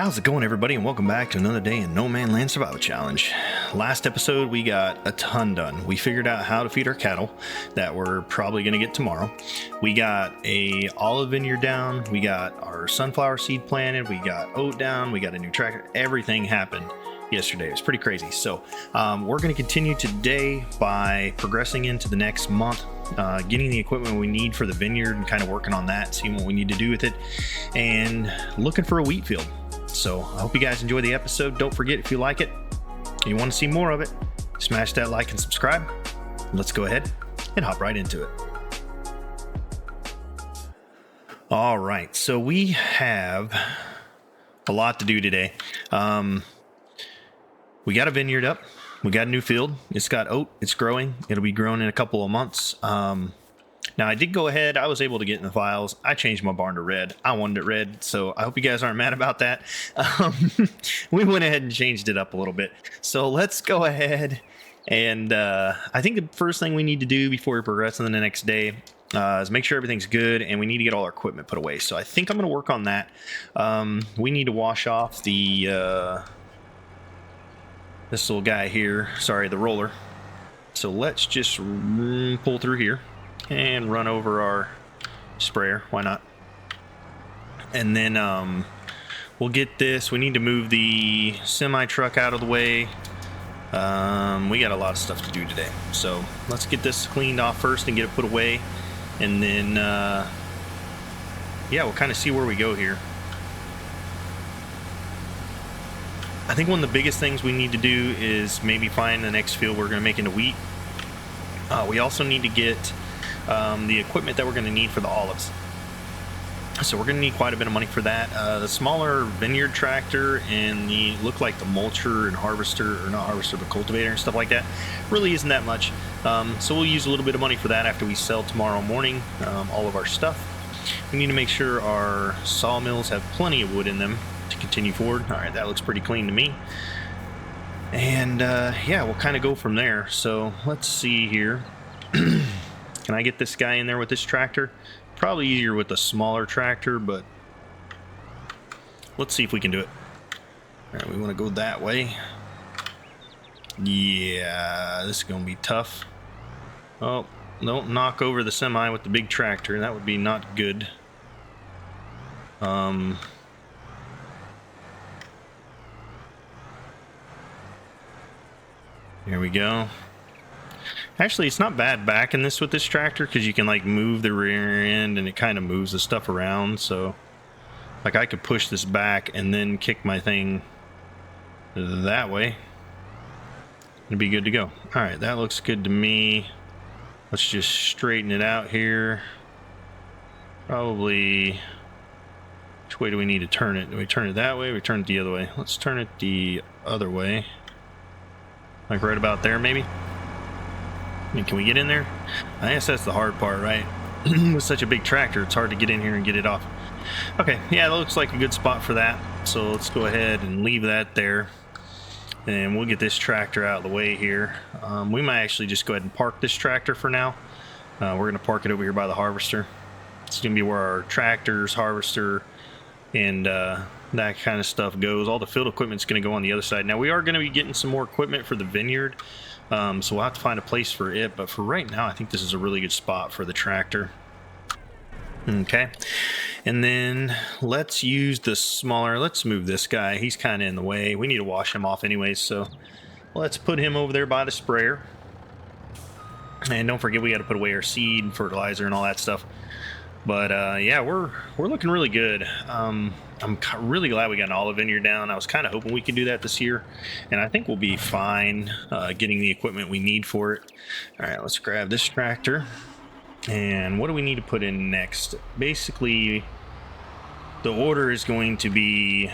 How's it going, everybody, and welcome back to another day in NoMansLand Survival Challenge. Last episode, we got a ton done. We figured out how to feed our cattle that we're probably going to get tomorrow. We got a olive vineyard down. We got our sunflower seed planted. We got oat down. We got a new tractor. Everything happened yesterday. It was pretty crazy. So we're going to continue today by progressing into the next month, getting the equipment we need for the vineyard and kind of working on that, seeing what we need to do with it, and looking for a wheat field. So I hope you guys enjoy the episode. Don't forget, if you like it and you want to see more of it, smash that like and subscribe. Let's go ahead and hop right into it. All right, so we have a lot to do today. We got a vineyard up. We got a new field. It's got oat. It's growing. It'll be grown in a couple of months. Now, I did go ahead. I was able to get in the files. I changed my barn to red. I wanted it red, so I hope you guys aren't mad about that. We went ahead and changed it up a little bit. So let's go ahead. And I think the first thing we need to do before we progress on the next day is make sure everything's good, and we need to get all our equipment put away. So I think I'm going to work on that. We need to wash off the this little guy here. Sorry, the roller. So let's just pull through here and run over our sprayer. Why not? And then we'll get this. We need to move the semi truck out of the way. We got a lot of stuff to do today, so let's get this cleaned off first and get it put away, and then yeah, we'll kind of see where we go here. I think one of the biggest things we need to do is maybe find the next field we're going to make into wheat. We also need to get the equipment that we're going to need for the olives. So we're going to need quite a bit of money for that. The smaller vineyard tractor and the look like the mulcher and harvester, or not harvester, but cultivator and stuff like that, really isn't that much. So we'll use a little bit of money for that after we sell tomorrow morning all of our stuff. We need to make sure our sawmills have plenty of wood in them to continue forward. All right, that looks pretty clean to me. And yeah, we'll kind of go from there. So let's see here. Can I get this guy in there with this tractor? Probably easier with the smaller tractor, but let's see if we can do it. All right, we want to go that way. Yeah, this is going to be tough. Oh, don't knock over the semi with the big tractor. That would be not good. Here we go. Actually, it's not bad backing this with this tractor, because you can like move the rear end and it kind of moves the stuff around. So like I could push this back and then kick my thing that way. It'd be good to go. All right, that looks good to me. Let's just straighten it out here. Probably, which way do we need to turn it? Do we turn it that way? We turn it the other way. Let's turn it the other way. Like right about there, maybe. I mean, can we get in there? I guess that's the hard part, right? With such a big tractor, it's hard to get in here and get it off. Okay, yeah, that looks like a good spot for that. So let's go ahead and leave that there. And we'll get this tractor out of the way here. We might actually just go ahead and park this tractor for now. We're going to park it over here by the harvester. It's going to be where our tractors, harvester, and that kind of stuff goes. All the field equipment's going to go on the other side. Now, we are going to be getting some more equipment for the vineyard. So we'll have to find a place for it, but for right now, I think this is a really good spot for the tractor. Okay, and then let's use the smaller, let's move this guy. He's kind of in the way. We need to wash him off anyways, so let's put him over there by the sprayer. And don't forget, we got to put away our seed and fertilizer and all that stuff. But yeah, we're looking really good. I'm really glad we got an olive vineyard down. I was kind of hoping we could do that this year, and I think we'll be fine getting the equipment we need for it. All right, let's grab this tractor. And what do we need to put in next? Basically, the order is going to be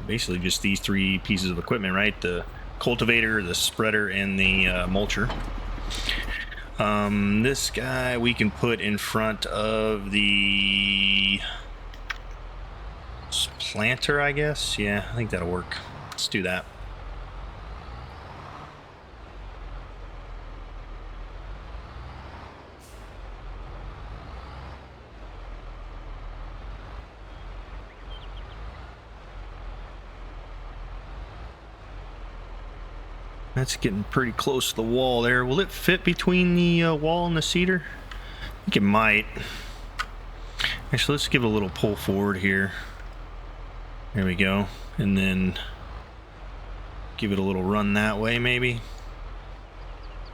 basically just these three pieces of equipment, right? The cultivator, the spreader, and the mulcher. This guy we can put in front of the planter, I guess. Yeah, I think that'll work. Let's do that. That's getting pretty close to the wall there. Will it fit between the wall and the cedar? I think it might. Actually, let's give it a little pull forward here. There we go. And then give it a little run that way, maybe.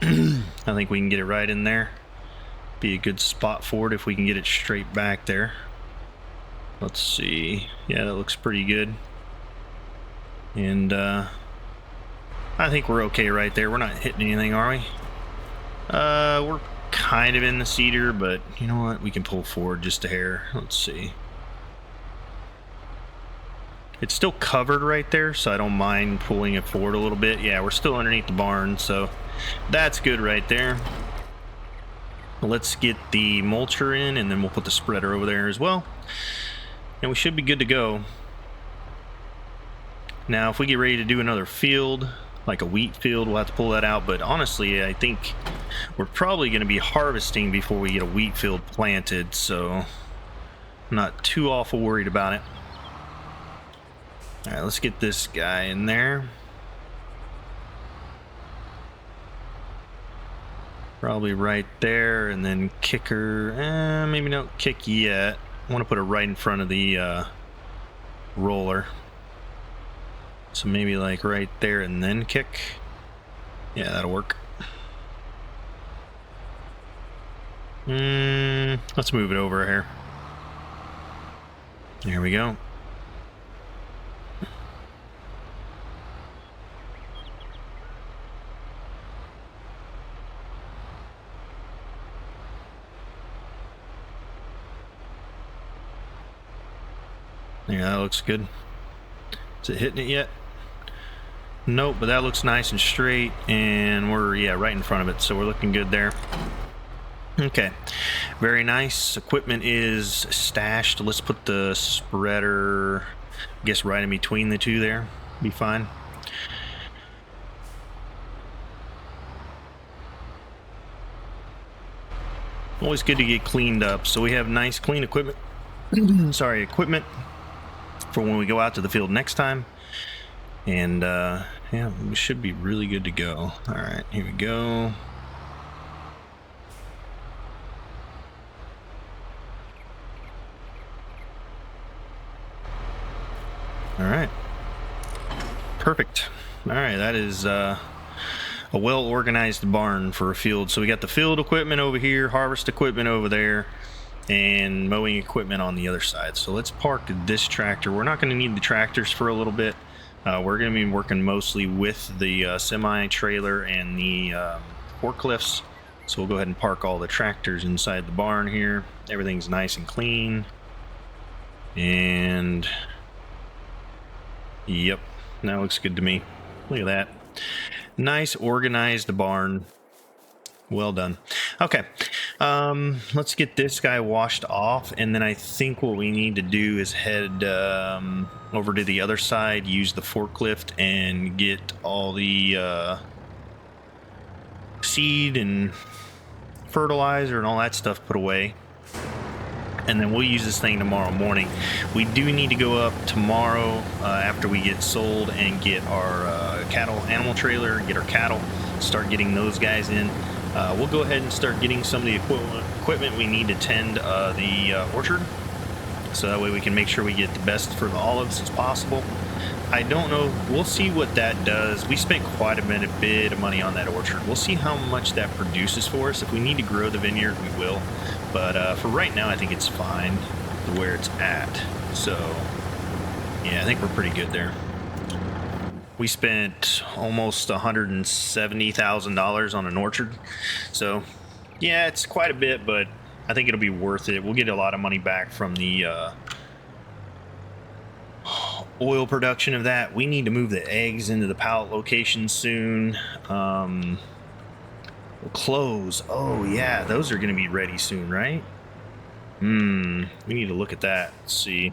I think we can get it right in there. Be a good spot for it if we can get it straight back there. Let's see. Yeah, that looks pretty good. And I think we're okay right there. We're not hitting anything, are we? We're kind of in the cedar, but you know what? We can pull forward just a hair. Let's see. It's still covered right there, so I don't mind pulling it forward a little bit. Yeah, we're still underneath the barn, so that's good right there. Let's get the mulcher in, and then we'll put the spreader over there as well. And we should be good to go. Now, if we get ready to do another field, like a wheat field, we'll have to pull that out. But honestly, I think we're probably going to be harvesting before we get a wheat field planted, so I'm not too awful worried about it. All right, let's get this guy in there. Probably right there, and then kicker. Maybe not kick yet. I want to put it right in front of the roller. So maybe like right there and then kick. Yeah, that'll work. Let's move it over here. There we go. Yeah, that looks good. Is it hitting it yet? Nope, but that looks nice and straight, and we're, yeah, right in front of it, so we're looking good there. Okay, very nice. Equipment is stashed. Let's put the spreader, I guess, right in between the two there. Be fine. Always good to get cleaned up, so we have nice clean equipment. Sorry, equipment for when we go out to the field next time. And yeah, we should be really good to go. All right, here we go. All right, perfect. All right, that is a well-organized barn for a field. So we got the field equipment over here, harvest equipment over there, and mowing equipment on the other side. So let's park this tractor. We're not going to need the tractors for a little bit. We're going to be working mostly with the semi-trailer and the forklifts. So we'll go ahead and park all the tractors inside the barn here. Everything's nice and clean. And yep, that looks good to me. Look at that. Nice organized barn. Well done. Okay, let's get this guy washed off, and then I think what we need to do is head over to the other side, use the forklift, and get all the seed and fertilizer and all that stuff put away. And then we'll use this thing tomorrow morning. We do need to go up tomorrow after we get sold and get our cattle animal trailer, get our cattle, start getting those guys in. We'll go ahead and start getting some of the equipment we need to tend the orchard, so that way we can make sure we get the best for the olives as possible. I don't know, we'll see what that does. We spent quite a bit of money on that orchard. We'll see how much that produces for us. If we need to grow the vineyard, we will, but for right now I think it's fine where it's at. So yeah, I think we're pretty good there. We spent almost $170,000 on an orchard. So yeah, it's quite a bit, but I think it'll be worth it. We'll get a lot of money back from the oil production of that. We need to move the eggs into the pallet location soon. We'll close. Oh yeah, those are going to be ready soon, right? We need to look at that. Let's see.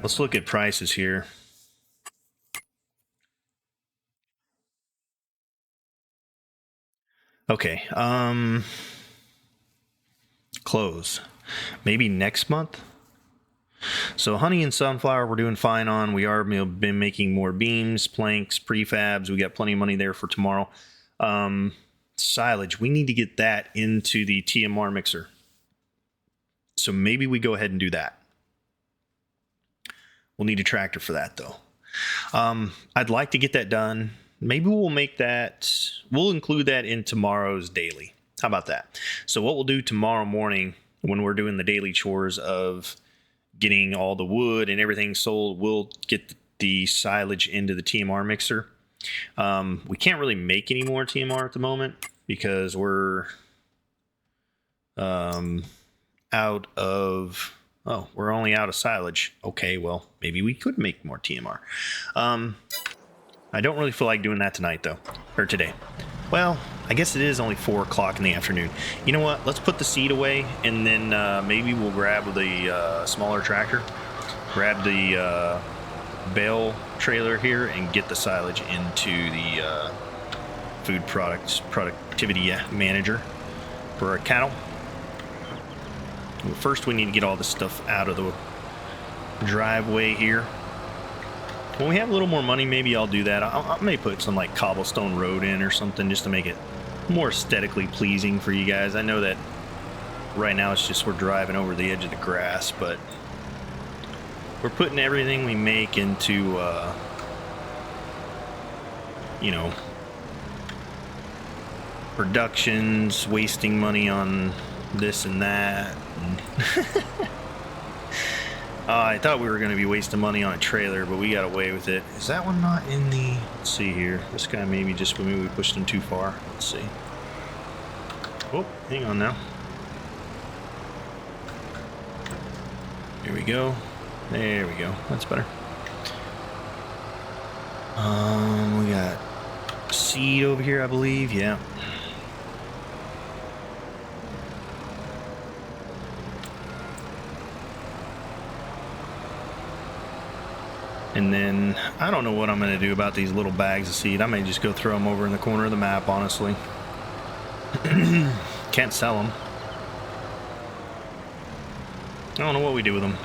Let's look at prices here. Okay, close. Maybe next month? So honey and sunflower we're doing fine on. We are been making more beams, planks, prefabs. We got plenty of money there for tomorrow. Silage, we need to get that into the TMR mixer. So maybe we go ahead and do that. We'll need a tractor for that though. I'd like to get that done. Maybe we'll include that in tomorrow's daily. How about that? So what we'll do tomorrow morning when we're doing the daily chores of getting all the wood and everything sold, we'll get the silage into the TMR mixer. We can't really make any more TMR at the moment because we're we're only out of silage. Okay, well, maybe we could make more TMR. I don't really feel like doing that tonight, though, or today. Well, I guess it is only 4 o'clock in the afternoon. You know what? Let's put the seed away, and then maybe we'll grab the smaller tractor, grab the bale trailer here, and get the silage into the food productivity manager for our cattle. First, we need to get all this stuff out of the driveway here. When we have a little more money, maybe I'll do that. I may put some like cobblestone road in or something just to make it more aesthetically pleasing for you guys. I know that right now it's just we're driving over the edge of the grass, but we're putting everything we make into, productions, wasting money on this and that. I thought we were going to be wasting money on a trailer, but we got away with it. Is that one not in the... Let's see here. This guy maybe we pushed him too far. Let's see. Oh, hang on now. Here we go. There we go. That's better. We got seed over here, I believe. Yeah. And then, I don't know what I'm going to do about these little bags of seed. I may just go throw them over in the corner of the map, honestly. Can't sell them. I don't know what we do with them.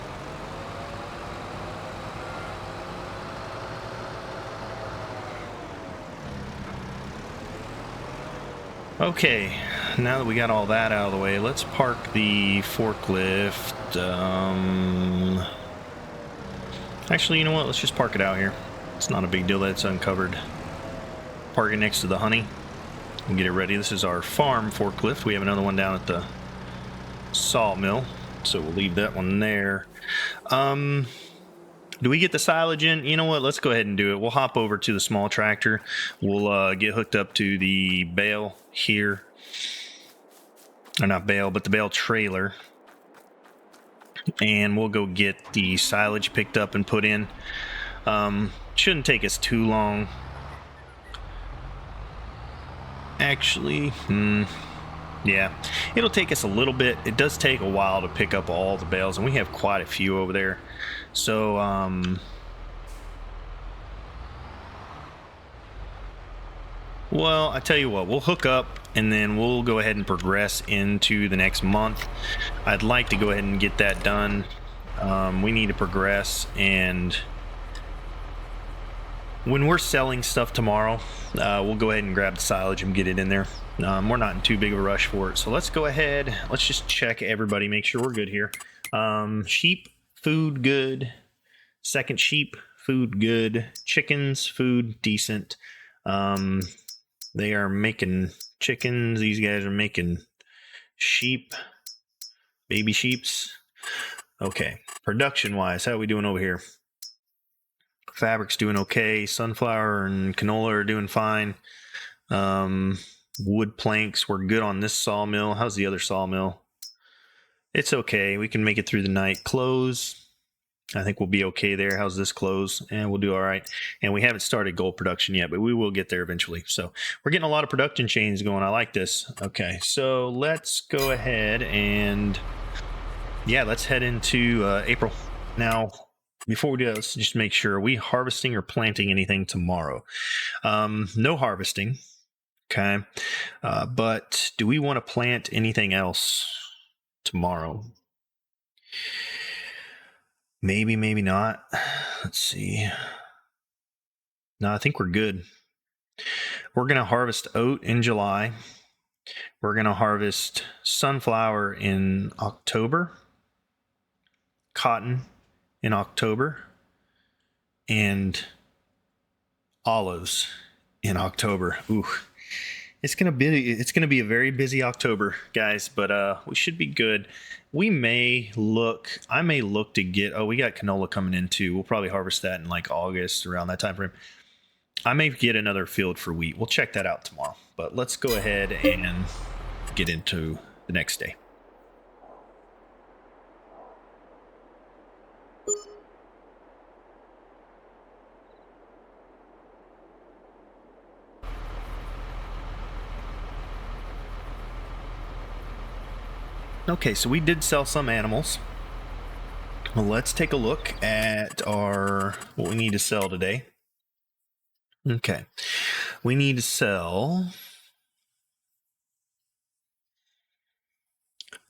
Okay, now that we got all that out of the way, let's park the forklift. Actually, you know what? Let's just park it out here. It's not a big deal that it's uncovered. Park it next to the honey and get it ready. This is our farm forklift. We have another one down at the sawmill, so we'll leave that one there. Do we get the silage in? You know what? Let's go ahead and do it. We'll hop over to the small tractor. We'll get hooked up to the bale here. Or not bale, but the bale trailer. And we'll go get the silage picked up and put in. Shouldn't take us too long. Actually, yeah, it'll take us a little bit. It does take a while to pick up all the bales, and we have quite a few over there. So, well, I tell you what, we'll hook up and then we'll go ahead and progress into the next month. I'd like to go ahead and get that done. We need to progress, and when we're selling stuff tomorrow, we'll go ahead and grab the silage and get it in there. We're not in too big of a rush for it. So let's go ahead. Let's just check everybody, make sure we're good here. Sheep, food, good. Second sheep, food, good. Chickens, food, decent. They are making chickens. These guys are making sheep, baby sheeps. Okay, production-wise, how are we doing over here? Fabric's doing okay. Sunflower and canola are doing fine. Wood planks, we're good on this sawmill. How's the other sawmill? It's okay. We can make it through the night. Clothes, I think we'll be okay there. How's this close? And we'll do all right. And we haven't started gold production yet, but we will get there eventually. So we're getting a lot of production chains going. I like this. Okay, so let's go ahead and, yeah, let's head into April. Now, before we do that, let's just make sure, are we harvesting or planting anything tomorrow? No harvesting. Okay. But do we want to plant anything else tomorrow? Maybe, maybe not. Let's see. No, I think we're good. We're going to harvest oat in July. We're going to harvest sunflower in October, cotton in October, and olives in October. Ooh. It's gonna be a very busy October, guys, but we should be good. I may look to get, we got canola coming in too. We'll probably harvest that in like August, around that time frame. I may get another field for wheat. We'll check that out tomorrow. But let's go ahead and get into the next day. Okay, so we did sell some animals. Well, let's take a look at what we need to sell today. Okay, we need to sell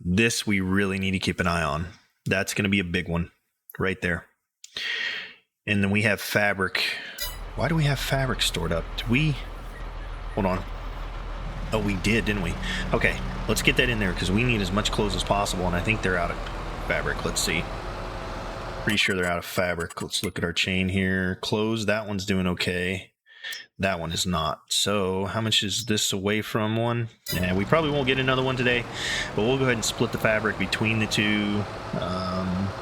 this. We really need to keep an eye on. That's going to be a big one right there. And then we have fabric. Why do we have fabric stored up? Hold on. Oh, we did, didn't we? Okay, let's get that in there because we need as much clothes as possible, and I think they're out of fabric. Let's see. Pretty sure they're out of fabric. Let's look at our chain here. Clothes, that one's doing okay. That one is not. So how much is this away from one? Yeah, we probably won't get another one today, but we'll go ahead and split the fabric between the two.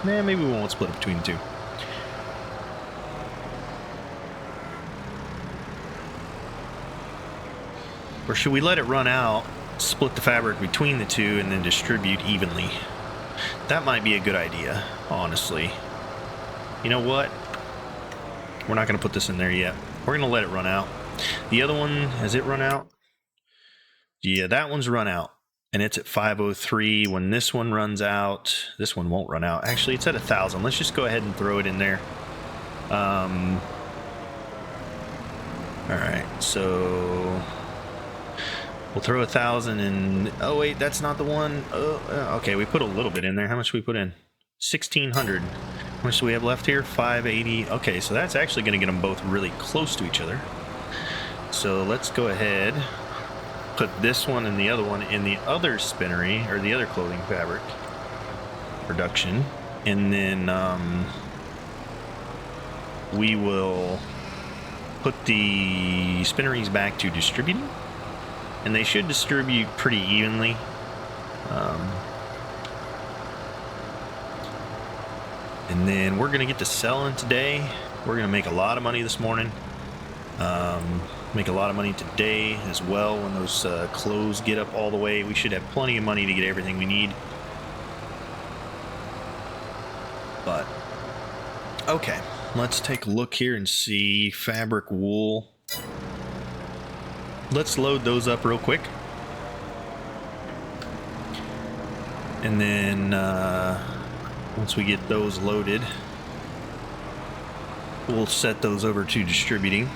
Maybe we won't split it between the two. Or should we let it run out, split the fabric between the two, and then distribute evenly? That might be a good idea, honestly. You know what? We're not going to put this in there yet. We're going to let it run out. The other one, has it run out? Yeah, that one's run out. And it's at 503. When this one runs out, this one won't run out. Actually, it's at 1,000. Let's just go ahead and throw it in there. All right, so we'll throw 1,000 and, oh wait, that's not the one. Okay, we put a little bit in there. How much we put in? 1,600. How much do we have left here? 580. Okay, so that's actually going to get them both really close to each other. So let's go ahead, put this one and the other one in the other spinnery, or the other clothing fabric production, and then we will put the spinneries back to distributing. And they should distribute pretty evenly. And then we're going to get to selling today. We're going to make a lot of money this morning. Make a lot of money today as well when those clothes get up all the way. We should have plenty of money to get everything we need. But, okay. Let's take a look here and see fabric, wool. Let's load those up real quick. And then once we get those loaded, we'll set those over to distributing.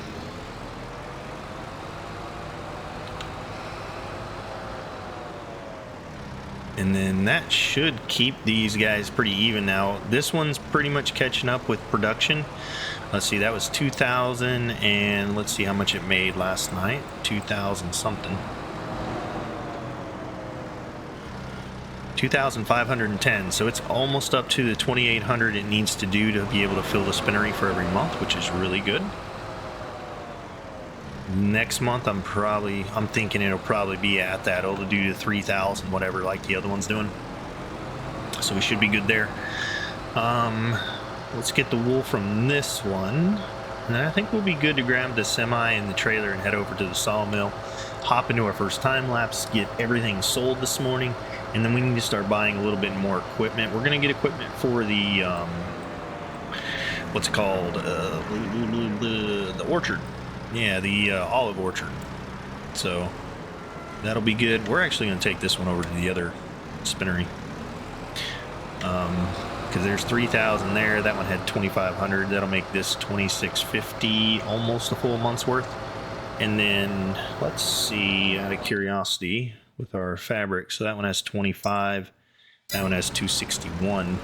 And then that should keep these guys pretty even now. This one's pretty much catching up with production. Let's see, that was 2,000, and let's see how much it made last night. 2,000 something. 2,510. So it's almost up to the 2,800 it needs to do to be able to fill the spinnery for every month, which is really good. Next month, I'm thinking it'll probably be at that. It'll do to 3,000, whatever, like the other one's doing. So we should be good there. Let's get the wool from this one. And I think we'll be good to grab the semi and the trailer and head over to the sawmill. Hop into our first time lapse, get everything sold this morning. And then we need to start buying a little bit more equipment. We're going to get equipment for the, what's it called? The orchard. Yeah, the olive orchard. So that'll be good. We're actually going to take this one over to the other spinnery. Because there's 3,000 there. That one had 2,500. That'll make this 2,650, almost a full month's worth. And then let's see, out of curiosity, with our fabric. So that one has 25. That one has 261.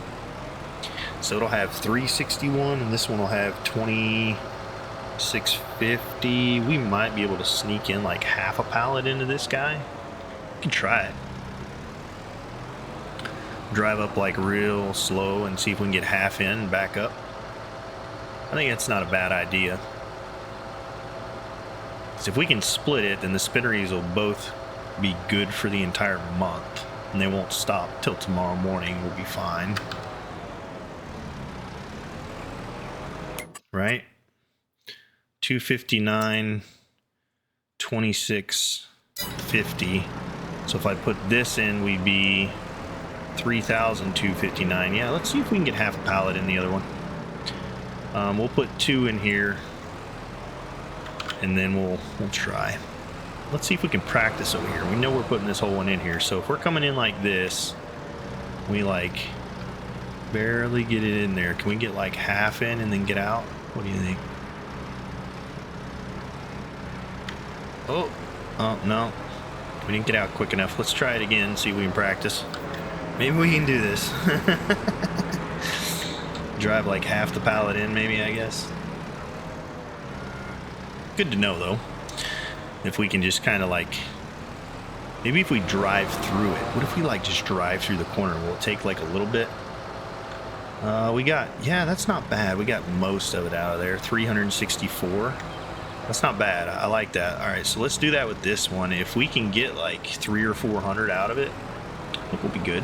So it'll have 361 and this one will have 2650. We might be able to sneak in like half a pallet into this guy. We can try it. Drive up like real slow and see if we can get half in and back up. I think that's not a bad idea. So if we can split it, then the spinneries will both be good for the entire month. And they won't stop till tomorrow morning. We'll be fine. Right? 259, 2650. So if I put this in, we'd be 3,259. Yeah, let's see if we can get half a pallet in the other one. We'll put 2 in here, and then we'll try. Let's see if we can practice over here. We know we're putting this whole one in here, so if we're coming in like this, we like barely get it in there. Can we get like half in and then get out? What do you think? Oh no, we didn't get out quick enough. Let's try it again, see if we can practice. Maybe we can do this. Drive like half the pallet in, maybe, I guess. Good to know, though. If we can just kind of like... Maybe if we drive through it. What if we like just drive through the corner? Will it take like a little bit? We got... Yeah, that's not bad. We got most of it out of there. 364. That's not bad. I like that. All right, so let's do that with this one. If we can get like 300 or 400 out of it, I think we'll be good.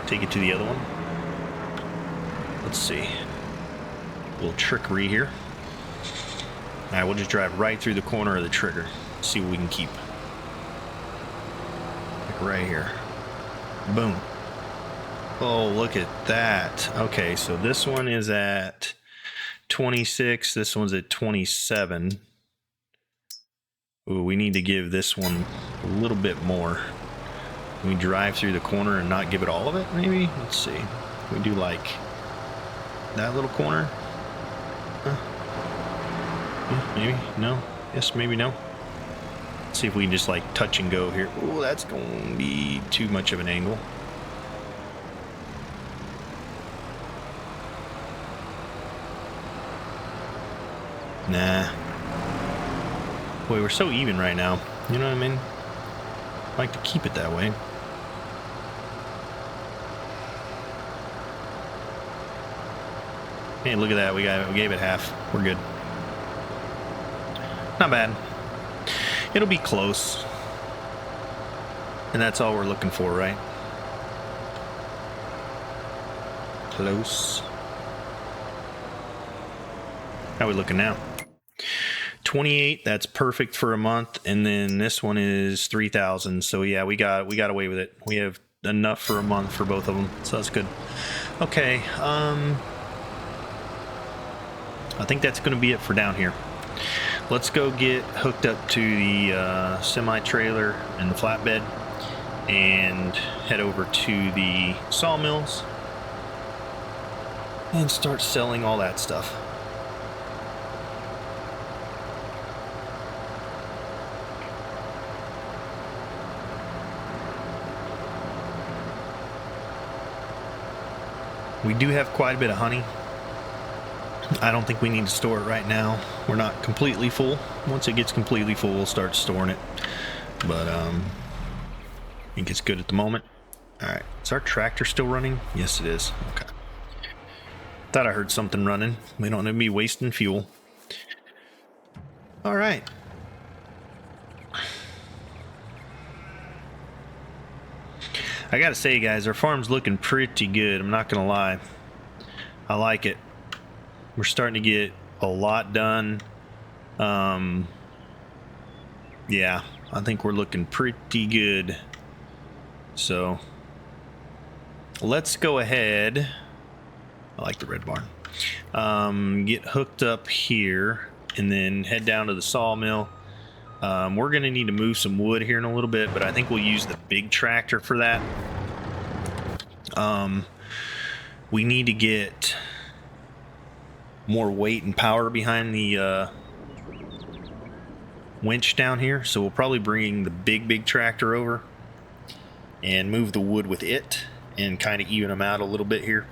Take it to the other one. Let's see. A little trickery here. All right, we'll just drive right through the corner of the trigger. See what we can keep. Like right here. Boom. Oh, look at that. Okay, so this one is at 26. This one's at 27. Ooh, we need to give this one a little bit more. Can we drive through the corner and not give it all of it, maybe? Let's see. Can we do like that little corner? Huh. Yeah, maybe. No. Yes, maybe no. Let's see if we can just like touch and go here. Oh, that's going to be too much of an angle. Nah. Boy, we're so even right now. You know what I mean? I like to keep it that way. Hey, look at that. We gave it half. We're good. Not bad. It'll be close. And that's all we're looking for, right? Close. How are we looking now? 28, that's perfect for a month, and then this one is 3,000. So yeah, we got away with it. We have enough for a month for both of them, so that's good. Okay, I think that's going to be it for down here. Let's go get hooked up to the semi-trailer and the flatbed, and head over to the sawmills and start selling all that stuff. We do have quite a bit of honey. I don't think we need to store it right now. We're not completely full. Once it gets completely full, we'll start storing it. But I think it's good at the moment. All right, is our tractor still running? Yes, it is. Okay. Thought I heard something running. We don't need to be wasting fuel. All right. I gotta say, guys, our farm's looking pretty good. I'm not gonna lie. I like it. We're starting to get a lot done. Yeah, I think we're looking pretty good. So let's go ahead. I like the red barn. Get hooked up here and then head down to the sawmill. We're going to need to move some wood here in a little bit, but I think we'll use the big tractor for that. We need to get more weight and power behind the winch down here, so we'll probably bring the big tractor over and move the wood with it and kind of even them out a little bit here.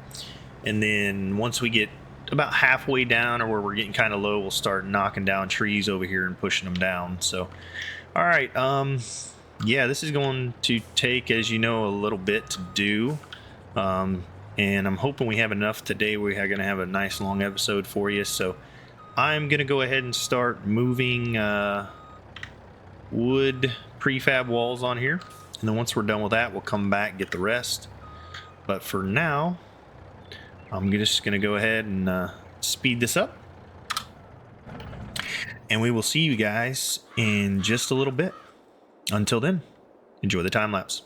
And then once we get about halfway down, or where we're getting kind of low, we'll start knocking down trees over here and pushing them down. So, all right. Yeah, this is going to take, as you know, a little bit to do. And I'm hoping we have enough today. We are going to have a nice long episode for you. So I'm going to go ahead and start moving wood prefab walls on here. And then once we're done with that, we'll come back and get the rest. But for now, I'm just going to go ahead and speed this up. And we will see you guys in just a little bit. Until then, enjoy the time lapse.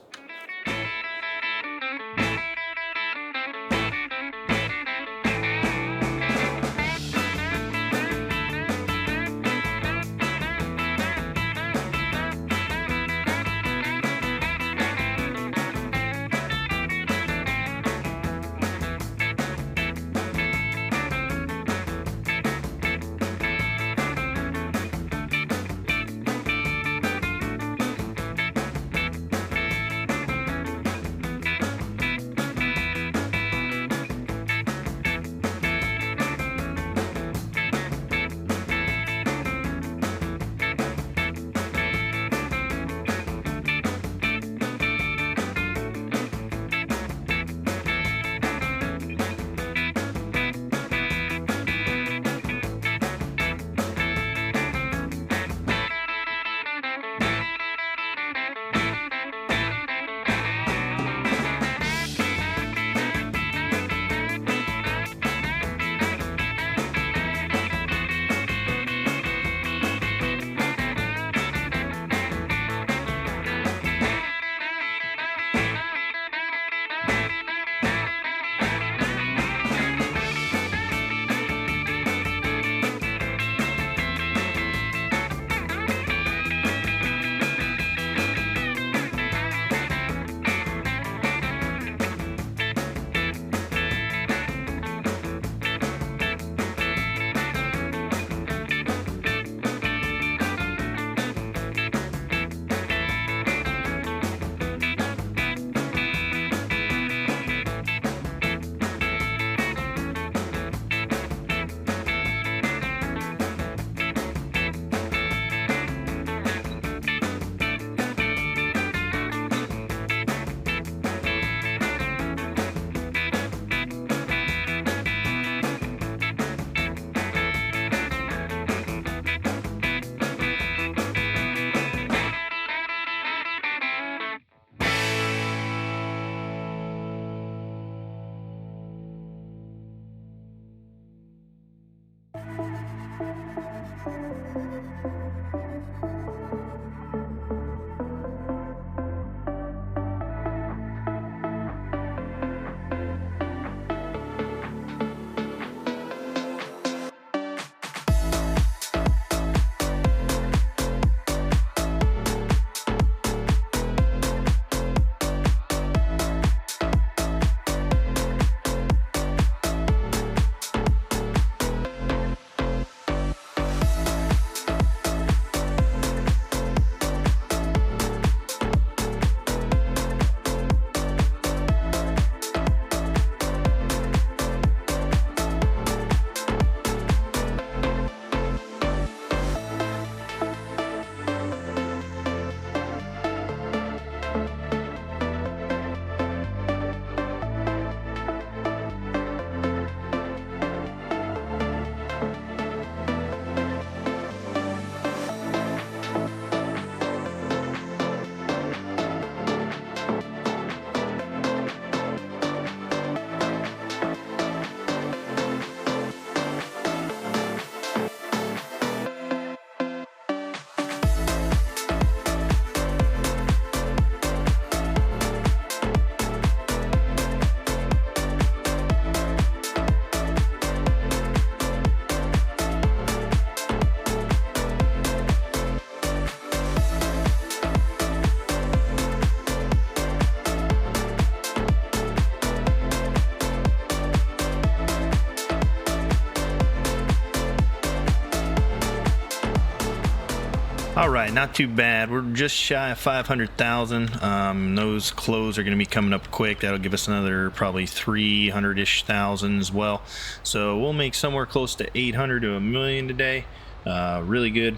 All right, not too bad. We're just shy of 500,000. Those close are going to be coming up quick. That'll give us another probably 300-ish thousand as well. So we'll make somewhere close to 800 to a million today. Really good.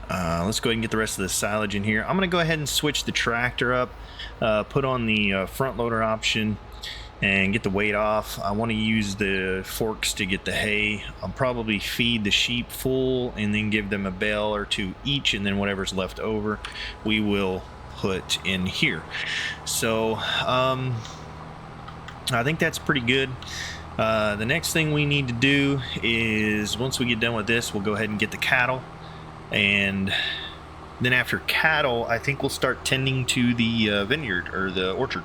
Let's go ahead and get the rest of the silage in here. I'm going to go ahead and switch the tractor up, put on the front loader option, and get the weight off. I want to use the forks to get the hay. I'll probably feed the sheep full and then give them a bale or two each, and then whatever's left over we will put in here. So I think that's pretty good. The next thing we need to do is, once we get done with this, we'll go ahead and get the cattle, and then after cattle I think we'll start tending to the vineyard or the orchard.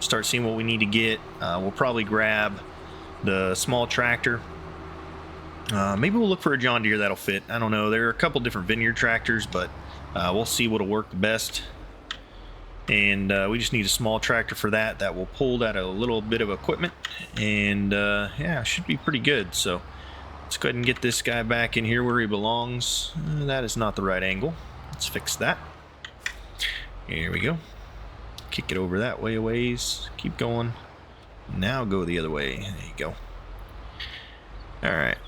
Start seeing what we need to get. We'll probably grab the small tractor. Maybe we'll look for a John Deere that'll fit. I don't know. There are a couple different vineyard tractors, but we'll see what'll work the best. And we just need a small tractor for that. That will pull that a little bit of equipment, and yeah, it should be pretty good. So let's go ahead and get this guy back in here where he belongs. That is not the right angle. Let's fix that. Here we go. Kick it over that way a ways. Keep going. Now go the other way. There you go. Alright.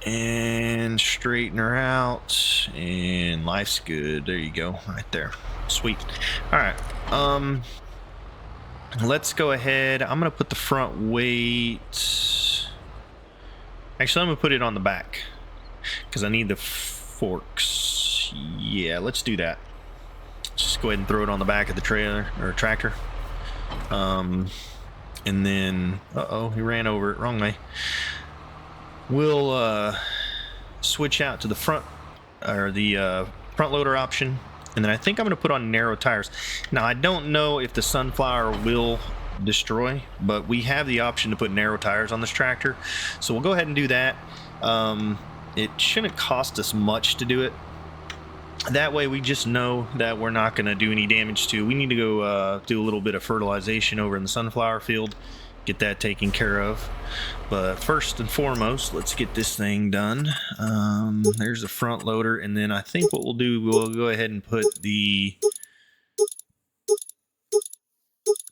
And straighten her out. And life's good. There you go. Right there. Sweet. Alright. Let's go ahead. I'm going to put the front weight. Actually, I'm going to put it on the back, because I need the forks. Yeah, let's do that. Just go ahead and throw it on the back of the trailer or tractor. And then, he ran over it wrong way. We'll switch out to the front, or the front loader option, and then I think I'm going to put on narrow tires. Now I don't know if the sunflower will destroy, but we have the option to put narrow tires on this tractor, so we'll go ahead and do that. It shouldn't cost us much to do it. That way we just know that we're not going to do any damage to. We need to go do a little bit of fertilization over in the sunflower field, get that taken care of. But first and foremost, let's get this thing done. There's the front loader, and then I think what we'll do, we'll go ahead and put the...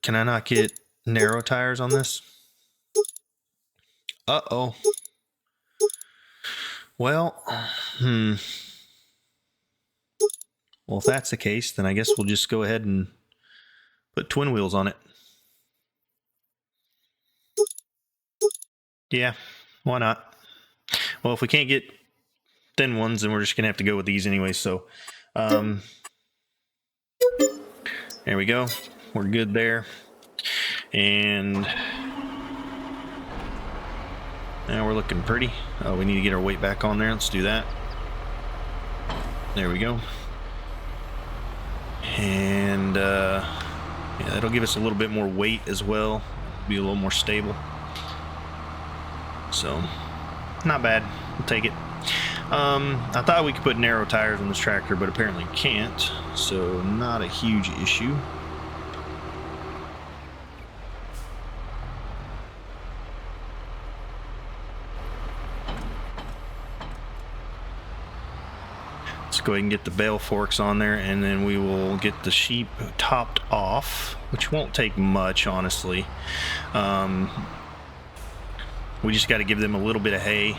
Can I not get narrow tires on this? Uh-oh. Well, Well, if that's the case, then I guess we'll just go ahead and put twin wheels on it. Yeah, why not? Well, if we can't get thin ones, then we're just going to have to go with these anyway. So, there we go. We're good there. And now we're looking pretty. Oh, we need to get our weight back on there. Let's do that. There we go. And yeah, that'll give us a little bit more weight as well. Be a little more stable. So, not bad. We'll take it. I thought we could put narrow tires on this tractor, but apparently can't. So, not a huge issue. Let's go ahead and get the bale forks on there, and then we will get the sheep topped off, which won't take much, honestly. We just got to give them a little bit of hay.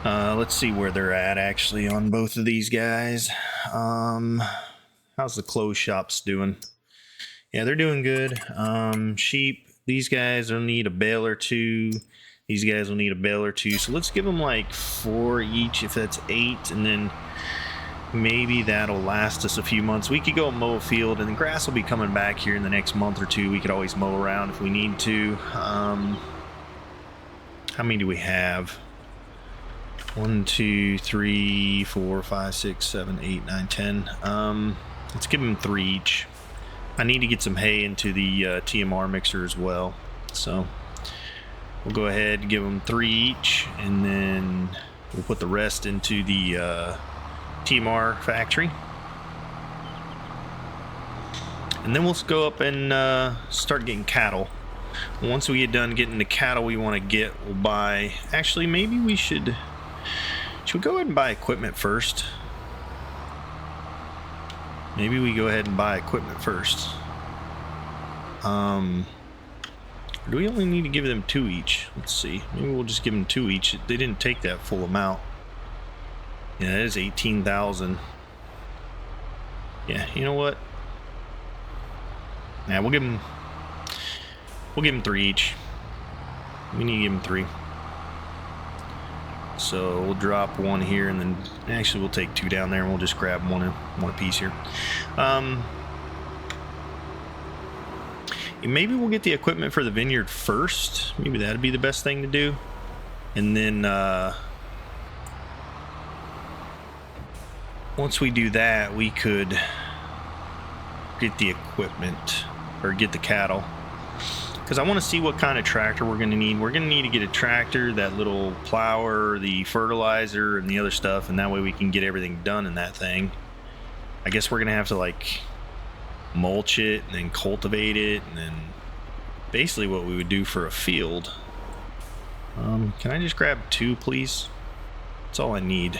Let's see where they're at actually on both of these guys. How's the clothes shops doing? Yeah, they're doing good. Sheep, these guys will need a bale or two. These guys will need a bale or two. So let's give them like 4 each, if that's 8, and then maybe that'll last us a few months. We could go mow a field, and the grass will be coming back here in the next month or two. We could always mow around if we need to. How many do we have? 1, 2, 3, 4, 5, 6, 7, 8, 9, 10. Let's give them 3 each. I need to get some hay into the TMR mixer as well. So we'll go ahead and give them 3 each, and then we'll put the rest into the TMR factory. And then we'll go up and start getting cattle. Once we get done getting the cattle we want to get, we'll buy... Actually, maybe we should we go ahead and buy equipment first? Maybe we go ahead and buy equipment first. Do we only need to give them 2 each? Let's see. Maybe we'll just give them 2 each. They didn't take that full amount. Yeah, that is 18,000. Yeah, you know what? Yeah, we'll give them 3 each. We need to give them 3. So we'll drop 1 here, and then actually we'll take 2 down there, and we'll just grab one apiece here. Maybe we'll get the equipment for the vineyard first. Maybe that'd be the best thing to do. And then once we do that, we could get the equipment or get the cattle. Because I want to see what kind of tractor we're going to need. We're going to need to get a tractor, that little plower, the fertilizer, and the other stuff. And that way we can get everything done in that thing. I guess we're going to have to like mulch it and then cultivate it, and then basically what we would do for a field. Can I just grab 2, please? That's all I need.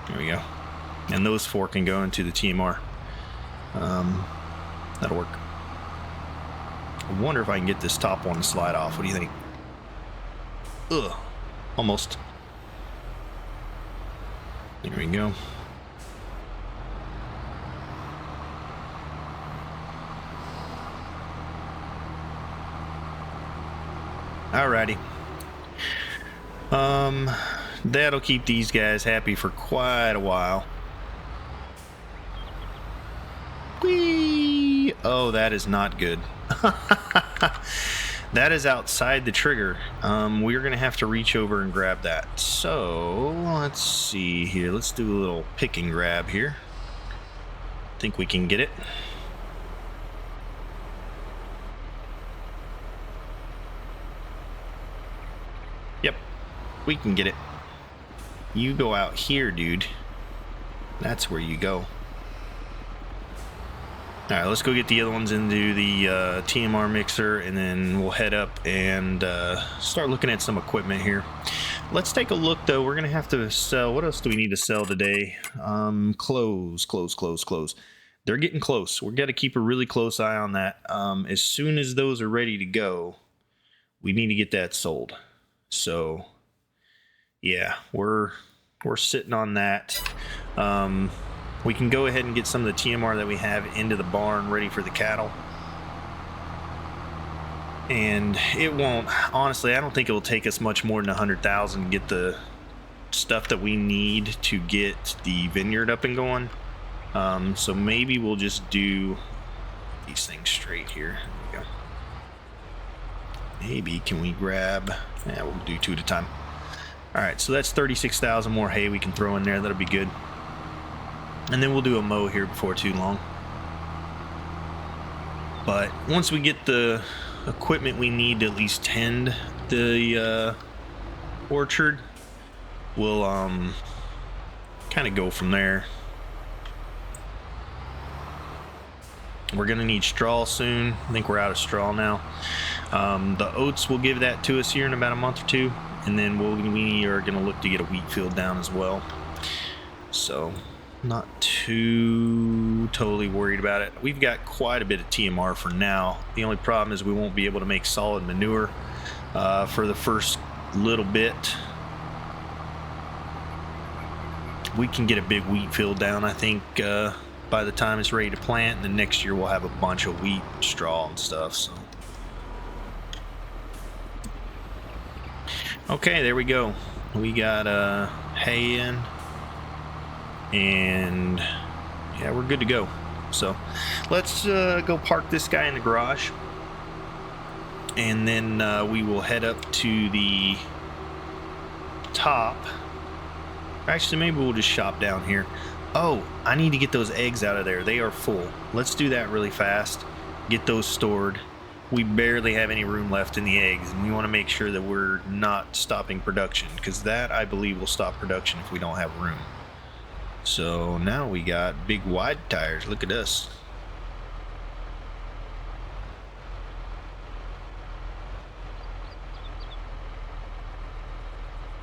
There we go. And those 4 can go into the TMR. That'll work. I wonder if I can get this top one to slide off. What do you think? Ugh, almost. There we go. Alrighty. That'll keep these guys happy for quite a while. Whee! Oh, that is not good. That is outside the trigger. We're gonna have to reach over and grab that. So let's see here. Let's do a little pick and grab here. Think we can get it. Yep, we can get it. You go out here, dude. That's where you go. Alright, let's go get the other ones into the TMR mixer, and then we'll head up and start looking at some equipment here. Let's take a look, though. We're going to have to sell. What else do we need to sell today? Clothes. They're getting close. We've got to keep a really close eye on that. As soon as those are ready to go, we need to get that sold. So, yeah, we're sitting on that. We can go ahead and get some of the TMR that we have into the barn ready for the cattle. And it won't, honestly, I don't think it will take us much more than 100,000 to get the stuff that we need to get the vineyard up and going. So maybe we'll just do these things straight here. There we go. Maybe can we grab, yeah, we'll do 2 at a time. All right, so that's 36,000 more hay we can throw in there. That'll be good. And then we'll do a mow here before too long. But once we get the equipment we need to at least tend the orchard, we'll kind of go from there. We're gonna need straw soon. I think we're out of straw now. The oats will give that to us here in about a month or 2, and then we are gonna look to get a wheat field down as well. So not too totally worried about it. We've got quite a bit of TMR for now. The only problem is we won't be able to make solid manure for the first little bit. We can get a big wheat field down, I think, by the time it's ready to plant, and then next year we'll have a bunch of wheat, straw, and stuff. So, okay, there we go. We got hay in, and yeah, we're good to go. So let's go park this guy in the garage, and then we will head up to the top. Actually, maybe we'll just shop down here. Oh, I need to get those eggs out of there. They are full. Let's do that really fast. Get those stored. We barely have any room left in the eggs, and we want to make sure that we're not stopping production, because that, I believe, will stop production if we don't have room. So now we got big wide tires. Look at us.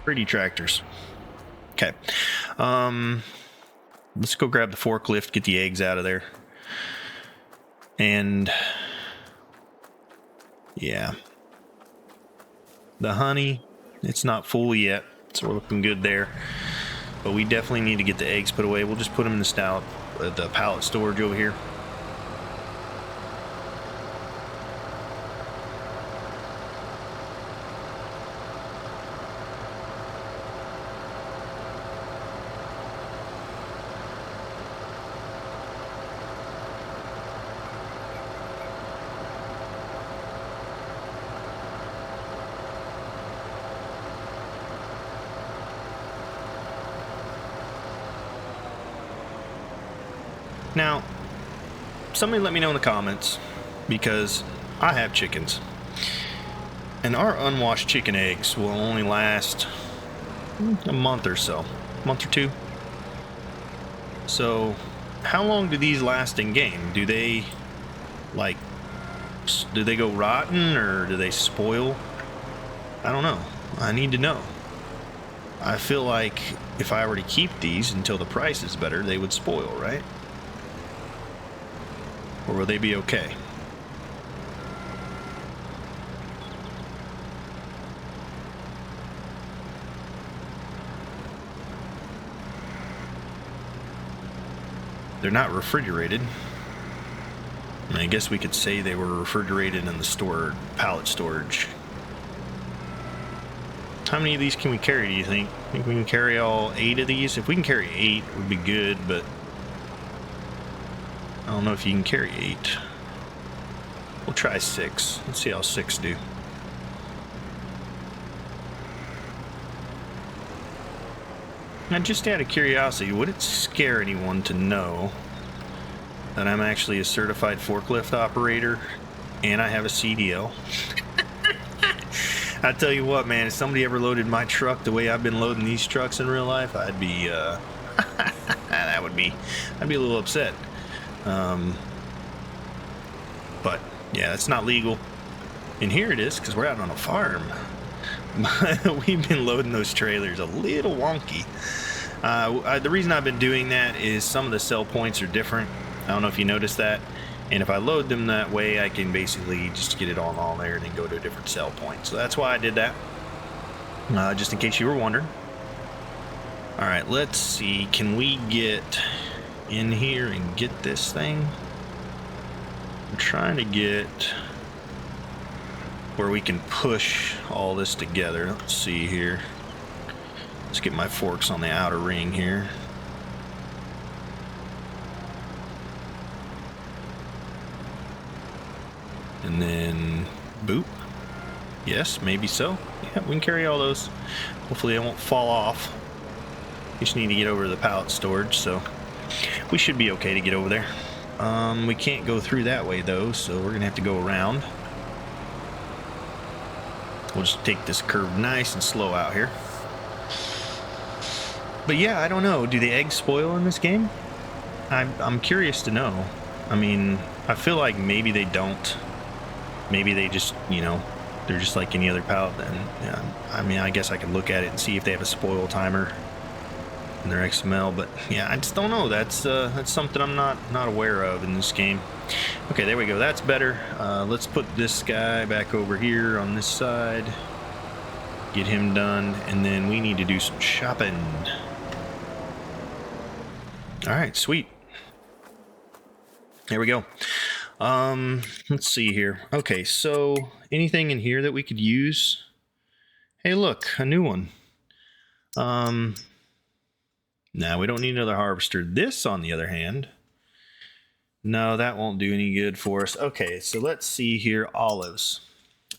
Pretty tractors. Okay. let's go grab the forklift, get the eggs out of there. And yeah, the honey, it's not full yet, so we're looking good there. But we definitely need to get the eggs put away. We'll just put them in the pallet storage over here. Now, somebody let me know in the comments, because I have chickens, and our unwashed chicken eggs will only last a month or so, a month or two. So how long do these last in game? Do they go rotten, or do they spoil? I don't know. I need to know. I feel like if I were to keep these until the price is better, they would spoil, right? Or will they be okay? They're not refrigerated. I guess we could say they were refrigerated in the pallet storage. How many of these can we carry, do you think? Think we can carry all 8 of these? If we can carry 8, it would be good, but I don't know if you can carry 8. We'll try 6. Let's see how 6 do. Now, just out of curiosity, would it scare anyone to know that I'm actually a certified forklift operator and I have a CDL? I tell you what, man, if somebody ever loaded my truck the way I've been loading these trucks in real life, I'd be I'd be a little upset. But yeah, it's not legal. And here it is, because we're out on a farm. We've been loading those trailers a little wonky. The reason I've been doing that is some of the sell points are different. I don't know if you noticed that. And if I load them that way, I can basically just get it all there and then go to a different sell point. So that's why I did that. Just in case you were wondering. All right, let's see. Can we get in here and get this thing? I'm trying to get where we can push all this together. Let's see here. Let's get my forks on the outer ring here. And then boop. Yes, maybe so. Yeah, we can carry all those. Hopefully they won't fall off. Just need to get over to the pallet storage, so we should be okay to get over there. We can't go through that way though, so we're gonna have to go around. We'll just take this curve nice and slow out here. But yeah, I don't know. Do the eggs spoil in this game? I'm curious to know. I mean, I feel like maybe they don't. Maybe they just, you know, they're just like any other pallet then. Yeah, I mean, I guess I could look at it and see if they have a spoil timer in their XML, but yeah, I just don't know. That's something I'm not aware of in this game. Okay, there we go. That's better. Let's put this guy back over here on this side. Get him done, and then we need to do some shopping. All right, sweet. There we go. Let's see here. Okay, so anything in here that we could use? Hey, look, a new one. Now we don't need another harvester. This, on the other hand, no, that won't do any good for us. Okay, so let's see here. Olives.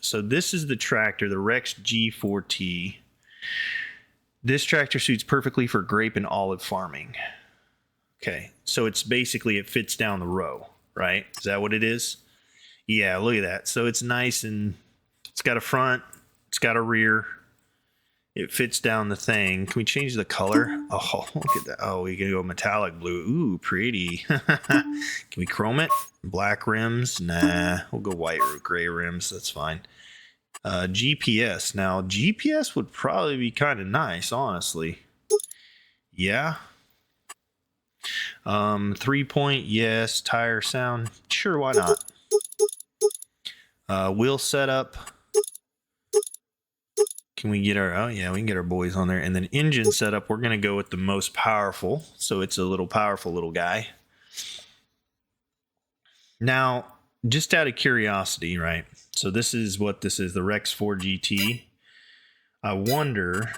So this is the tractor, the Rex G4T. This tractor suits perfectly for grape and olive farming. Okay, so it's basically, it fits down the row, right? Is that what it is? Yeah, look at that. So it's nice, and it's got a front, it's got a rear. It fits down the thing. Can we change the color? Oh, look at that. Oh, we can go metallic blue. Ooh, pretty. Can we chrome it? Black rims? Nah, we'll go white or gray rims. That's fine. GPS. Now, GPS would probably be kind of nice, honestly. Yeah. 3-point, yes. Tire sound, sure, why not? Wheel setup. Can we get our, oh yeah, we can get our boys on there. And then engine setup, we're going to go with the most powerful. So it's a little powerful little guy. Now, just out of curiosity, right? So this is what this is, the Rex 4 GT. I wonder,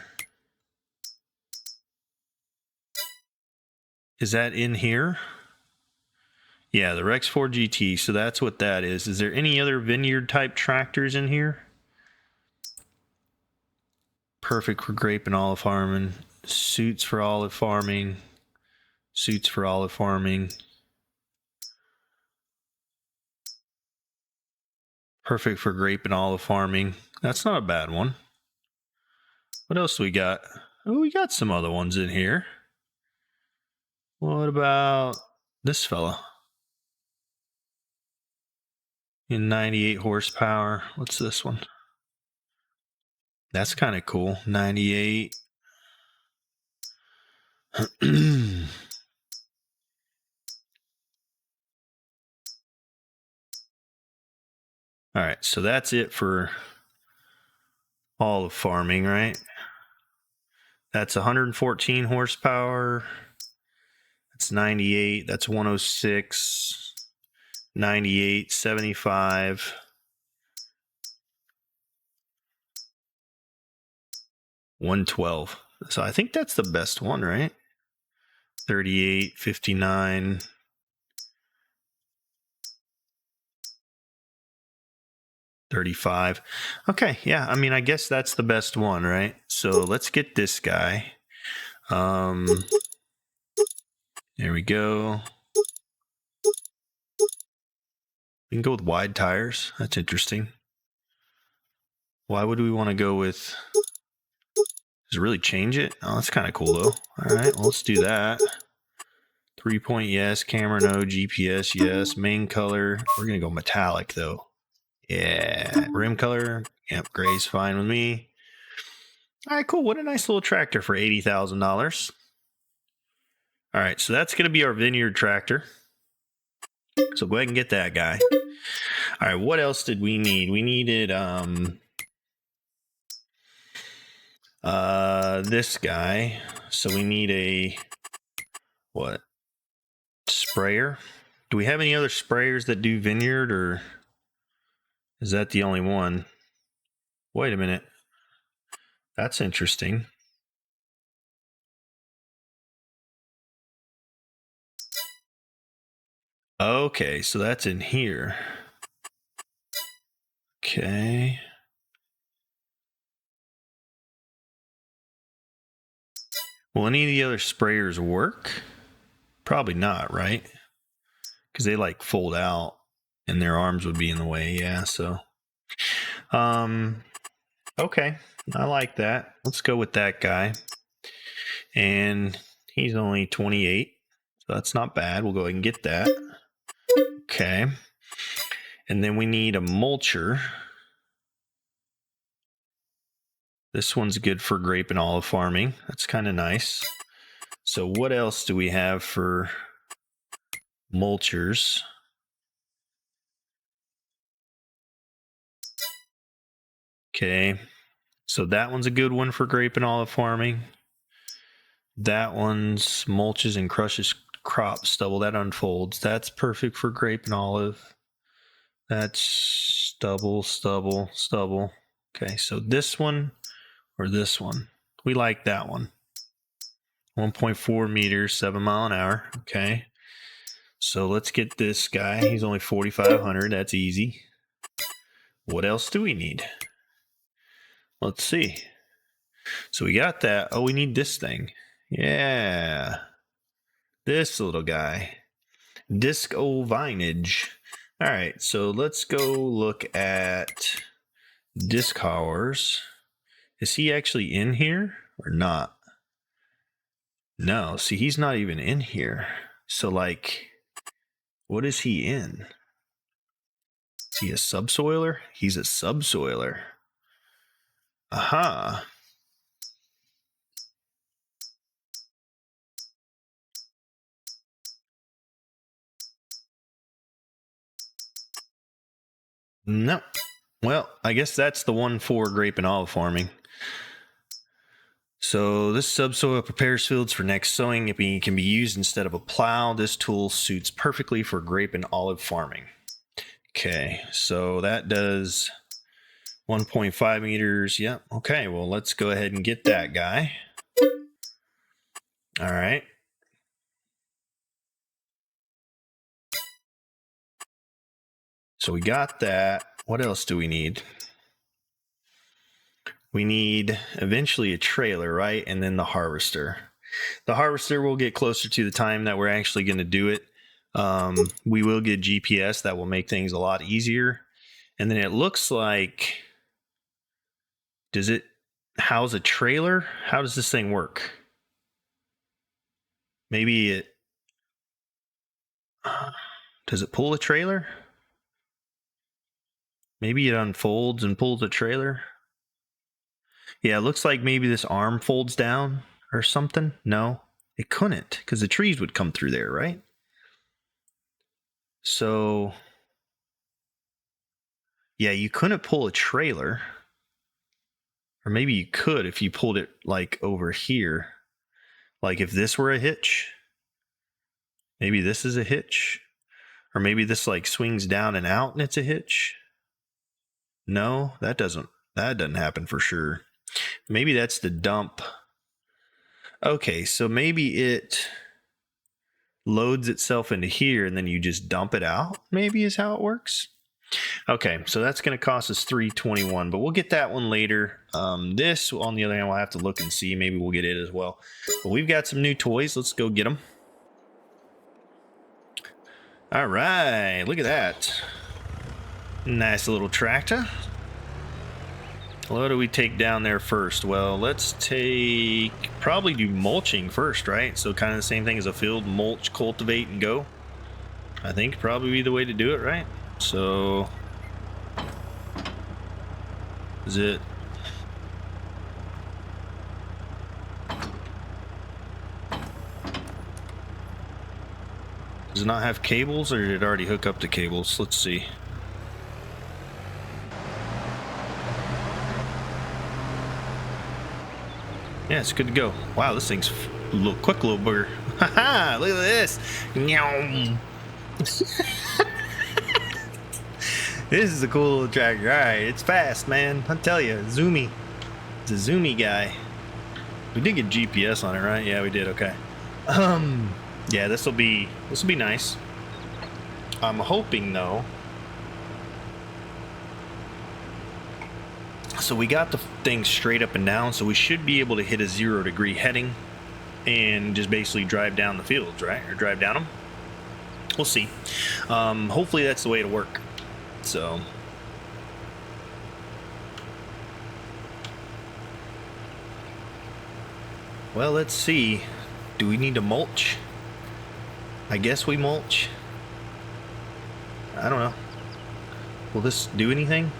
is that in here? Yeah, the Rex 4 GT. So that's what that is. Is there any other vineyard type tractors in here? Perfect for grape and olive farming. Suits for olive farming. Suits for olive farming. Perfect for grape and olive farming. That's not a bad one. What else do we got? Oh, we got some other ones in here. What about this fella? In 98 horsepower. What's this one? That's kind of cool. 98. All right, so that's it for all of farming, right? That's 114 horsepower. That's 98. That's 106. 98, 75. 112. So I think that's the best one, right? 38, 59. 35. Okay, yeah, I mean, I guess that's the best one, right? So let's get this guy. There we go. We can go with wide tires. That's interesting. Why would we want to go with... Does it really change it? Oh, that's kind of cool, though. All right, well, let's do that. 3-point, yes. Camera, no. GPS, yes. Main color. We're going to go metallic, though. Yeah. Rim color. Yep, gray's fine with me. All right, cool. What a nice little tractor for $80,000. All right, so that's going to be our vineyard tractor. So go ahead and get that guy. All right, what else did we need? We needed this guy. So we need a what? Sprayer. Do we have any other sprayers that do vineyard, or is that the only one? Wait a minute. That's interesting. Okay, so that's in here. Okay. Will any of the other sprayers work? Probably not, right? Because they like fold out and their arms would be in the way. Yeah, so okay, I like that. Let's go with that guy. And he's only 28, so that's not bad. We'll go ahead and get that. Okay. And then we need a mulcher. This one's good for grape and olive farming. That's kind of nice. So what else do we have for mulchers? Okay. So that one's a good one for grape and olive farming. That one's mulches and crushes crop stubble. That unfolds. That's perfect for grape and olive. That's stubble. Okay, so this one or this one? We like that one. 1.4 meters, 7 mile an hour. Okay. So let's get this guy. He's only 4,500. That's easy. What else do we need? Let's see. So we got that. Oh, we need this thing. Yeah. This little guy. Disc o vinage. All right. So let's go look at disc hours. Is he actually in here or not? No. See, he's not even in here. So, like, what is he in? Is he a subsoiler? He's a subsoiler. Aha. No. Well, I guess that's the one for grape and olive farming. So this subsoil prepares fields for next sowing. It can be used instead of a plow. This tool suits perfectly for grape and olive farming. Okay, so that does 1.5 meters. Yep. Okay, well, let's go ahead and get that guy. All right. So we got that. What else do we need? We need eventually a trailer, right? And then the harvester. The harvester will get closer to the time that we're actually going to do it. We will get GPS. That will make things a lot easier. And then it looks like, does it house a trailer? How does this thing work? Maybe it, does it pull a trailer? Maybe it unfolds and pulls a trailer. Yeah, it looks like maybe this arm folds down or something. No, it couldn't, because the trees would come through there, right? So, yeah, you couldn't pull a trailer. Or maybe you could if you pulled it like over here. Like if this were a hitch. Maybe this is a hitch. Or maybe this like swings down and out and it's a hitch. No, that doesn't happen for sure. Maybe that's the dump. Okay, so maybe it loads itself into here and then you just dump it out, maybe is how it works. Okay, so that's going to cost us $321, but we'll get that one later. This, on the other hand, we'll have to look and see. Maybe we'll get it as well. But we've got some new toys. Let's go get them. All right, look at that. Nice little tractor. What do we take down there first? Well, let's probably do mulching first, right? So kind of the same thing as a field, mulch, cultivate, and go. I think probably be the way to do it, right? So, is it? Does it not have cables, or did it already hook up to cables? Let's see. Yeah, it's good to go. Wow, this thing's a little quick, little booger. Haha, look at this. This is a cool little tractor. All right, it's fast, man. I tell you, zoomy. It's a zoomy guy. We did get GPS on it, right? Yeah, we did. Okay. Yeah, this will be nice. I'm hoping though. So we got the thing straight up and down, so we should be able to hit a 0-degree heading and just basically drive down the fields, right? Or drive down them. We'll see. Hopefully that's the way to work. So. Well, let's see. Do we need to mulch? I guess we mulch. I don't know. Will this do anything?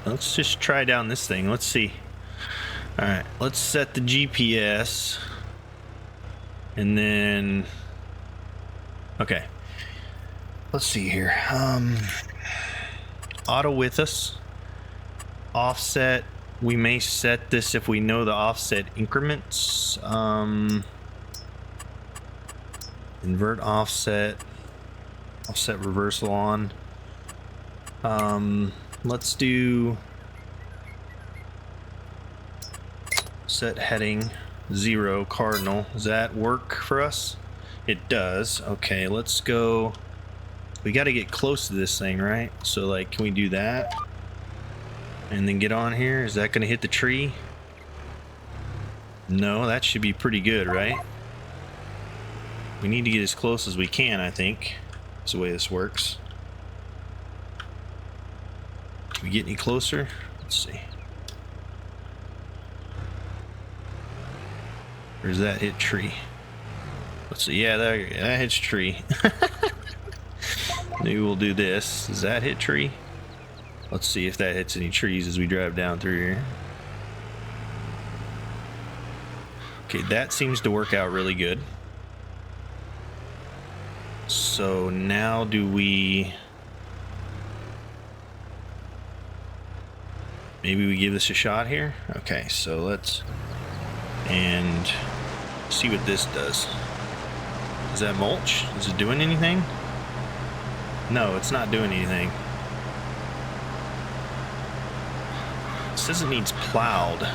Let's just try down this thing. Let's see. All right, let's set the GPS. And then, okay. Let's see here. Auto with us. Offset. We may set this if we know the offset increments. Invert offset. Offset reversal on. Let's do set heading 0 cardinal. Does that work for us? It does. Okay, let's go. We got to get close to this thing, right? So like, can we do that and then get on here? Is that going to hit the tree? No, that should be pretty good, right? We need to get as close as we can, I think. That's the way this works. Can we get any closer? Let's see. Or does that hit tree? Let's see. Yeah, that hits tree. Maybe we'll do this. Does that hit tree? Let's see if that hits any trees as we drive down through here. Okay, that seems to work out really good. So now do we... Maybe we give this a shot here? Okay, so let's... And see what this does. Is that mulch? Is it doing anything? No, it's not doing anything. It says it needs plowed.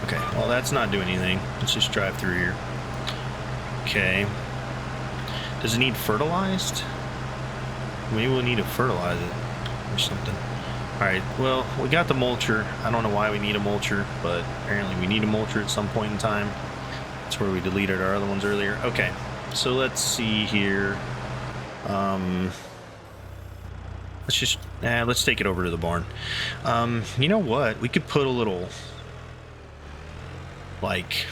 Okay, well that's not doing anything. Let's just drive through here. Okay. Does it need fertilized? Maybe we'll need to fertilize it or something. Alright, well, we got the mulcher. I don't know why we need a mulcher, but apparently we need a mulcher at some point in time. That's where we deleted our other ones earlier. Okay, so let's see here. Let's take it over to the barn. You know what? We could put a little, like,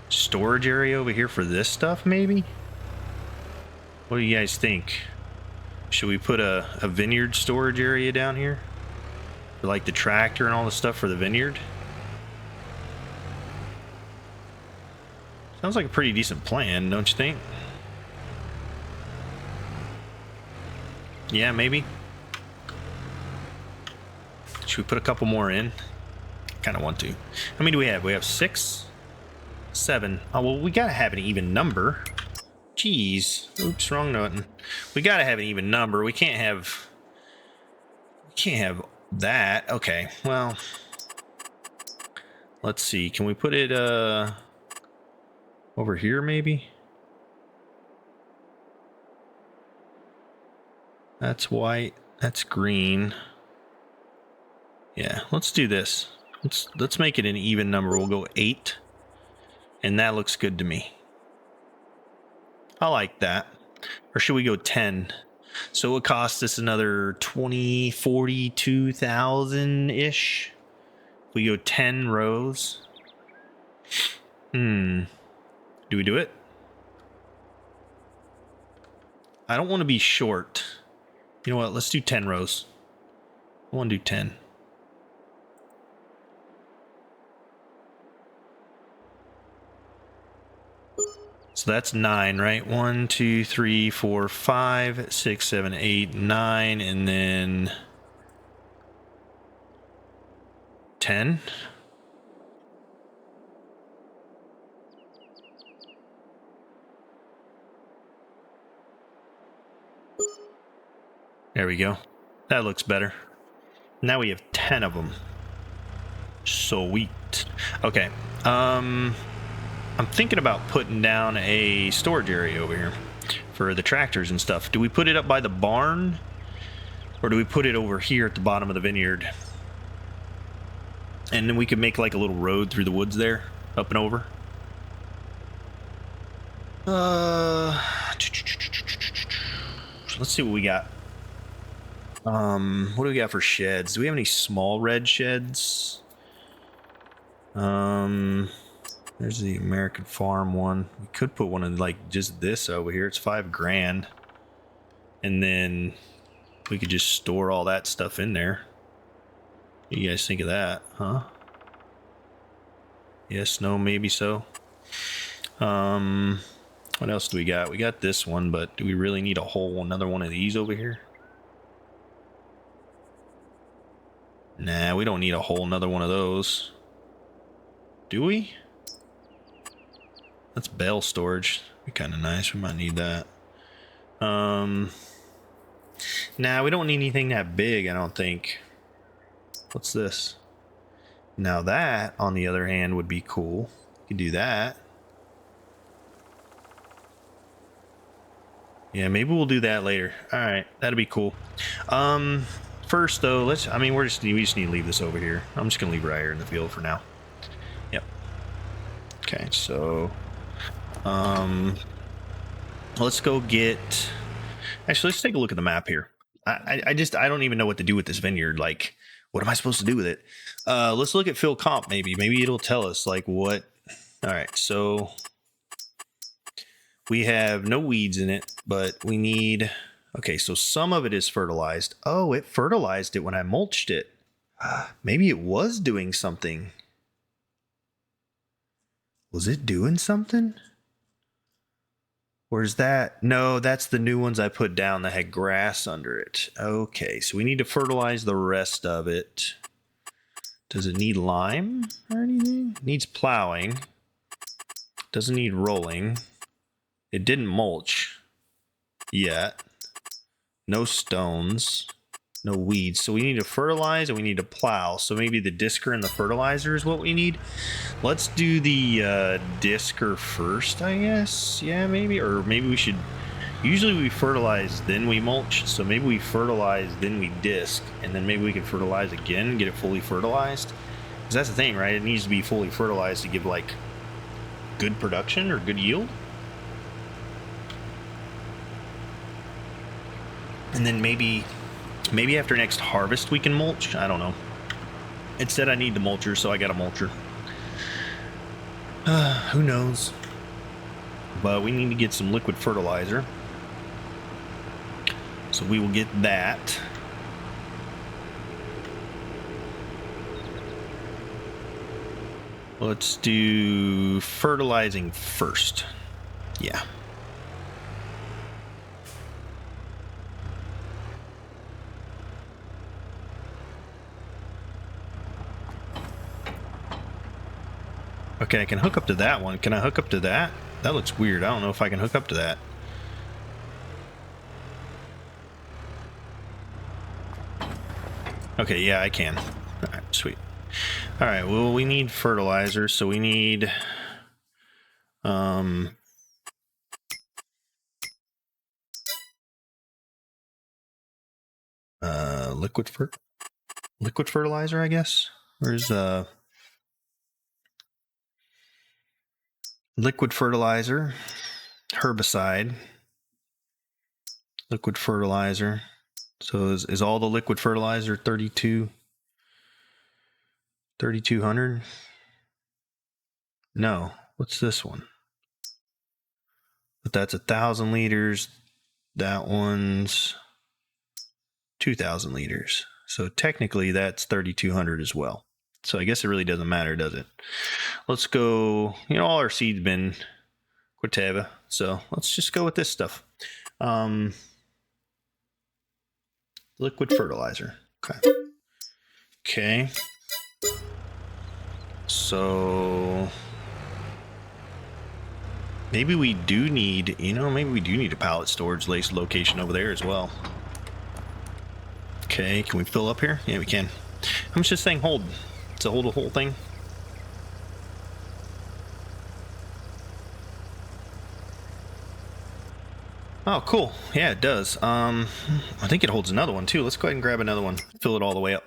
storage area over here for this stuff, maybe? What do you guys think? Should we put a vineyard storage area down here? For, like, the tractor and all the stuff for the vineyard? Sounds like a pretty decent plan, don't you think? Yeah, maybe. Should we put a couple more in? Kind of want to. How many do we have? We have 6, 7. Oh, well, we gotta have an even number. Jeez. Oops, wrong button. We gotta have an even number. We can't have that. Okay, well, let's see. Can we put it over here maybe? That's white. That's green. Yeah, let's do this. Let's make it an even number. We'll go 8. And that looks good to me. I like that. Or should we go 10? So it would cost us another 42,000-ish. We go 10 rows. Do we do it? I don't want to be short. You know what? Let's do 10 rows. I want to do 10. So that's 9, right? 1, 2, 3, 4, 5, 6, 7, 8, 9, and then 10. There we go. That looks better. Now we have 10 of them. Sweet. Okay. I'm thinking about putting down a storage area over here for the tractors and stuff. Do we put it up by the barn? Or do we put it over here at the bottom of the vineyard? And then we could make like a little road through the woods there, up and over. Let's see what we got. What do we got for sheds? Do we have any small red sheds? There's the American Farm one. We could put one in like just this over here. It's $5,000. And then we could just store all that stuff in there. What do you guys think of that, huh? Yes, no, maybe so. What else do we got? We got this one, but do we really need another one of these over here? Nah, we don't need a whole another one of those. Do we? That's bale storage. Be kind of nice. We might need that. Nah, we don't need anything that big, I don't think. What's this? Now that, on the other hand, would be cool. You could do that. Yeah, maybe we'll do that later. All right, that'd be cool. First though, we just need to leave this over here. I'm just gonna leave it right here in the field for now. Yep. Okay, so let's go get. Actually, let's take a look at the map here. I don't even know what to do with this vineyard. Like, what am I supposed to do with it? Let's look at Phil Comp. Maybe it'll tell us like what. All right, so we have no weeds in it, but we need. Okay, so some of it is fertilized. Oh, it fertilized it when I mulched it. Maybe it was doing something. Was it doing something? Or is that? No, that's the new ones I put down that had grass under it. Okay, so we need to fertilize the rest of it. Does it need lime or anything? It needs plowing. Doesn't need rolling. It didn't mulch yet. No stones. No weeds. So we need to fertilize and we need to plow. So maybe the discer and the fertilizer is what we need. Let's do the discer first, I guess. Yeah, maybe. Or maybe we should... Usually we fertilize, then we mulch. So maybe we fertilize, then we disc. And then maybe we can fertilize again and get it fully fertilized. Because that's the thing, right? It needs to be fully fertilized to give, like, good production or good yield. And then maybe after next harvest we can mulch. I don't know. It said I need the mulcher, so I got a mulcher. Who knows? But we need to get some liquid fertilizer. So we will get that. Let's do fertilizing first. Yeah. Okay, I can hook up to that one. Can I hook up to that? That looks weird. I don't know if I can hook up to that. Okay, yeah, I can. All right, sweet. All right, well, we need fertilizer, so we need... liquid fertilizer, I guess. Where's liquid fertilizer, herbicide, liquid fertilizer. So is all the liquid fertilizer 3200? No, what's this one? But that's 1,000 liters. That one's 2,000 liters. So technically that's 3,200 as well. So I guess it really doesn't matter, does it? Let's go, you know, all our seeds been Quiteva. So let's just go with this stuff. Liquid fertilizer. Okay. Okay. So maybe we do need, maybe we do need a pallet storage location over there as well. Okay, can we fill up here? Yeah, we can. How much does this thing hold? Does it hold the whole thing? Oh, cool. Yeah, it does. I think it holds another one too. Let's go ahead and grab another one. Fill it all the way up.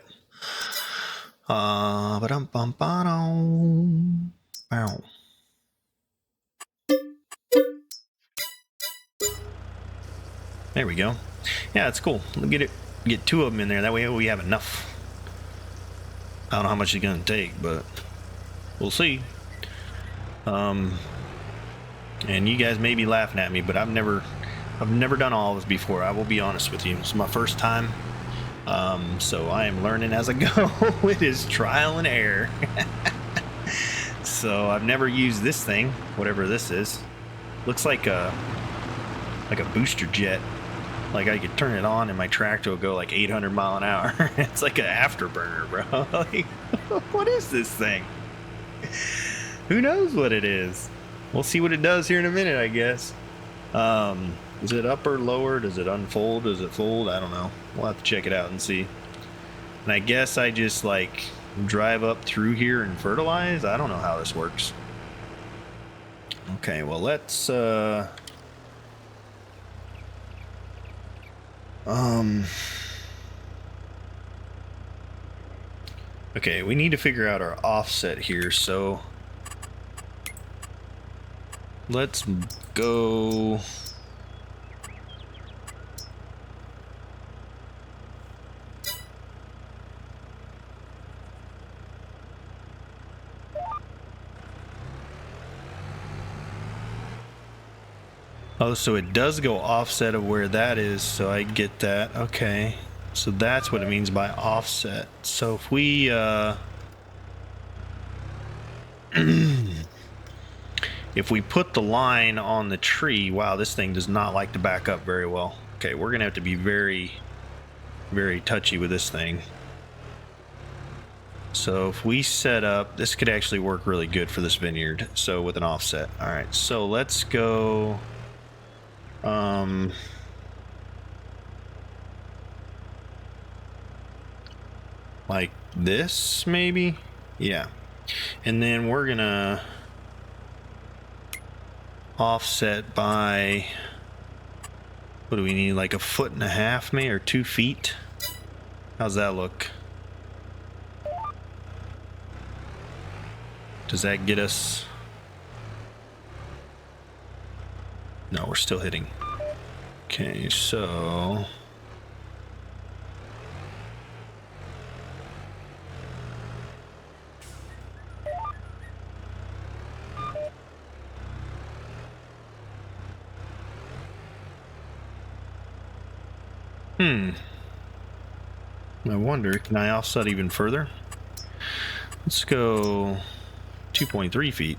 There we go. Yeah, it's cool. We'll get 2 of them in there. That way we have enough. I don't know how much it's gonna take, but we'll see. And you guys may be laughing at me, but I've never done all of this before. I will be honest with you. It's my first time. So I am learning as I go. It is trial and error. So I've never used this thing, whatever this is. Looks like a booster jet. Like I could turn it on and my tractor will go like 800 mile an hour. It's like an afterburner, bro. Like, what is this thing? Who knows what it is? We'll see what it does here in a minute, I guess. Is it up or lower? Does it unfold? Does it fold? I don't know. We'll have to check it out and see. And I guess I just like drive up through here and fertilize. I don't know how this works. Okay, well let's okay, we need to figure out our offset here, so let's go. Oh, so it does go offset of where that is, so I get that. Okay, so that's what it means by offset. So if we if we put the line on the tree, wow, this thing does not like to back up very well. Okay, we're gonna have to be very, very touchy with this thing. So if we set up, this could actually work really good for this vineyard. So with an offset. All right, so let's go. Like this, maybe? Yeah. And then we're gonna offset by, what do we need, like 1.5 feet maybe, or 2 feet? How's that look? Does that get us? No, we're still hitting. Okay, so I wonder, can I offset even further? Let's go 2.3 feet.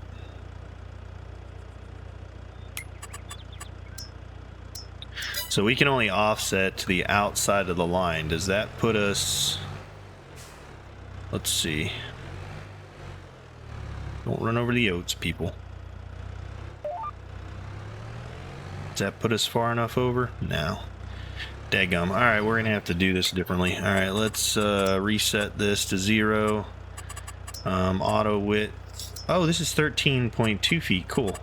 So we can only offset to the outside of the line. Does that put us, let's see. Don't run over the oats, people. Does that put us far enough over? No. Daggum. All right, we're gonna have to do this differently. All right, let's reset this to 0. Auto width. Oh, this is 13.2 feet. Cool.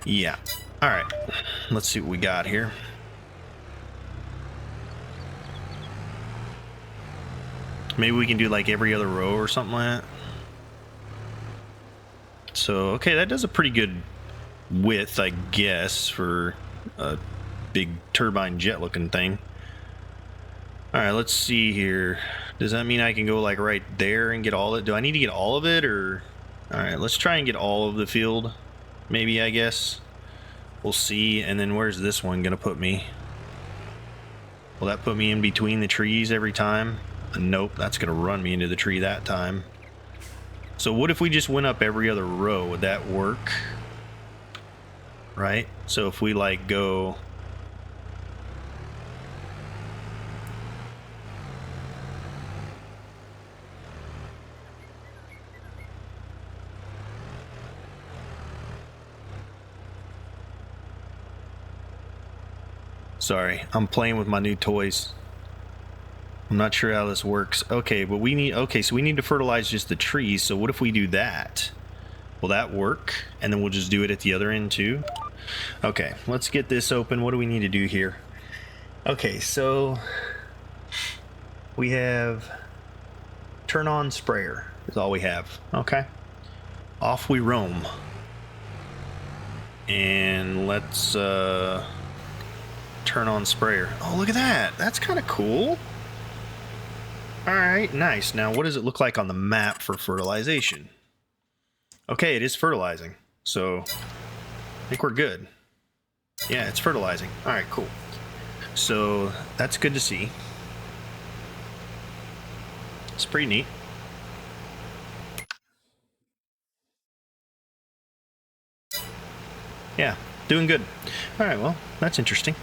Yeah. All right. Let's see what we got here. Maybe we can do like every other row or something like that. So, okay, that does a pretty good width, I guess, for a big turbine jet looking thing. All right, let's see here. Does that mean I can go like right there and get all of it? Do I need to get all of it, or? All right, let's try and get all of the field. Maybe, I guess. We'll see. And then where's this one gonna put me? Will that put me in between the trees every time? Nope, that's gonna run me into the tree that time. So what if we just went up every other row? Would that work? Right? So if we like go... Sorry, I'm playing with my new toys. I'm not sure how this works. Okay, but we need... Okay, so we need to fertilize just the trees. So what if we do that? Will that work? And then we'll just do it at the other end too? Okay, let's get this open. What do we need to do here? Okay, so we have turn on sprayer is all we have. Okay, off we roam. And let's turn on sprayer. Oh, look at that. That's kind of cool. All right, nice. Now, what does it look like on the map for fertilization? Okay, it is fertilizing. So, I think we're good. Yeah, it's fertilizing. All right, cool. So, that's good to see. It's pretty neat. Yeah, doing good. All right, well, that's interesting.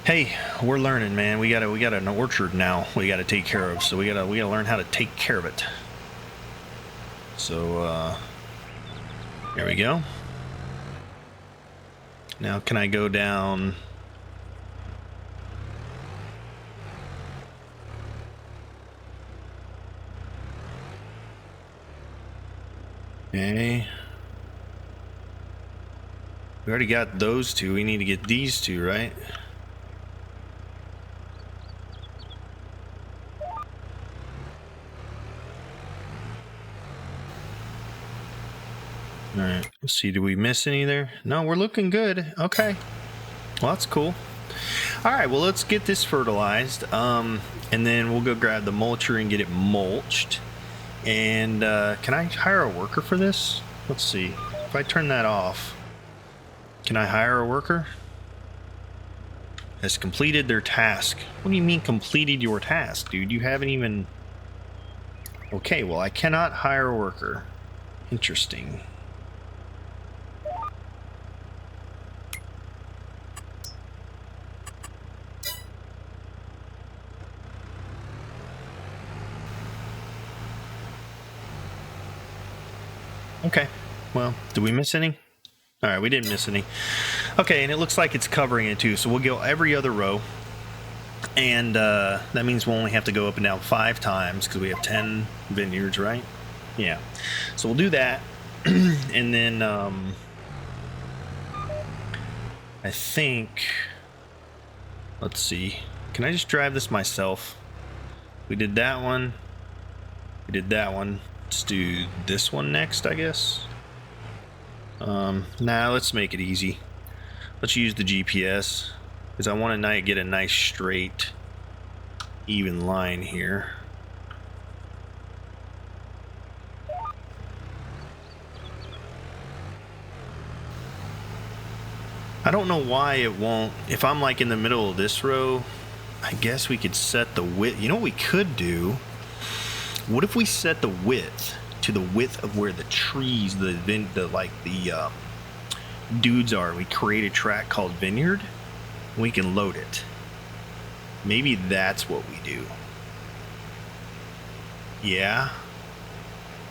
Hey, we're learning, man. We got an orchard now we got to take care of. So we got to learn how to take care of it. So there we go. Now can I go down? Okay. We already got those two. We need to get these two, right? All right, let's see, do we miss any there? No, we're looking good. Okay, well, that's cool. All right, well, let's get this fertilized, and then we'll go grab the mulcher and get it mulched. And can I hire a worker for this? Let's see. If I turn that off, can I hire a worker? Has completed their task. What do you mean completed your task, dude? You haven't even... Okay, well, I cannot hire a worker. Interesting. Okay, well, did we miss any? All right, we didn't miss any. Okay, and it looks like it's covering it too, so we'll go every other row. And that means we'll only have to go up and down 5 times because we have 10 vineyards, right? Yeah. So we'll do that. And then I think, let's see. Can I just drive this myself? We did that one. We did that one. Let's do this one next, I guess. Nah, let's make it easy. Let's use the GPS because I want to get a nice straight, even line here. I don't know why it won't. If I'm like in the middle of this row, I guess we could set the width. You know what we could do? What if we set the width to the width of where the trees, the dudes are? We create a track called Vineyard. We can load it. Maybe that's what we do. Yeah,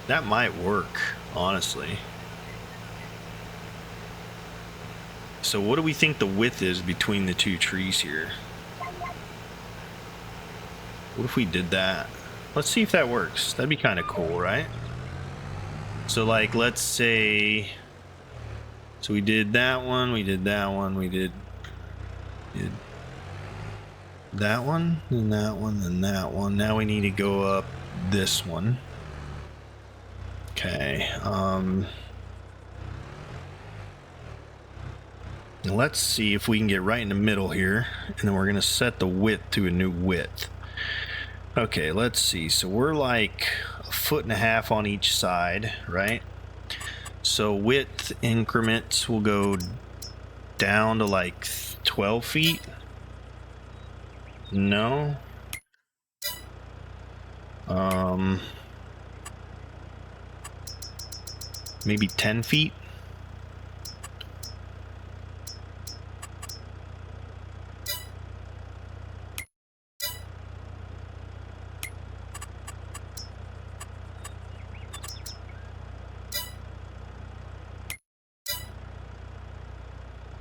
that might work, honestly. So what do we think the width is between the 2 trees here? What if we did that? Let's see if that works. That'd be kind of cool, right? So like, let's say, so we did that one, we did that one, we did that one, and that one, and that one. Now we need to go up this one. Okay, let's see if we can get right in the middle here, and then we're gonna set the width to a new width. Okay, let's see. So we're like 1.5 feet on each side, right? So width increments will go down to like 12 feet. No. Maybe 10 feet.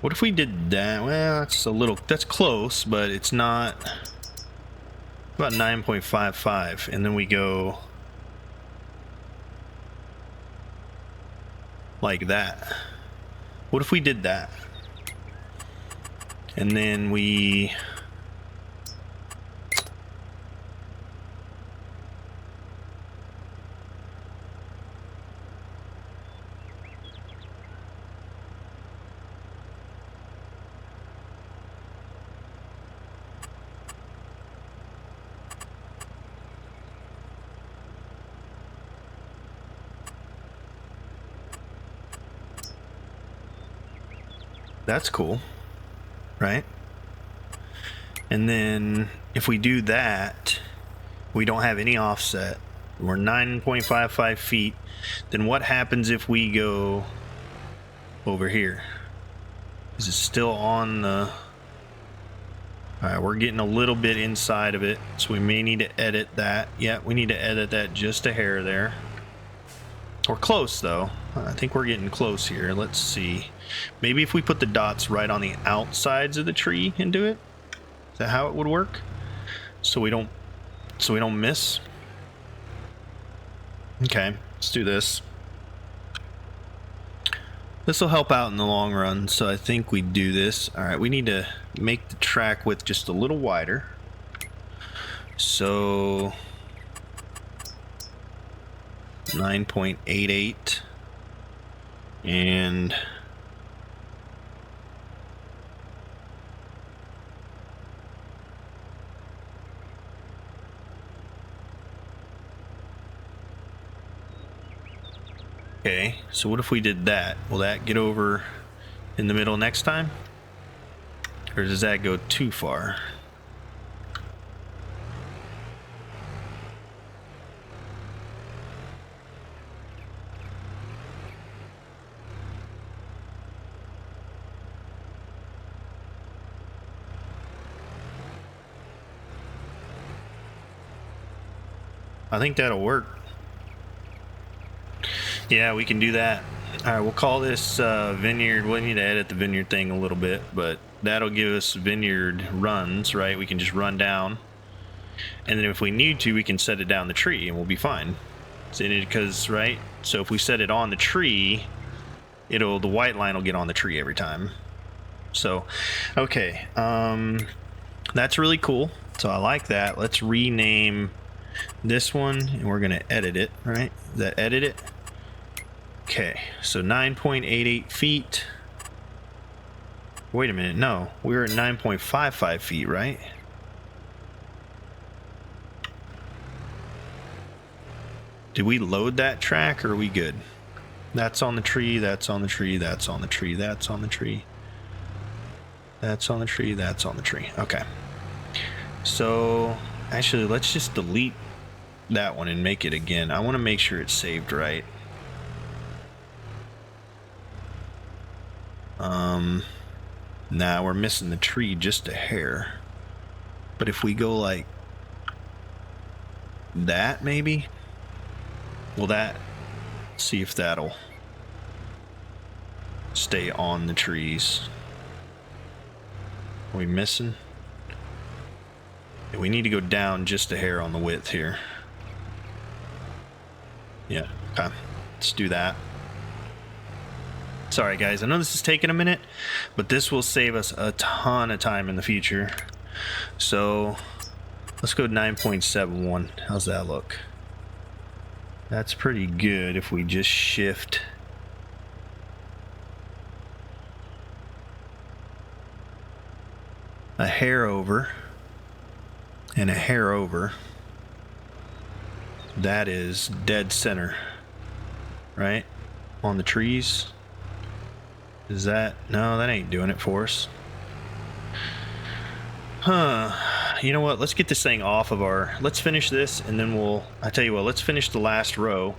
What if we did that? Well, that's close, but it's not. About 9.55, and then we go like that. What if we did that? And then we that's cool, right? And then if we do that, we don't have any offset. We're 9.55 feet. Then what happens if we go over here? Is it still on the... All right, we're getting a little bit inside of it, so we may need to edit that. Yeah, we need to edit that just a hair there. We're close, though. I think we're getting close here. Let's see. Maybe if we put the dots right on the outsides of the tree and do it. Is that how it would work? So we don't miss. Okay, let's do this. This will help out in the long run, so I think we do this. All right, we need to make the track width just a little wider. So 9.88 and okay, so what if we did that? Will that get over in the middle next time? Or does that go too far? I think that'll work. Yeah, we can do that. All right, we'll call this vineyard. We'll need to edit the vineyard thing a little bit, but that'll give us vineyard runs, right? We can just run down, and then if we need to, we can set it down the tree, and we'll be fine. Because, right? So if we set it on the tree, the white line will get on the tree every time. So, okay, that's really cool. So I like that. Let's rename this one, and we're gonna edit it, right? Edit it. Okay, so 9.88 feet. Wait a minute, no, we're at 9.55 feet, right? Did we load that track, or are we good? That's on the tree, that's on the tree, that's on the tree, that's on the tree. That's on the tree, that's on the tree. Okay. So, actually, let's just delete that one and make it again. I want to make sure it's saved right. Nah, we're missing the tree just a hair. But if we go like that, maybe? Well, see if that'll stay on the trees. Are we missing? Yeah, we need to go down just a hair on the width here. Yeah, okay. Let's do that. Sorry guys, I know this is taking a minute, but this will save us a ton of time in the future. So let's go 9.71. How's that look? That's pretty good if we just shift a hair over and a hair over. That is dead center, right? On the trees. Is that? No, that ain't doing it for us. Huh. You know what? Let's get this thing off of our... Let's finish this, and then I tell you what, let's finish the last row,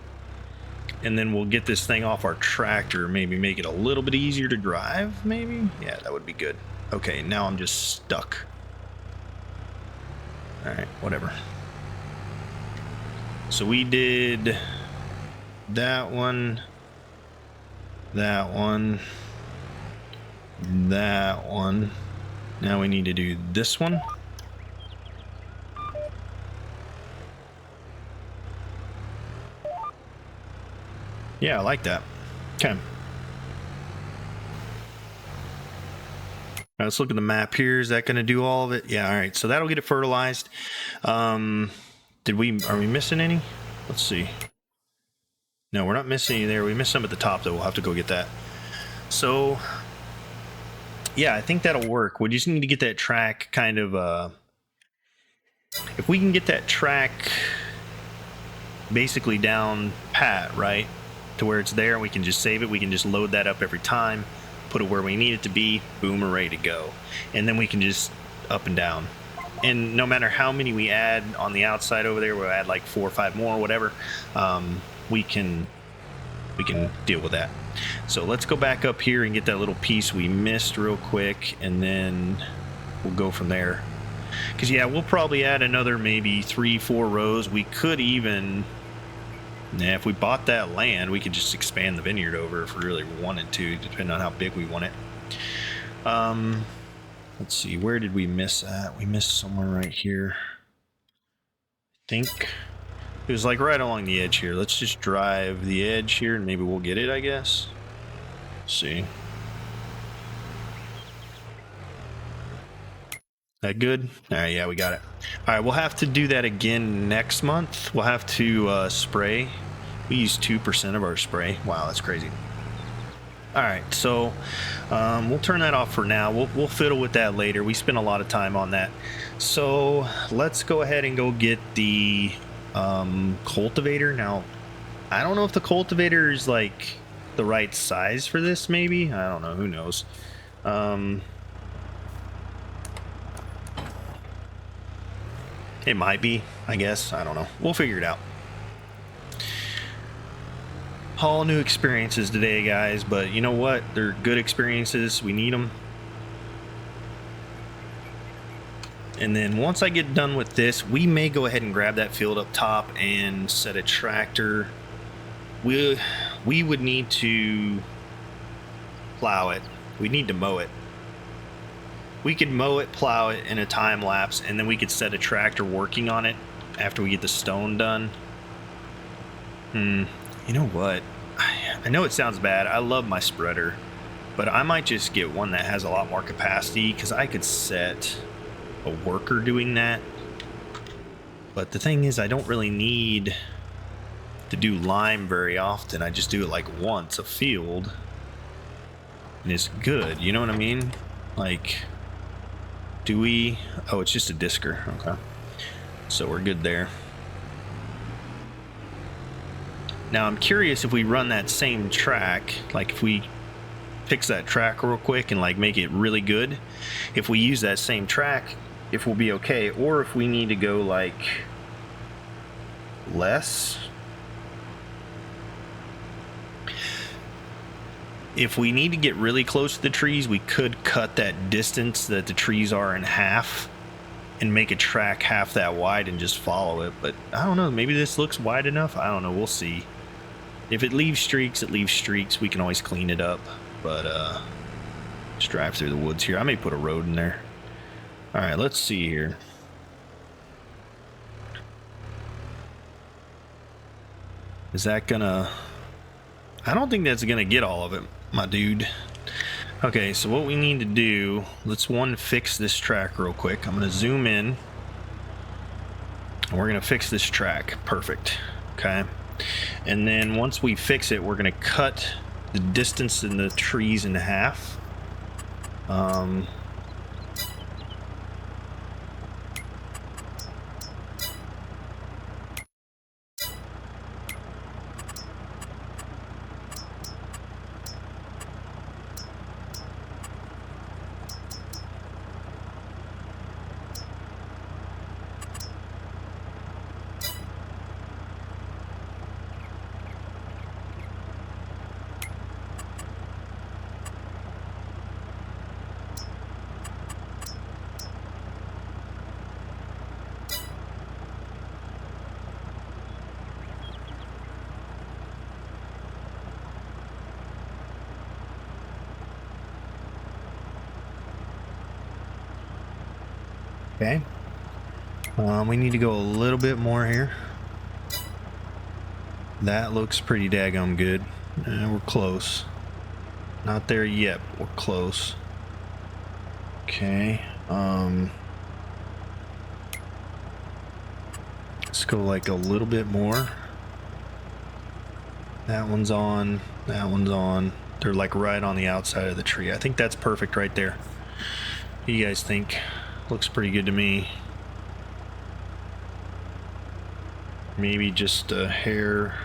and then we'll get this thing off our tractor, maybe make it a little bit easier to drive, maybe? Yeah, that would be good. Okay, now I'm just stuck. Alright, whatever. So we did that one, that one, that one. Now we need to do this one. Yeah, I like that. Okay. Let's look at the map here. Is that going to do all of it? Yeah, all right. So that'll get it fertilized. Are we missing any? Let's see. No, we're not missing any there. We missed some at the top, though. We'll have to go get that. So, yeah, I think that'll work. We just need to get that track kind of... if we can get that track basically down pat, right, to where it's there, and we can just save it. We can just load that up every time, put it where we need it to be, boom, we're ready to go. And then we can just up and down. And no matter how many we add on the outside over there, we'll add like 4 or 5 more, whatever, we can deal with that. So let's go back up here and get that little piece we missed real quick, and then we'll go from there. Because, yeah, we'll probably add another maybe 3-4 rows. We could even... Yeah, if we bought that land, we could just expand the vineyard over if we really wanted to, depending on how big we want it. Let's see, where did we miss at? We missed somewhere right here. I think it was like right along the edge here. Let's just drive the edge here and maybe we'll get it, I guess. Let's see. That good? All right, yeah, we got it. All right, we'll have to do that again next month. We'll have to spray. We use 2% of our spray. Wow, that's crazy. All right, so we'll turn that off for now. We'll fiddle with that later. We spent a lot of time on that. So let's go ahead and go get the cultivator. Now, I don't know if the cultivator is like the right size for this, maybe. I don't know. Who knows? It might be, I guess. I don't know. We'll figure it out. All new experiences today, guys, but you know what? They're good experiences. We need them. And then once I get done with this, we may go ahead and grab that field up top and set a tractor. We would need to plow it. We need to mow it. We could mow it, plow it in a time lapse, and then we could set a tractor working on it after we get the stone done. You know what? I know it sounds bad. I love my spreader, but I might just get one that has a lot more capacity, because I could set a worker doing that. But the thing is, I don't really need to do lime very often. I just do it like once a field, and it's good. You know what I mean? Like, do we? Oh, it's just a disker. Okay, so we're good there. Now I'm curious if we run that same track, like if we fix that track real quick and like make it really good, if we use that same track, if we'll be okay, or if we need to go like less. If we need to get really close to the trees, we could cut that distance that the trees are in half and make a track half that wide and just follow it. But I don't know, maybe this looks wide enough. I don't know, we'll see. If it leaves streaks, it leaves streaks. We can always clean it up. But just drive through the woods here. I may put a road in there. All right, let's see here. Is that gonna... I don't think that's gonna get all of it, my dude. Okay, so what we need to do, let's fix this track real quick. I'm gonna zoom in, and we're gonna fix this track. Perfect. Okay, and then once we fix it, we're gonna cut the distance in the trees in half. Okay, we need to go a little bit more here. That looks pretty daggone good. We're close. Not there yet, but we're close. Okay, let's go like a little bit more. That one's on, that one's on. They're like right on the outside of the tree. I think that's perfect right there. What do you guys think? Looks pretty good to me. Maybe just a hair.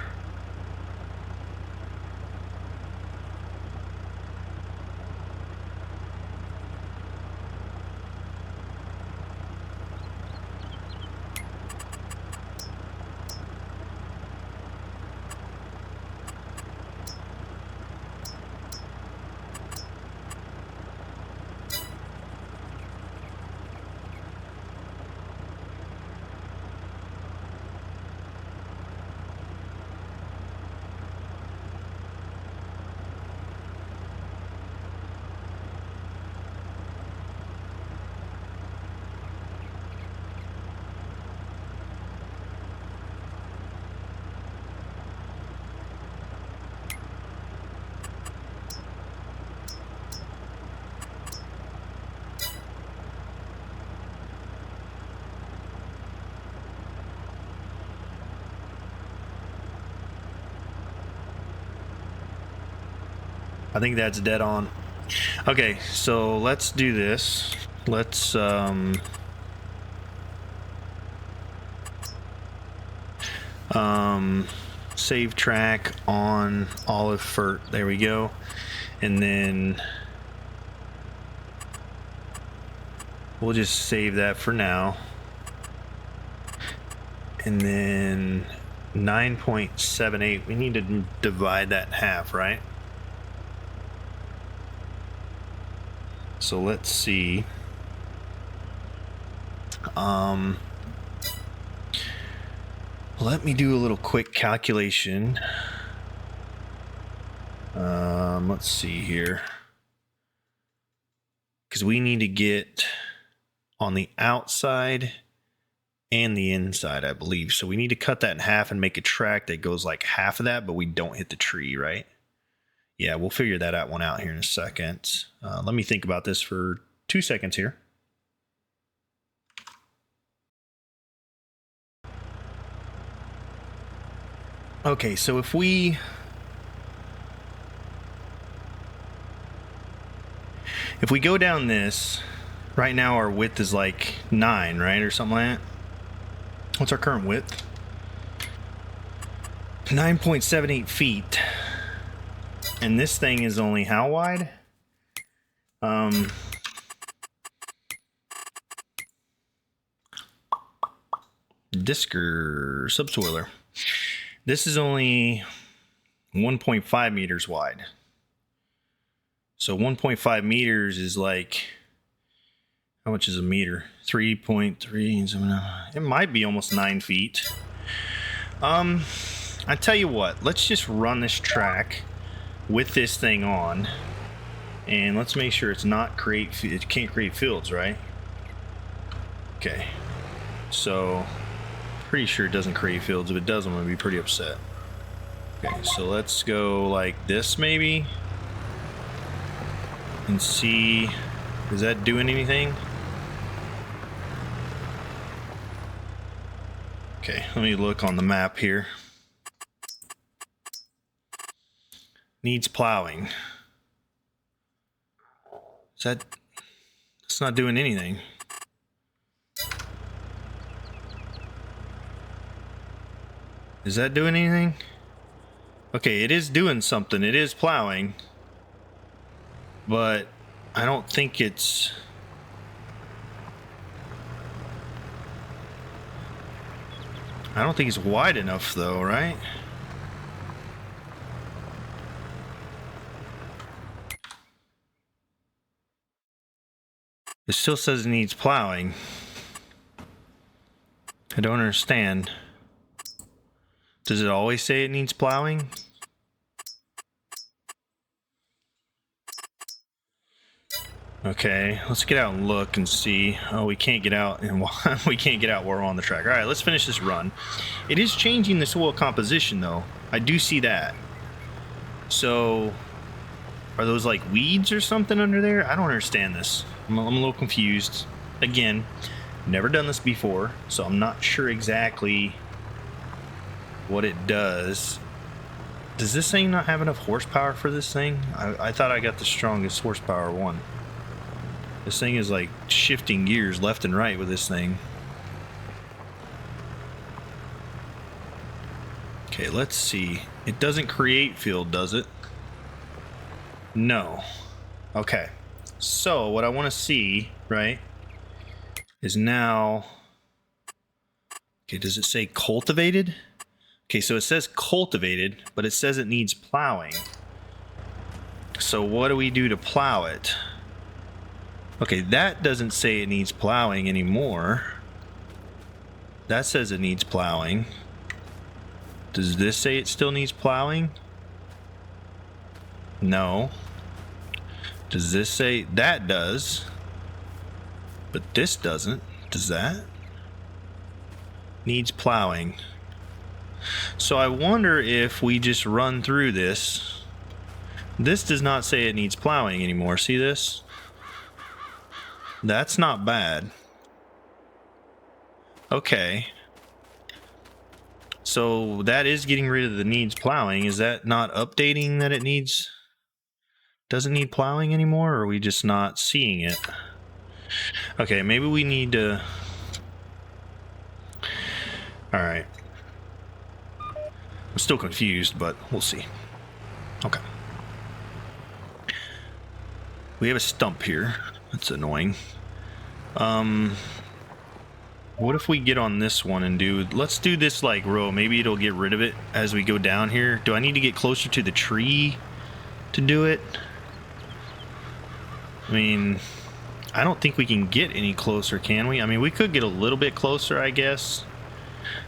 I think that's dead on. Okay, so let's do this. Let's save track on Olive Fert. There we go. And then we'll just save that for now. And then 9.78, we need to divide that in half, right? So let's see. Let me do a little quick calculation. Let's see here. Because we need to get on the outside and the inside, I believe. So we need to cut that in half and make a track that goes like half of that, but we don't hit the tree, right? Yeah, we'll figure that one out here in a second. Let me think about this for 2 seconds here. Okay, so if we go down this, right now our width is like 9, right? Or something like that. What's our current width? 9.78 feet. And this thing is only how wide? Disker subsoiler. This is only 1.5 meters wide. So 1.5 meters is like, how much is a meter? 3.3. It might be almost 9 feet. I tell you what, let's just run this track with this thing on, and let's make sure it can't create fields, right? Okay, so pretty sure it doesn't create fields. If it does, I'm gonna be pretty upset. Okay, so let's go like this maybe and see, is that doing anything? Okay, let me look on the map here. Needs plowing. It's not doing anything. Is that doing anything? Okay, it is doing something. It is plowing. But I don't think it's... I don't think it's wide enough though, right? It still says it needs plowing. I don't understand. Does it always say it needs plowing? Okay, let's get out and look and see. Oh, we can't get out, and we can't get out while we're on the track. All right, let's finish this run. It is changing the soil composition, though. I do see that. So, are those like weeds or something under there? I don't understand this. I'm a little confused. Again, never done this before, so I'm not sure exactly what it does. Does this thing not have enough horsepower for this thing? I thought I got the strongest horsepower one. This thing is like shifting gears left and right with this thing. Okay, let's see. It doesn't create field, does it? No. Okay. So what I want to see, right, is now... Okay, does it say cultivated? Okay, so it says cultivated, but it says it needs plowing. So what do we do to plow it? Okay, that doesn't say it needs plowing anymore. That says it needs plowing. Does this say it still needs plowing? No. Does this say that does? But this doesn't. Does that? Needs plowing. So I wonder if we just run through this. This does not say it needs plowing anymore. See this? That's not bad. Okay. So that is getting rid of the needs plowing. Is that not updating that it needs... doesn't need plowing anymore, or are we just not seeing it? Okay, maybe we need to... Alright. I'm still confused, but we'll see. Okay. We have a stump here. That's annoying. What if we get on this one and do... Let's do this like row. Maybe it'll get rid of it as we go down here. Do I need to get closer to the tree to do it? I mean, I don't think we can get any closer, can we? I mean, we could get a little bit closer, I guess.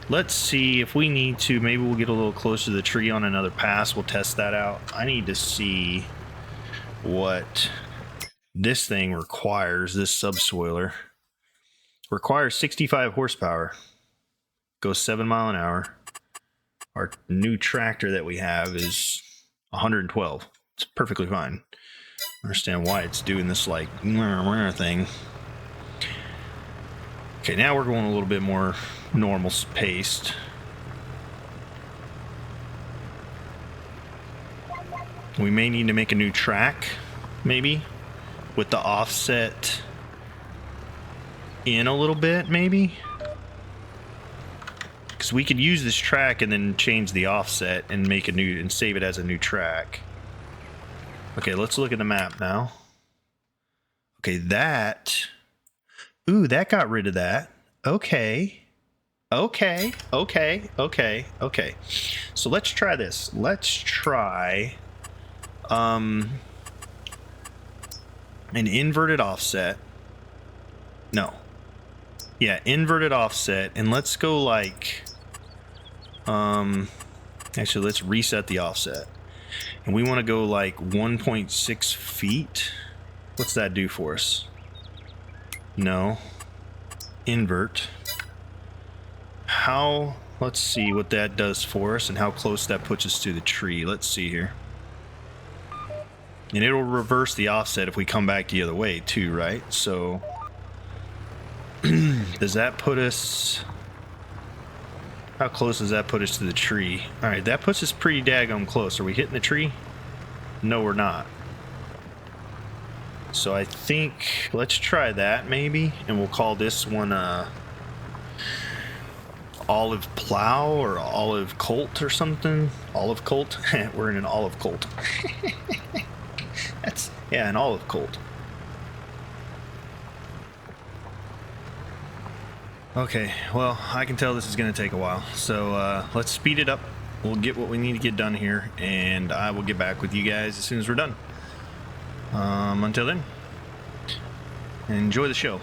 Let's see if we need to. Maybe we'll get a little closer to the tree on another pass. We'll test that out. I need to see what this thing requires. This subsoiler requires 65 horsepower. Goes 7 miles an hour. Our new tractor that we have is 112. It's perfectly fine. I understand why it's doing this like thing. Okay, now we're going a little bit more normal paced. We may need to make a new track, maybe, with the offset in a little bit, maybe. Because we could use this track and then change the offset and make a new and save it as a new track. Okay, let's look at the map now. Okay, that. Ooh, that got rid of that. Okay. Okay. So let's try this. Let's try an inverted offset. No. Yeah, inverted offset, and let's go like actually let's reset the offset. And we want to go like 1.6 feet. What's that do for us? No. Invert. How, let's see what that does for us and how close that puts us to the tree. Let's see here. And it'll reverse the offset if we come back the other way too, right? So does that put us, how close does that put us to the tree? All right, that puts us pretty daggone close. Are we hitting the tree? No, we're not. So I think let's try that maybe, and we'll call this one Olive Plow or Olive Colt or something. Olive Colt. We're in an Olive Colt. That's, yeah, an Olive Colt. Okay, well, I can tell this is going to take a while, so let's speed it up. We'll get what we need to get done here, and I will get back with you guys as soon as we're done. Until then, enjoy the show.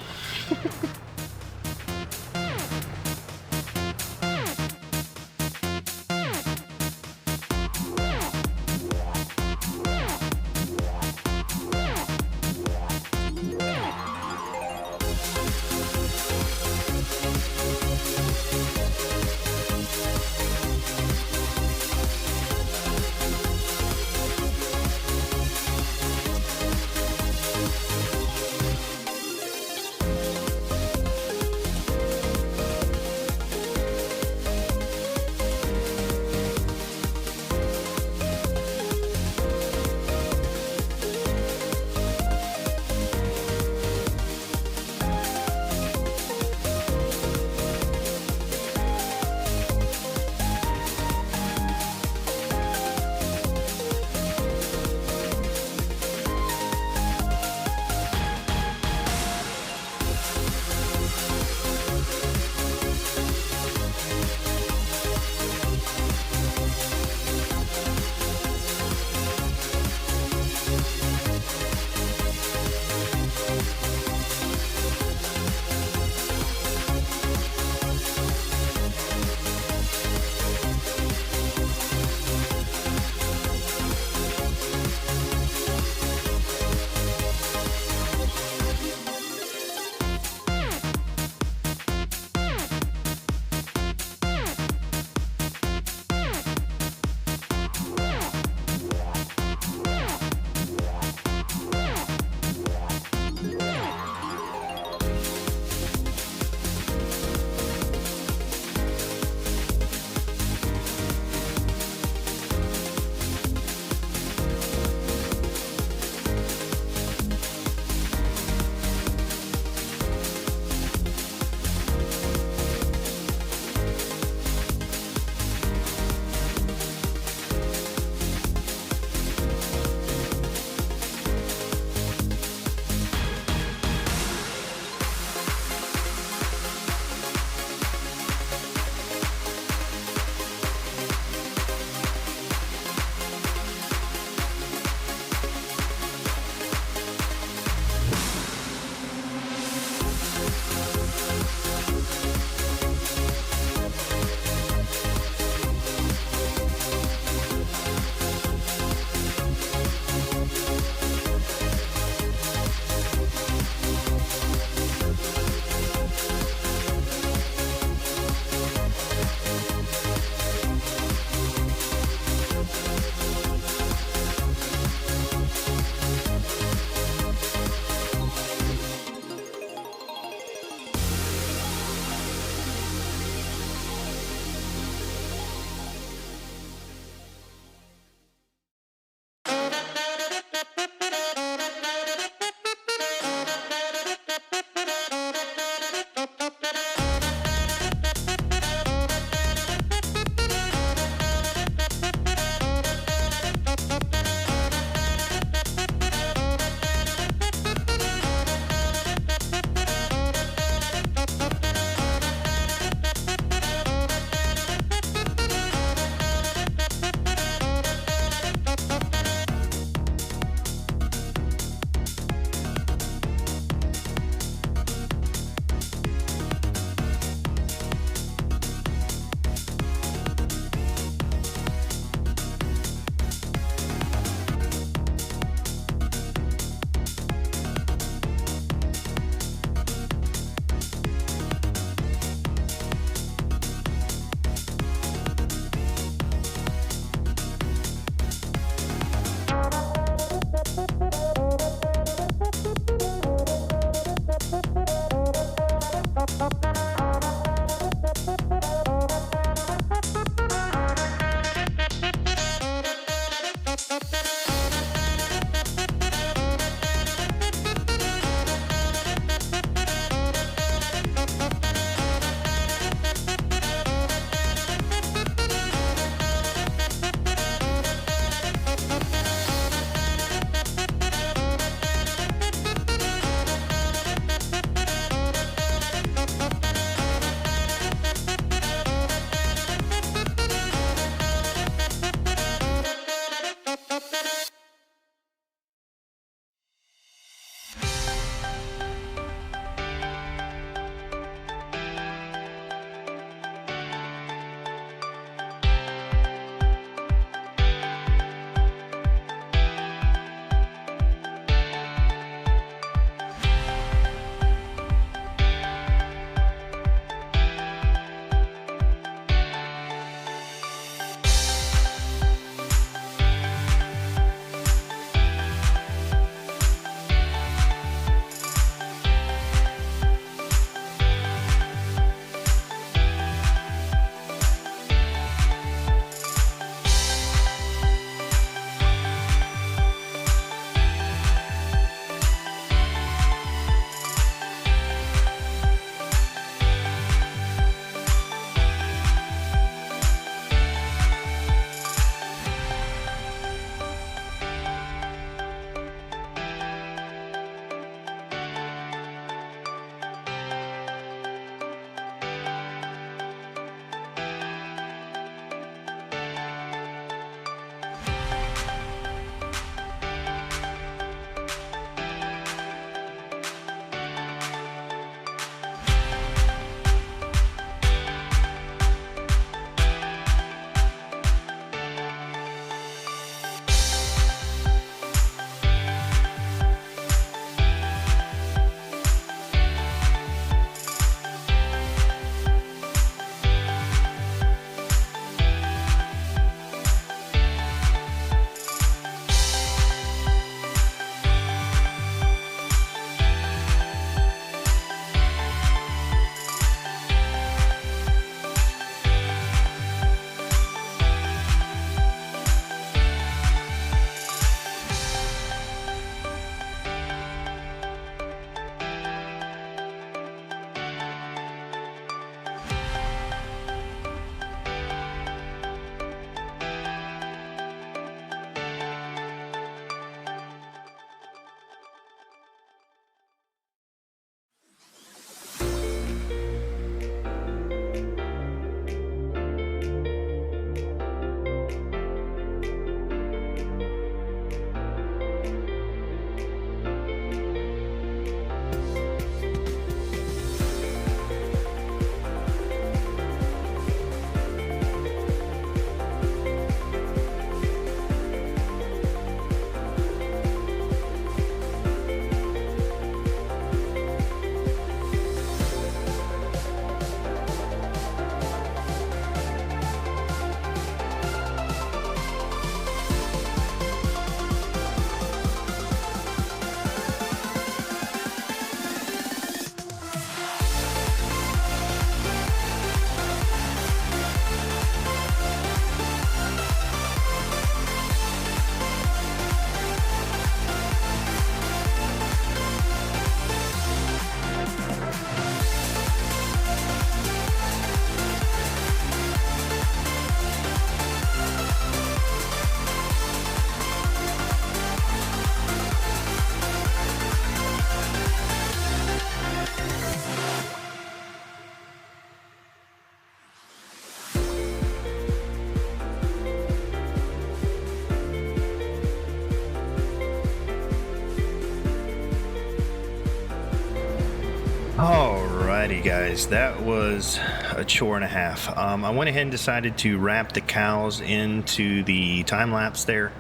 Alrighty guys, that was a chore and a half. I went ahead and decided to wrap the cows into the time lapse there.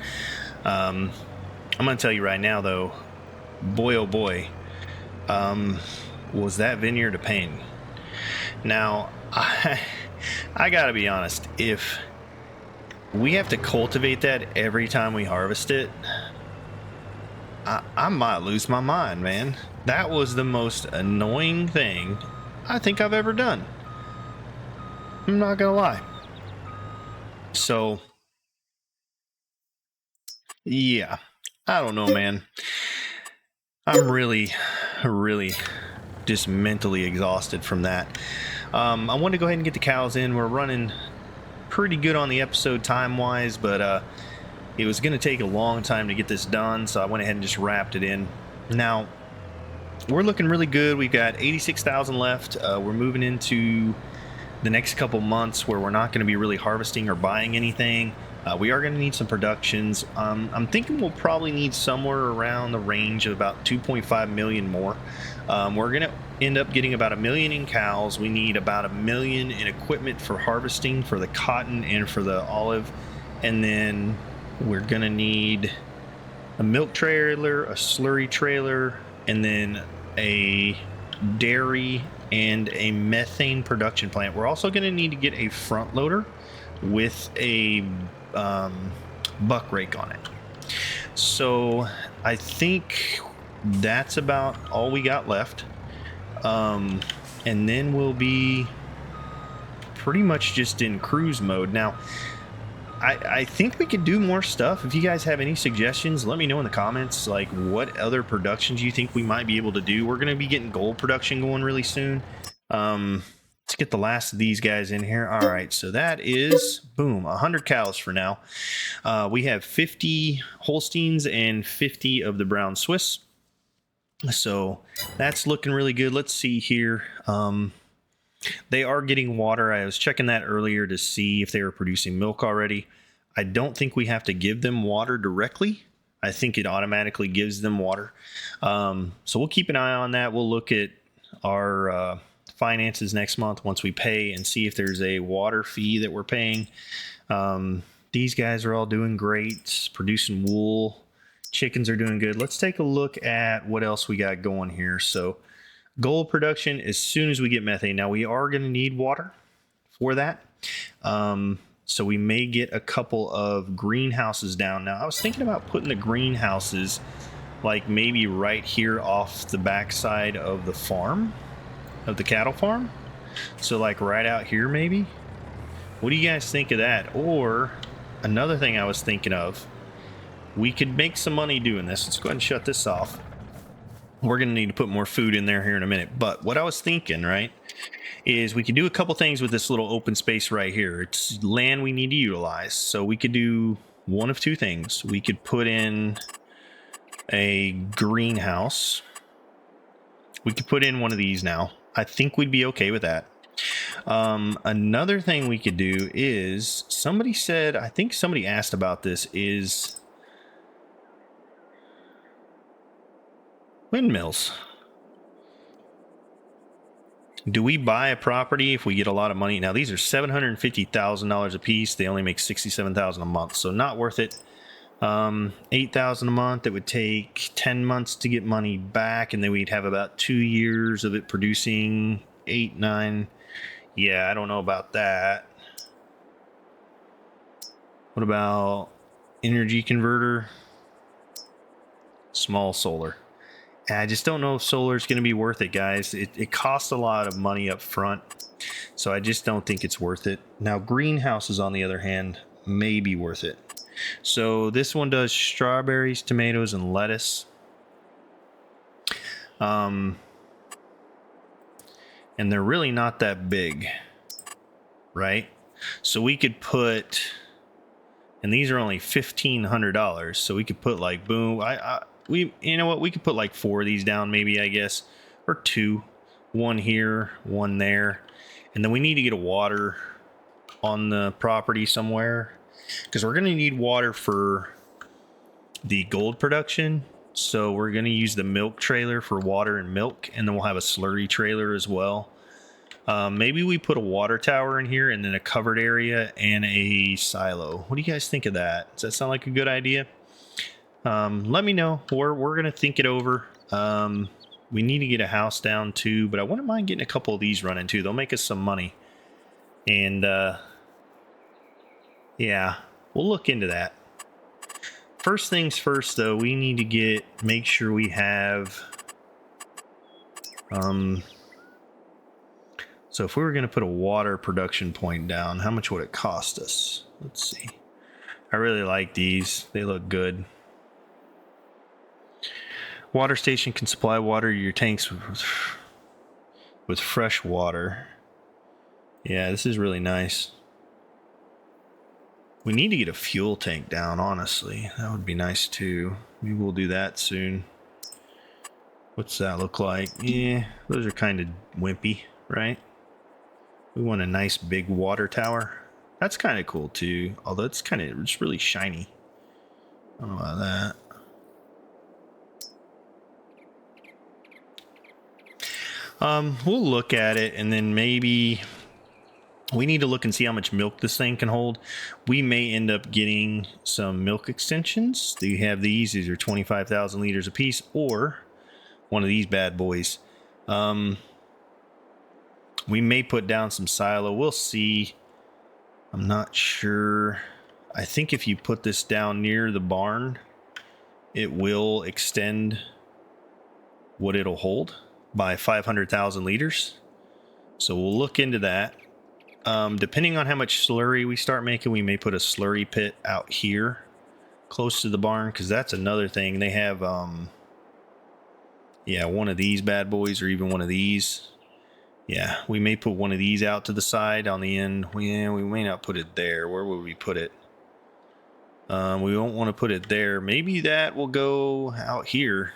I'm gonna tell you right now though, boy oh boy, was that vineyard a pain. Now I gotta be honest, if we have to cultivate that every time we harvest it, I might lose my mind, man. That was the most annoying thing I think I've ever done. I'm not gonna lie. So, yeah, I don't know, man. I'm really just mentally exhausted from that. I wanted to go ahead and get the cows in. We're running pretty good on the episode time-wise, but it was going to take a long time to get this done, so I went ahead and just wrapped it in. Now, we're looking really good. We've got 86,000 left. We're moving into the next couple months where we're not going to be really harvesting or buying anything. We are going to need some productions. I'm thinking we'll probably need somewhere around the range of about 2.5 million more. We're going to end up getting about 1 million in cows. We need about 1 million in equipment for harvesting for the cotton and for the olive. And then we're going to need a milk trailer, a slurry trailer, and then a dairy and a methane production plant. We're also going to need to get a front loader with a buck rake on it. So I think that's about all we got left. And then we'll be pretty much just in cruise mode. Now, I think we could do more stuff. If you guys have any suggestions, let me know in the comments, like what other productions you think we might be able to do. We're going to be getting gold production going really soon. Let's get the last of these guys in here. All right, so that is, boom, 100 cows for now. We have 50 Holsteins and 50 of the brown Swiss. So that's looking really good. Let's see here. They are getting water. I was checking that earlier to see if they were producing milk already. I don't think we have to give them water directly. I think it automatically gives them water. So we'll keep an eye on that. We'll look at our finances next month once we pay and see if there's a water fee that we're paying. These guys are all doing great, producing wool. Chickens are doing good. Let's take a look at what else we got going here. So gold production as soon as we get methane. Now we are going to need water for that. So we may get a couple of greenhouses down. Now I was thinking about putting the greenhouses like maybe right here off the backside of the farm, of the cattle farm. So like right out here maybe. What do you guys think of that? Or another thing I was thinking of, we could make some money doing this. Let's go ahead and shut this off. We're going to need to put more food in there here in a minute. But what I was thinking, right, is we could do a couple things with this little open space right here. It's land we need to utilize. So we could do one of two things. We could put in a greenhouse. We could put in one of these now. I think we'd be okay with that. Another thing we could do is, somebody said, I think somebody asked about this, is windmills. Do we buy a property if we get a lot of money? Now these are $750,000 a piece. They only make $67,000 a month, so not worth it. $8,000 a month. It would take 10 months to get money back, and then we'd have about 2 years of it producing 8, 9. Yeah, I don't know about that. What about energy converter? Small solar. I just don't know if solar is going to be worth it, guys. It costs a lot of money up front, so I just don't think it's worth it. Now, greenhouses, on the other hand, may be worth it. So this one does strawberries, tomatoes, and lettuce. And they're really not that big, right? So we could put, and these are only $1,500, so we could put like, boom, you know what, we could put like 4 of these down maybe, I guess, or 2, one here, one there. And then we need to get a water on the property somewhere, because we're going to need water for the gold production So we're going to use the milk trailer for water and milk, and then we'll have a slurry trailer as well. Maybe we put a water tower in here and then a covered area and a silo. What do you guys think of that? Does that sound like a good idea? Let me know. We're going to think it over. We need to get a house down too, but I wouldn't mind getting a couple of these running too. They'll make us some money. And yeah, we'll look into that. First things first, though, we need to make sure we have. So if we were going to put a water production point down, how much would it cost us? Let's see. I really like these. They look good. Water station can supply water to your tanks with fresh water. Yeah, this is really nice. We need to get a fuel tank down, honestly. That would be nice too. Maybe we'll do that soon. What's that look like? Yeah, those are kind of wimpy, right? We want a nice big water tower. That's kind of cool too. Although it's really shiny. I don't know about that. We'll look at it, and then maybe we need to look and see how much milk this thing can hold. We may end up getting some milk extensions. Do you have these? These are 25,000 liters a piece, or one of these bad boys. We may put down some silo. We'll see. I'm not sure. I think if you put this down near the barn, it will extend what it'll hold by 500,000 liters. So we'll look into that. Depending on how much slurry we start making, we may put a slurry pit out here close to the barn, because that's another thing. They have yeah, one of these bad boys, or even one of these. Yeah, we may put one of these out to the side on the end. Yeah, we may not put it there. Where would we put it? We won't want to put it there. Maybe that will go out here.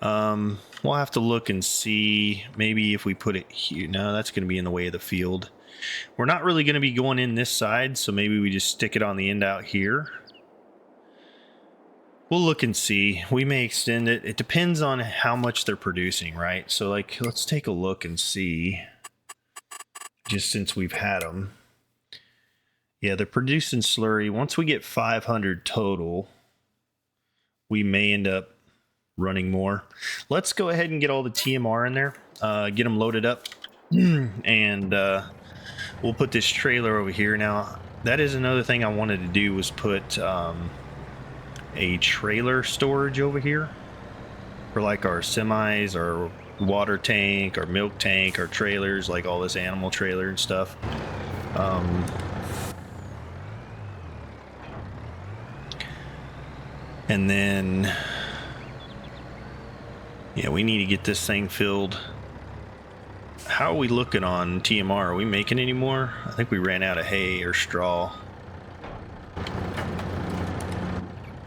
We'll have to look and see. Maybe if we put it here. No, that's going to be in the way of the field. We're not really going to be going in this side, so maybe we just stick it on the end out here. We'll look and see. We may extend it. It depends on how much they're producing, right? So, like, let's take a look and see. Just since we've had them. Yeah, they're producing slurry. Once we get 500 total, we may end up running more. Let's go ahead and get all the TMR in there. Get them loaded up. And we'll put this trailer over here. Now, that is another thing I wanted to do, was put a trailer storage over here for like our semis, our water tank, our milk tank, our trailers, like all this animal trailer and stuff. And then, yeah, we need to get this thing filled. How are we looking on TMR? Are we making any more? I think we ran out of hay or straw.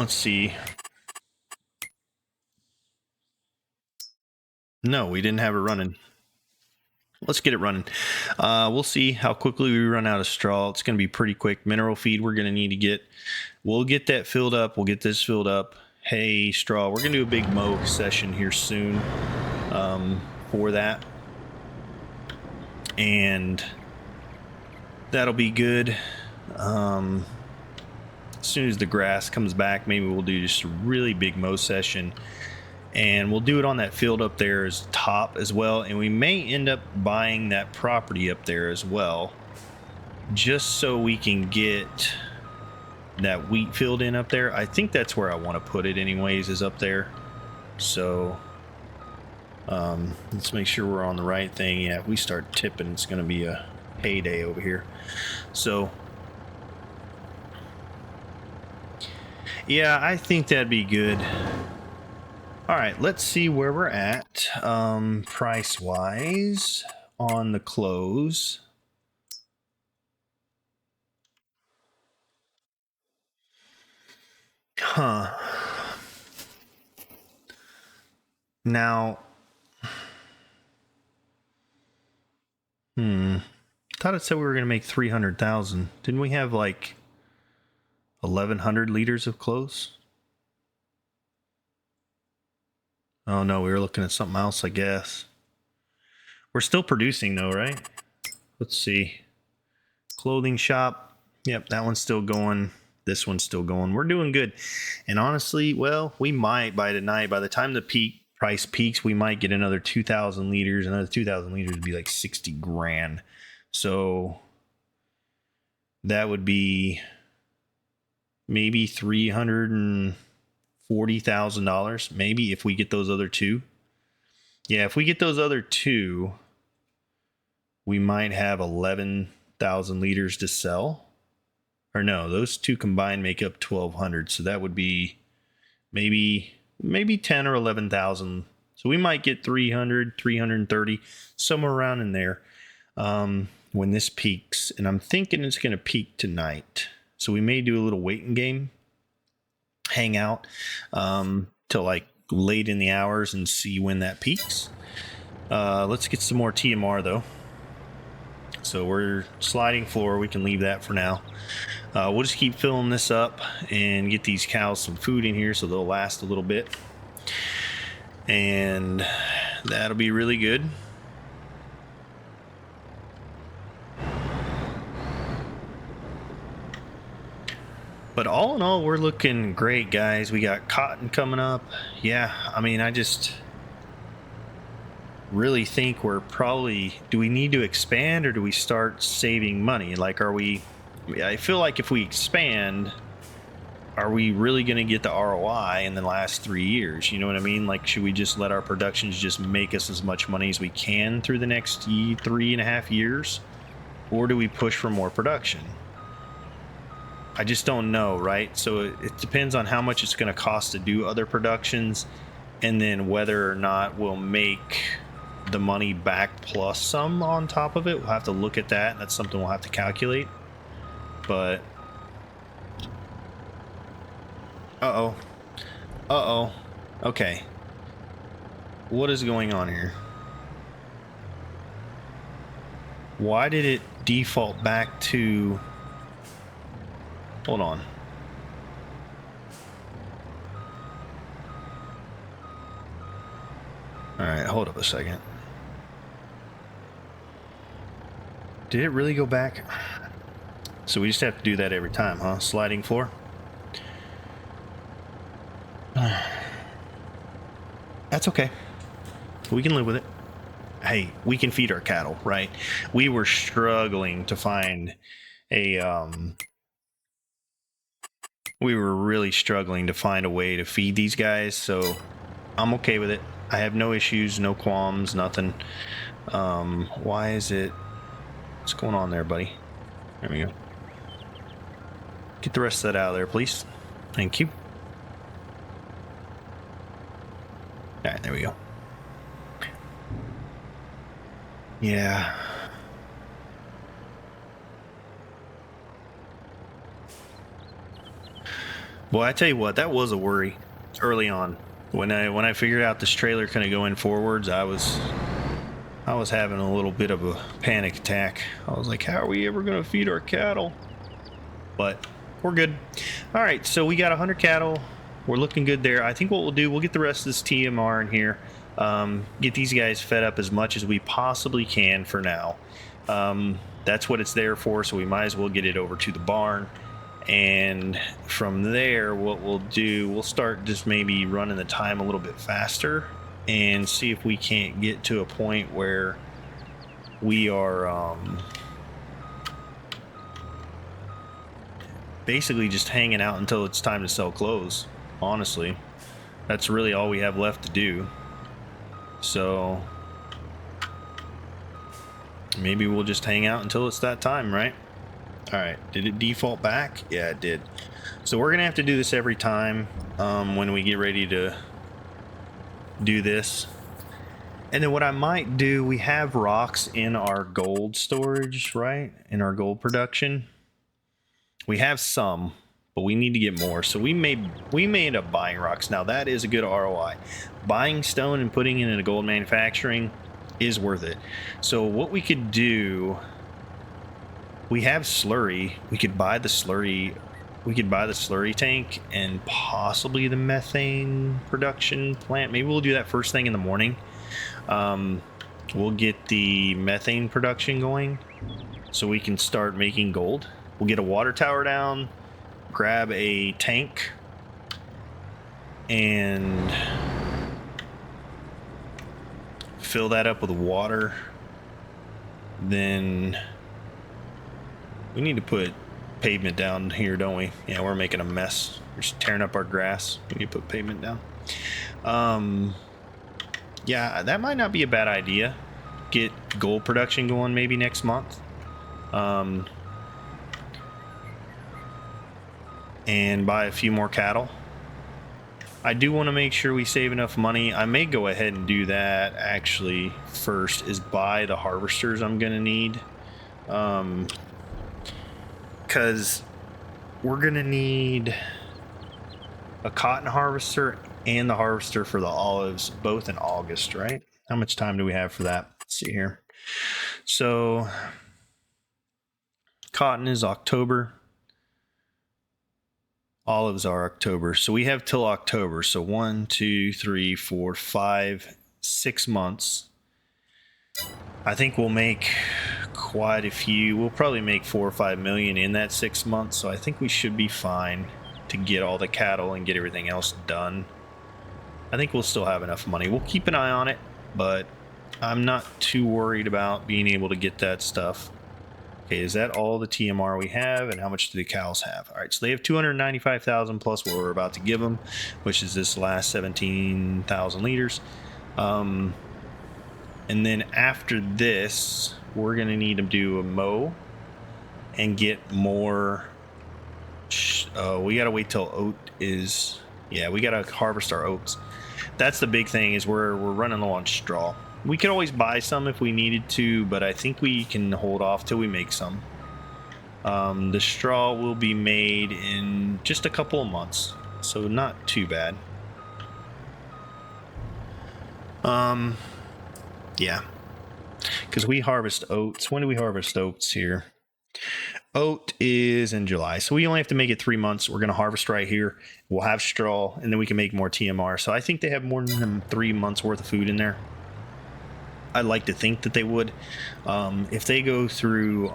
Let's see. No, we didn't have it running. Let's get it running. We'll see how quickly we run out of straw. It's going to be pretty quick. Mineral feed we're going to need to get. We'll get that filled up. We'll get this filled up. Hay, straw. We're going to do a big mow session here soon for that. And that'll be good. As soon as the grass comes back, maybe we'll do just a really big mow session. And we'll do it on that field up there as top as well. And we may end up buying that property up there as well, just so we can get that wheat field in up there. I think that's where I want to put it anyways, is up there. So let's make sure we're on the right thing. Yeah, if we start tipping, it's going to be a heyday over here. So yeah, I think that'd be good. All right, let's see where we're at price wise on the close. Now, thought it said we were going to make 300,000. Didn't we have like 1,100 liters of close? Oh no, we were looking at something else, I guess. We're still producing though, right? Let's see. Clothing shop. Yep, that one's still going. This one's still going. We're doing good. And honestly, well, we might by tonight, by the time the price peaks, we might get another 2,000 liters. Another 2,000 liters would be like 60 grand. So that would be maybe $340,000, maybe, if we get those other two. Yeah, if we get those other two, we might have 11,000 liters to sell. Or no, those two combined make up 1,200. So that would be maybe 10 or 11,000. So we might get 300, 330, somewhere around in there when this peaks. And I'm thinking it's going to peak tonight. So we may do a little waiting game, hang out till like late in the hours and see when that peaks. Let's get some more TMR though. So we're sliding floor. We can leave that for now. We'll just keep filling this up and get these cows some food in here so they'll last a little bit. And that'll be really good. But all in all, we're looking great, guys. We got cotton coming up. Yeah, I mean, I just really think we're probably, do we need to expand or do we start saving money? Like, I feel like if we expand, are we really going to get the ROI in the last 3 years? You know what I mean? Like, should we just let our productions just make us as much money as we can through the next 3.5 years? Or do we push for more production? I just don't know, right? So it depends on how much it's going to cost to do other productions, and then whether or not we'll make the money back plus some on top of it. We'll have to look at that. That's something we'll have to calculate. But okay, what is going on here? Why did it default back to, hold on, all right, hold up a second. Did it really go back? So we just have to do that every time, huh? Sliding floor. That's okay. We can live with it. Hey, we can feed our cattle, right? We were struggling to find a we were really struggling to find a way to feed these guys, so I'm okay with it. I have no issues, no qualms, nothing. Why is it, what's going on there, buddy? There we go. Get the rest of that out of there, please. Thank you. All right, there we go. Yeah. Boy, I tell you what, that was a worry early on. When I figured out this trailer kind of going forwards, I was having a little bit of a panic attack. I was like, how are we ever going to feed our cattle? But we're good. All right, so we got 100 cattle. We're looking good there. I think what we'll do, we'll get the rest of this TMR in here. Get these guys fed up as much as we possibly can for now. That's what it's there for, so we might as well get it over to the barn. And from there, what we'll do, we'll start just maybe running the time a little bit faster and see if we can't get to a point where we are basically just hanging out until it's time to sell clothes. Honestly, that's really all we have left to do. So maybe we'll just hang out until it's that time, right? All right, did it default back? Yeah, it did. So we're gonna have to do this every time when we get ready to do this. And then what I might do, we have rocks in our gold storage, right? In our gold production. We have some, but we need to get more. So we may end up buying rocks. Now that is a good ROI. Buying stone and putting it into gold manufacturing is worth it. So what we could do, we have slurry. We could buy the slurry we could buy the slurry tank and possibly the methane production plant. Maybe we'll do that first thing in the morning. We'll get the methane production going so we can start making gold. We'll get a water tower down, grab a tank, and fill that up with water. Then we need to put pavement down here, don't we? Yeah, we're making a mess. We're just tearing up our grass. We need to put pavement down. Yeah, that might not be a bad idea. Get gold production going maybe next month. And buy a few more cattle. I do want to make sure we save enough money. I may go ahead and do that actually first, is buy the harvesters I'm going to need. Because we're going to need a cotton harvester and the harvester for the olives, both in August, right? How much time do we have for that? Let's see here. So cotton is October. Olives are October. So we have till October. So 1, 2, 3, 4, 5, 6 months. I think we'll make quite a few. We'll probably make 4 or 5 million in that 6 months. So I think we should be fine to get all the cattle and get everything else done. I think we'll still have enough money. We'll keep an eye on it, but I'm not too worried about being able to get that stuff. Okay, is that all the TMR we have, and how much do the cows have? All right, so they have 295,000 plus what we're about to give them, which is this last 17,000 liters. And then after this, we're gonna need to do a mow and get more. We gotta wait till oat is. Yeah, we gotta harvest our oats. That's the big thing, is we're running low on straw. We could always buy some if we needed to, but I think we can hold off till we make some. The straw will be made in just a couple of months, so not too bad. Yeah, because we harvest oats. When do we harvest oats here? Oat is in July, so we only have to make it 3 months. We're going to harvest right here. We'll have straw, and then we can make more TMR. So I think they have more than 3 months worth of food in there. I'd like to think that they would. If they go through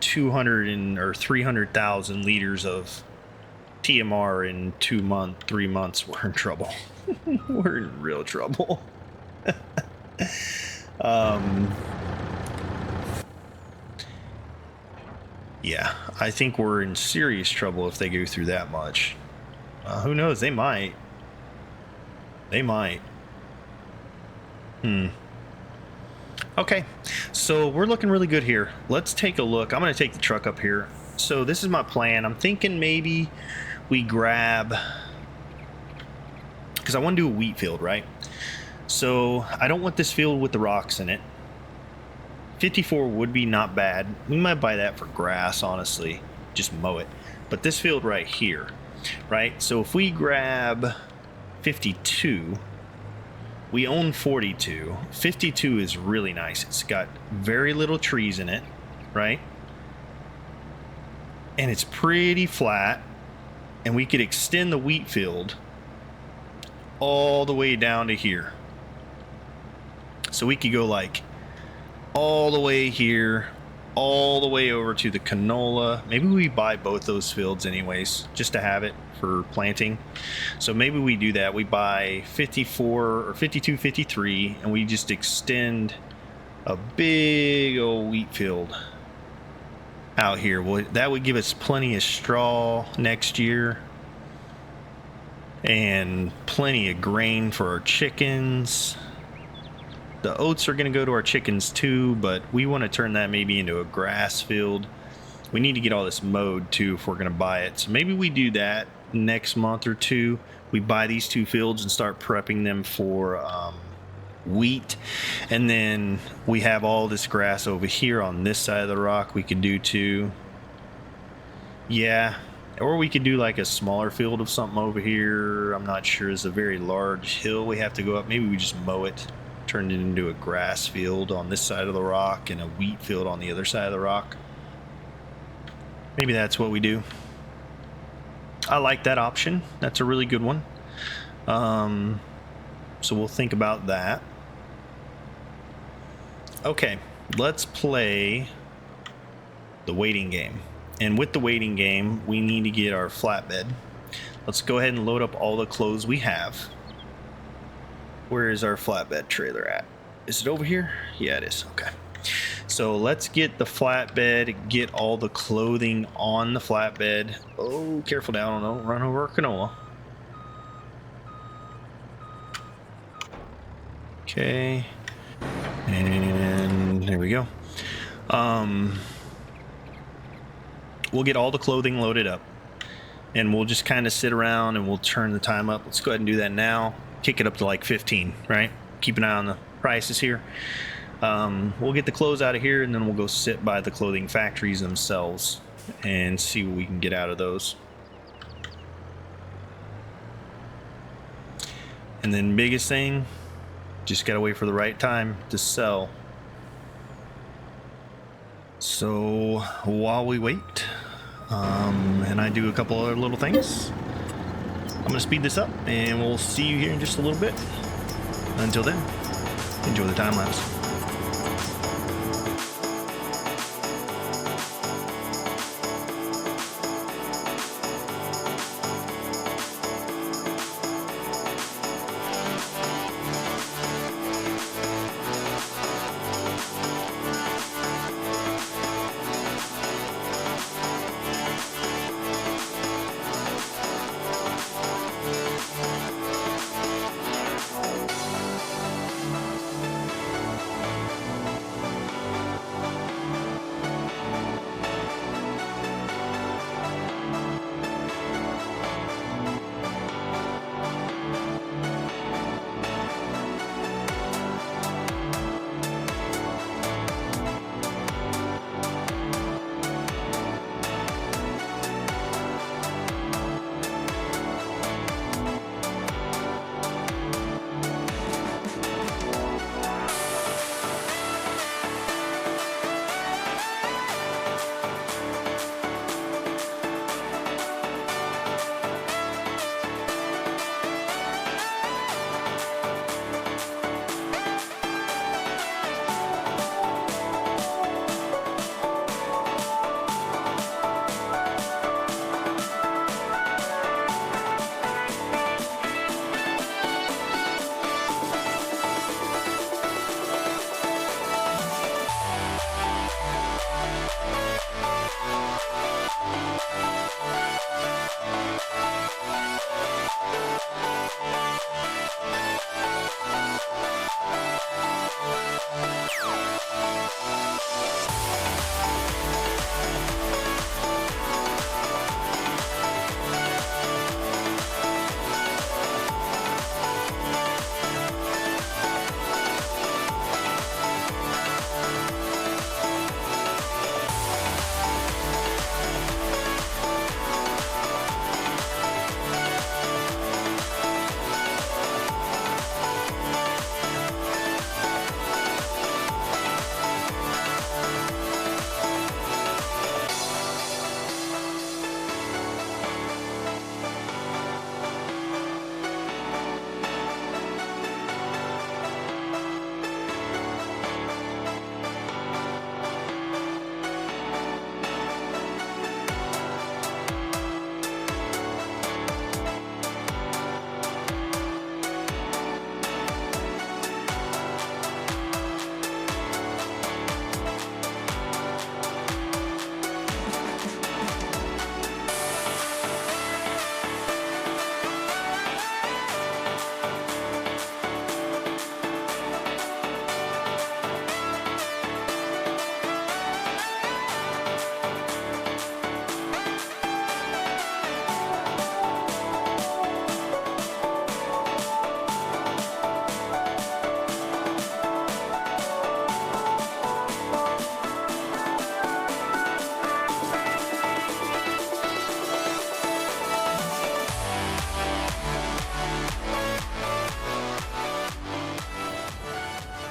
200 or 300,000 liters of TMR in 3 months, we're in trouble. We're in real trouble. Yeah, I think we're in serious trouble if they go through that much. Who knows? They might. They might. Okay, so we're looking really good here. Let's take a look. I'm going to take the truck up here. So this is my plan. I'm thinking maybe we grab, because I want to do a wheat field, right? So I don't want this field with the rocks in it. 54 would be not bad. We might buy that for grass, honestly. Just mow it. But this field right here, right? So if we grab 52... We own 42. 52 is really nice. It's got very little trees in it, right? And it's pretty flat. And we could extend the wheat field all the way down to here. So we could go like all the way here, all the way over to the canola. Maybe we buy both those fields anyways, just to have it for planting. So maybe we do that. We buy 54 or 52, 53, and we just extend a big old wheat field out here. Well, that would give us plenty of straw next year and plenty of grain for our chickens. The oats are going to go to our chickens too, but we want to turn that maybe into a grass field. We need to get all this mowed too if we're going to buy it. So maybe we do that next month or two. We buy these 2 fields and start prepping them for wheat, and then we have all this grass over here on this side of the rock we could do too. Yeah, or we could do like a smaller field of something over here. I'm not sure. It's a very large hill we have to go up. Maybe we just mow it, turn it into a grass field on this side of the rock and a wheat field on the other side of the rock. Maybe that's what we do. I like that option. That's a really good one. So we'll think about that. Okay, let's play the waiting game. And with the waiting game, we need to get our flatbed. Let's go ahead and load up all the clothes we have. Where is our flatbed trailer at? Is it over here? Yeah, it is. Okay. So let's get the flatbed, get all the clothing on the flatbed. Oh, careful down, don't run over canola. Okay. And there we go. We'll get all the clothing loaded up. And we'll just kind of sit around and we'll turn the time up. Let's go ahead and do that now. Kick it up to like 15, right? Keep an eye on the prices here. We'll get the clothes out of here and then we'll go sit by the clothing factories themselves and see what we can get out of those. And then biggest thing, just gotta wait for the right time to sell. So while we wait, and I do a couple other little things, I'm gonna speed this up and we'll see you here in just a little bit. Until then, enjoy the time lapse.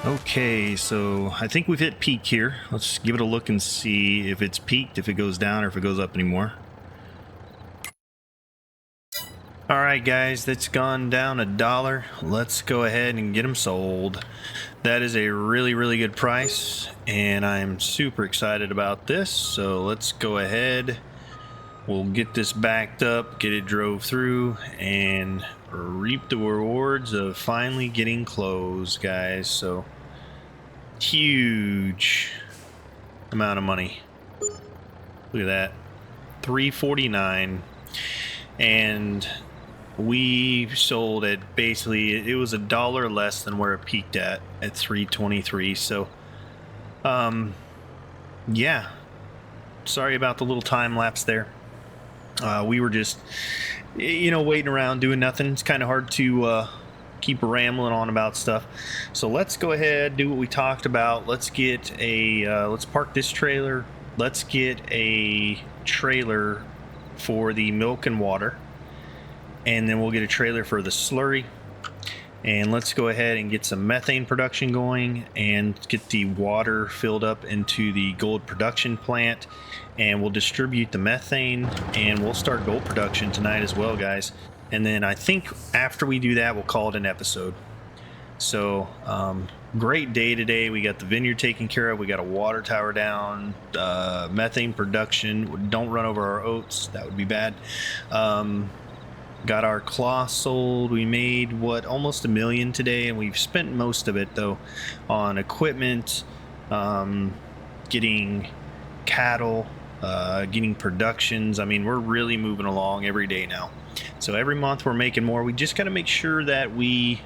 Okay, so I think we've hit peak here. Let's give it a look and see if it's peaked, if it goes down, or if it goes up anymore. All right, guys, that's gone down $1. Let's go ahead and get them sold. That is a really, really good price, and I'm super excited about this. So let's go ahead. We'll get this backed up, get it drove through, and reap the rewards of finally getting closed, guys. So huge amount of money. Look at that, $349, and we sold at basically, it was $1 less than where it peaked at $323. So yeah, sorry about the little time lapse there. We were just, waiting around doing nothing. It's kind of hard to keep rambling on about stuff. So let's go ahead, do what we talked about. Let's get a let's park this trailer. Let's get a trailer for the milk and water, and then we'll get a trailer for the slurry. And let's go ahead and get some methane production going and get the water filled up into the gold production plant, and we'll distribute the methane, and we'll start gold production tonight as well, guys. And then I think after we do that, we'll call it an episode. So great day today. We got the vineyard taken care of. We got a water tower down, methane production. Don't run over our oats. That would be bad. Got our cloth sold. We made almost $1 million today, and we've spent most of it though on equipment, getting cattle, getting productions. I mean, we're really moving along every day now. So every month we're making more. We just got to make sure that we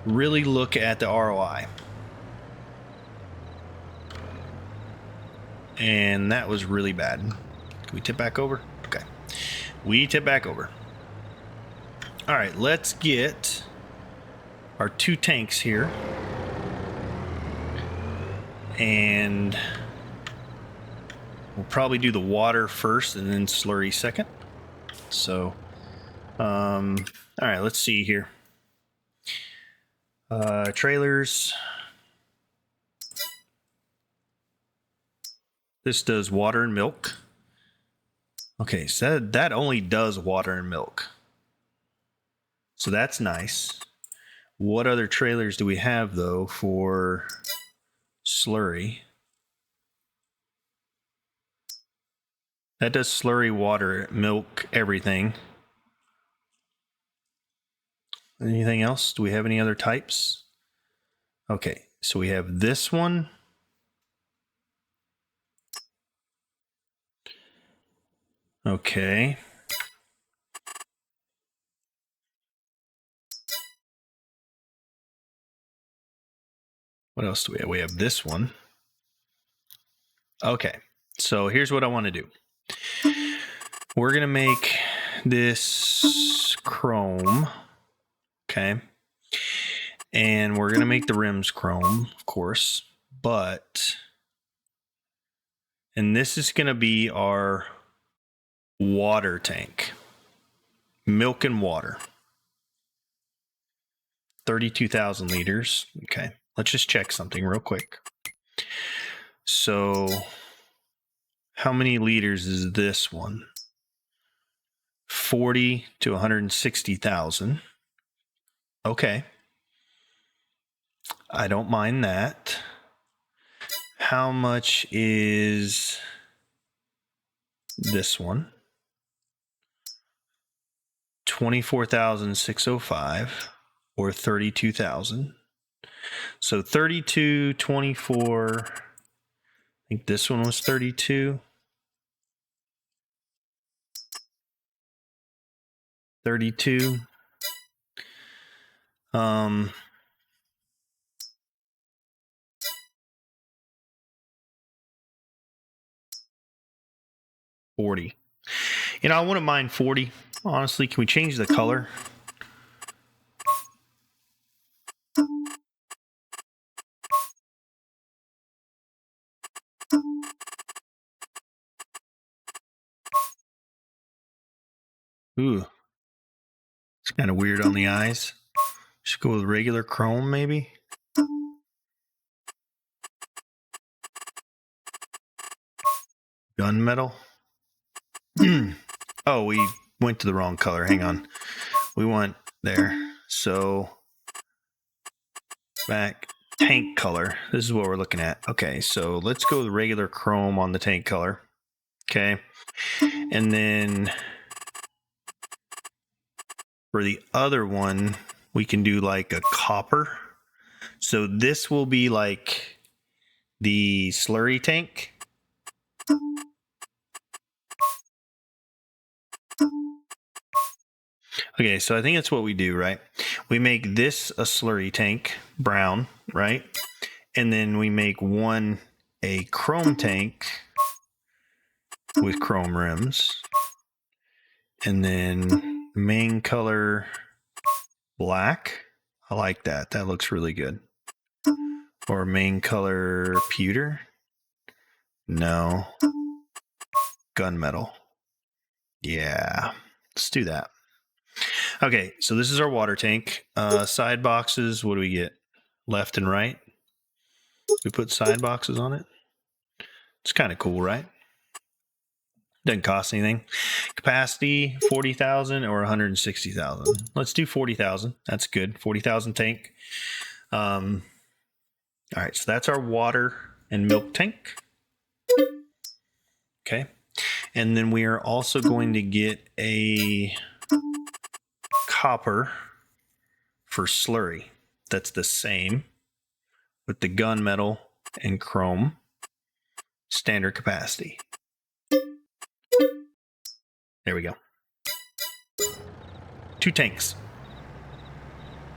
really look at the ROI. And that was really bad. Can we tip back over? Okay. We tip back over. All right, let's get our 2 tanks here. And we'll probably do the water first and then slurry second. So, all right, let's see here. Trailers. This does water and milk. Okay, so that only does water and milk. So that's nice. What other trailers do we have, though, for slurry? That does slurry, water, milk, everything. Anything else? Do we have any other types? Okay, so we have this one. Okay. What else do we have? We have this one. Okay, so here's what I want to do. We're going to make this chrome. Okay. And we're going to make the rims chrome, of course. And this is going to be our water tank. Milk and water. 32,000 liters. Okay. Let's just check something real quick. So how many liters is this one? 40 to 160,000. Okay. I don't mind that. How much is this one? 24,605 or 32,000. So 32, 24. I think this one was 32. 32. 40. I wouldn't mind 40. Honestly, can we change the color? Ooh. It's kind of weird on the eyes. Just go with regular chrome, maybe. Gunmetal. Oh, we went to the wrong color. Hang on. We want there. So back tank color. This is what we're looking at. Okay, so let's go with regular chrome on the tank color. Okay. And then for the other one, we can do like a copper. So this will be like the slurry tank. Okay, so I think that's what we do, right? We make this a slurry tank, brown, right? And then we make one a chrome tank with chrome rims. And then main color black. I like that. That looks really good. Or main color pewter. No. Gunmetal. Yeah. Let's do that. Okay, so this is our water tank. Side boxes, what do we get? Left and right. We put side boxes on it. It's kind of cool, right? Doesn't cost anything. Capacity 40,000 or 160,000. Let's do 40,000. That's good. 40,000 tank. All right, so that's our water and milk tank. Okay, and then we are also going to get a copper for slurry. That's the same with the gunmetal and chrome. Standard capacity. There we go. 2 tanks.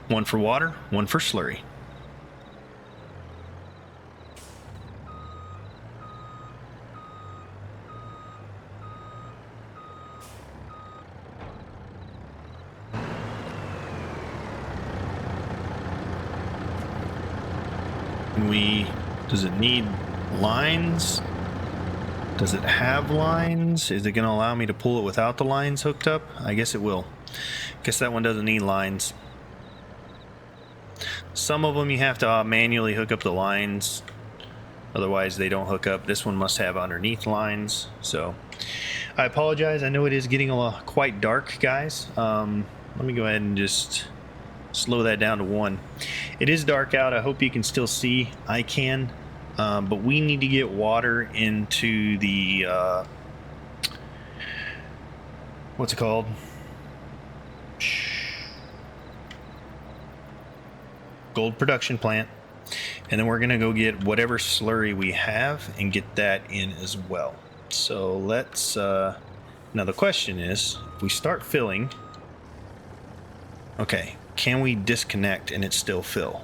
One for water, one for slurry. Does it need lines? Does it have lines? Is it going to allow me to pull it without the lines hooked up? I guess it will. Guess that one doesn't need lines. Some of them you have to manually hook up the lines. Otherwise they don't hook up. This one must have underneath lines. So I apologize. I know it is getting quite dark, guys. Let me go ahead and just slow that down to 1. It is dark out. I hope you can still see. I can. But we need to get water into the what's it called? Gold production plant. And then we're going to go get whatever slurry we have and get that in as well. So let's now the question is, if we start filling, okay, can we disconnect and it still fill?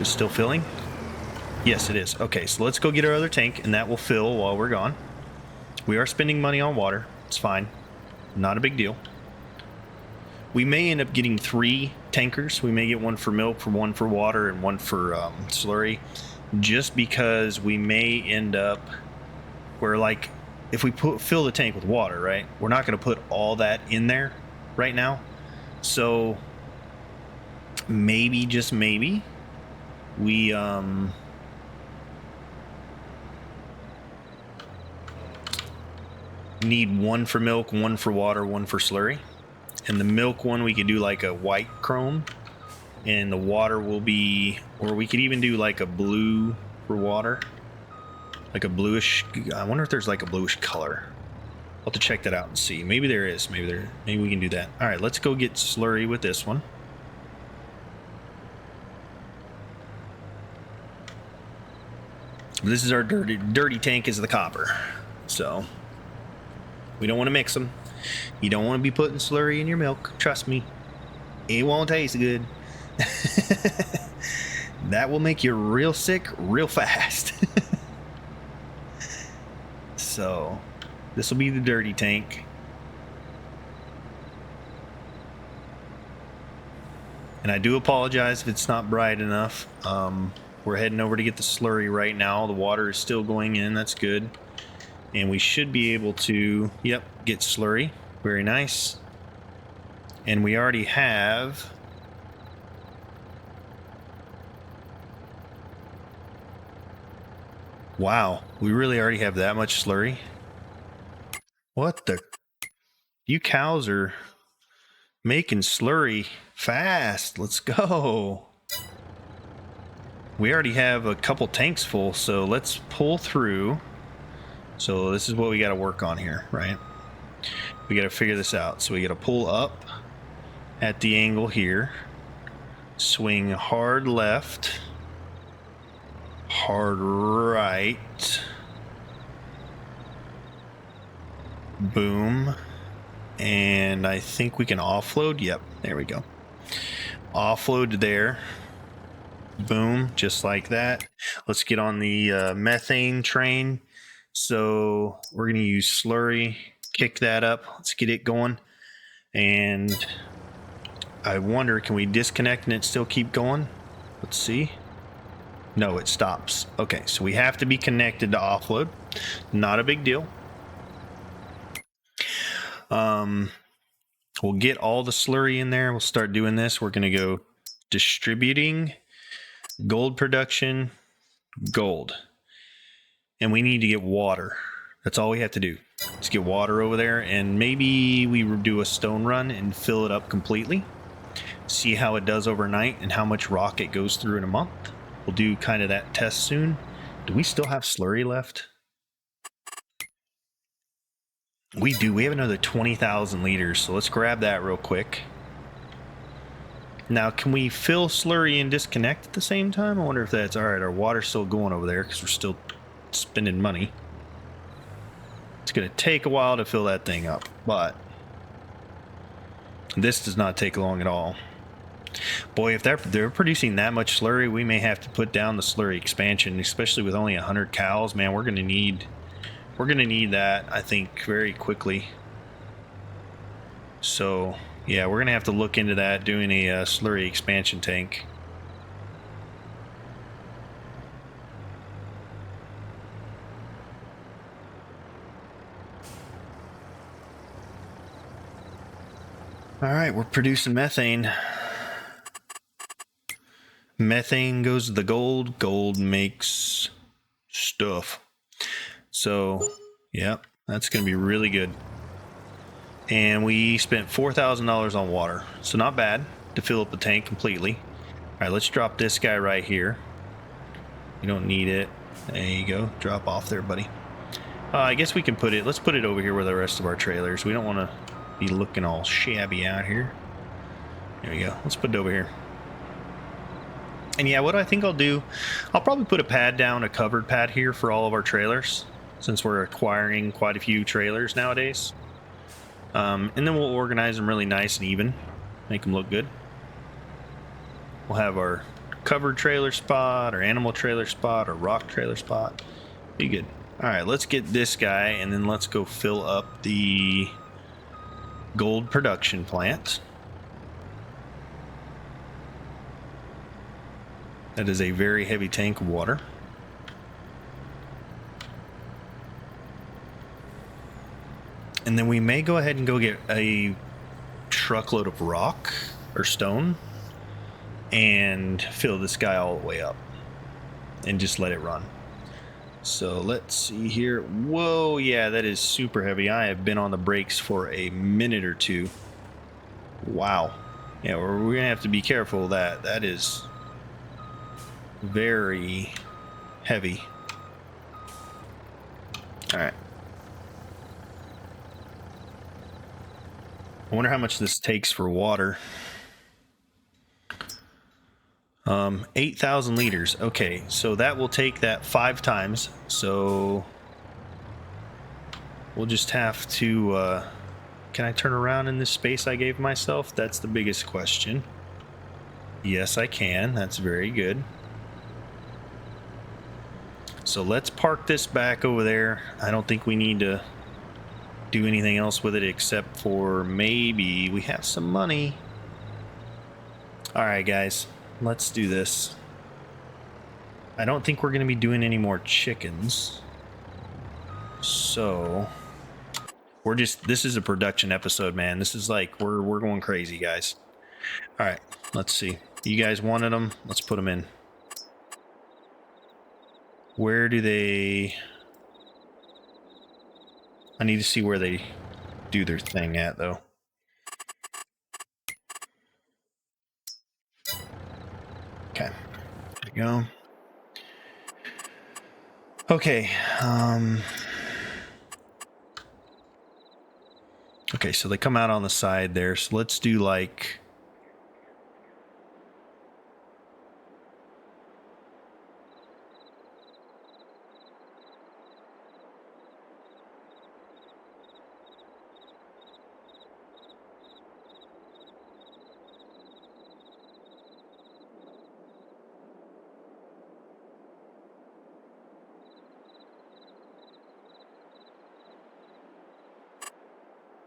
It's still filling? Yes, it is. Okay, so let's go get our other tank and that will fill while we're gone. We are spending money on water. It's fine. Not a big deal. We may end up getting 3 tankers. We may get one for milk, one for water, and one for slurry. Just because we may end up where, like, if we fill the tank with water, right? We're not going to put all that in there right now. So maybe, just maybe, we need one for milk, one for water, one for slurry. And the milk one, we could do like a white chrome. And the water will be, or we could even do like a blue for water. Like a bluish, I wonder if there's like a bluish color. I'll have to check that out and see. Maybe there is, maybe we can do that. All right, let's go get slurry with this one. This is our dirty tank, is the copper. So we don't want to mix them. You don't want to be putting slurry in your milk. Trust me, it won't taste good. That will make you real sick real fast. So this will be the dirty tank. And I do apologize if it's not bright enough. We're heading over to get the slurry right now. The water is still going in. That's good. And we should be able to, yep, get slurry. Very nice. And we already have wow, we really already have that much slurry. What the? You cows are making slurry fast. Let's go. We already have a couple tanks full, so let's pull through. So this is what we got to work on here, right? We got to figure this out. So we got to pull up at the angle here, swing hard left, hard right, boom, and I think we can offload. Yep, there we go. Offload there. Boom, just like that. Let's get on the methane train. So we're going to use slurry, kick that up. Let's get it going. And I wonder, can we disconnect and it still keep going? Let's see. No, it stops. Okay, so we have to be connected to offload. Not a big deal. We'll get all the slurry in there. We'll start doing this. We're going to go distributing, gold production, gold. And we need to get water. That's all we have to do. Let's get water over there, and maybe we do a stone run and fill it up completely. See how it does overnight and how much rock it goes through in a month. We'll do kind of that test soon. Do we still have slurry left? We do. We have another 20,000 liters, so let's grab that real quick. Now, can we fill slurry and disconnect at the same time? I wonder if that's all right. Our water's still going over there because we're still spending money. It's going to take a while to fill that thing up, but this does not take long at all. Boy, if they're producing that much slurry, we may have to put down the slurry expansion, especially with only 100 cows. Man, we're going to need that, I think, very quickly. So yeah, we're gonna have to look into that, doing a slurry expansion tank. All right, we're producing methane. Methane goes to the gold. Gold makes stuff. So, yeah, that's going to be really good. And we spent $4,000 on water. So not bad to fill up the tank completely. All right, let's drop this guy right here. You don't need it. There you go. Drop off there, buddy. I guess we can put it, let's put it over here with the rest of our trailers. We don't want to be looking all shabby out here. There we go. Let's put it over here. And yeah, what I think I'll do, I'll probably put a pad down, a covered pad here for all of our trailers, since we're acquiring quite a few trailers nowadays. And then we'll organize them really nice and even, make them look good. We'll have our covered trailer spot, our animal trailer spot, our rock trailer spot. Be good. All right, let's get this guy, and then let's go fill up the gold production plant. That is a very heavy tank of water. And then we may go ahead and go get a truckload of rock or stone and fill this guy all the way up and just let it run. So let's see here. Whoa, yeah, that is super heavy. I have been on the brakes for a minute or two. Wow. Yeah, we're going to have to be careful of that. That is very heavy. All right. I wonder how much this takes for water. 8,000 liters. Okay, so that will take that 5 times. So we'll just have to... can I turn around in this space I gave myself? That's the biggest question. Yes, I can. That's very good. So let's park this back over there. I don't think we need to do anything else with it except for maybe we have some money. All right, guys, let's do this. I don't think we're going to be doing any more chickens. So we're just, this is a production episode, man. This is like, we're going crazy, guys. All right, let's see. You guys wanted them. Let's put them in. Where do they... I need to see where they do their thing at, though. Okay, there we go. Okay, okay, so they come out on the side there, so let's do like...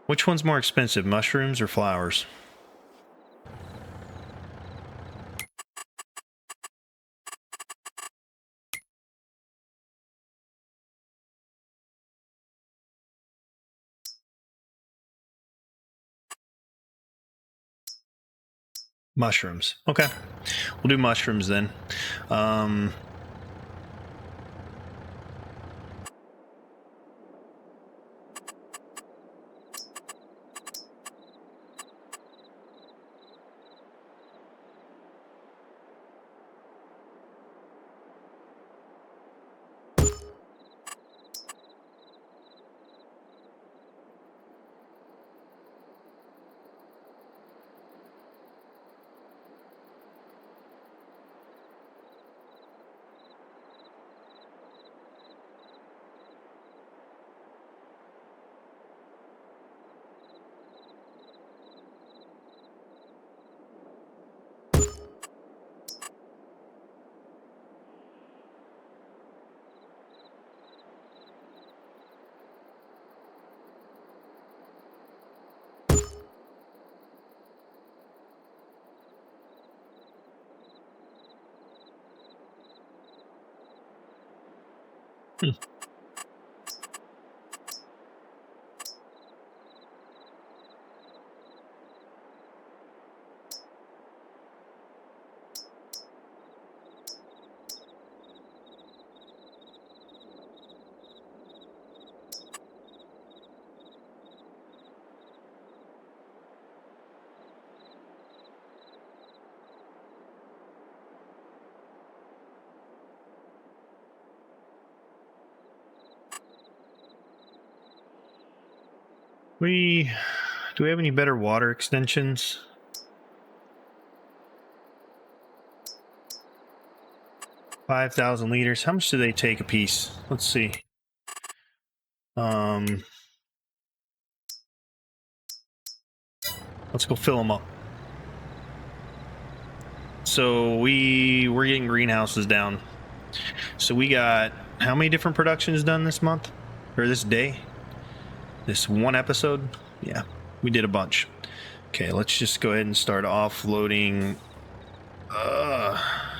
Which one's more expensive, mushrooms or flowers? Mushrooms. Okay. We'll do mushrooms then. Do we have any better water extensions? $5,000 liters. How much do they take a piece? Let's see. Let's go fill them up. So we're getting greenhouses down. So we got how many different productions done this month or this day? This one episode? Yeah, we did a bunch. Okay, let's just go ahead and start offloading.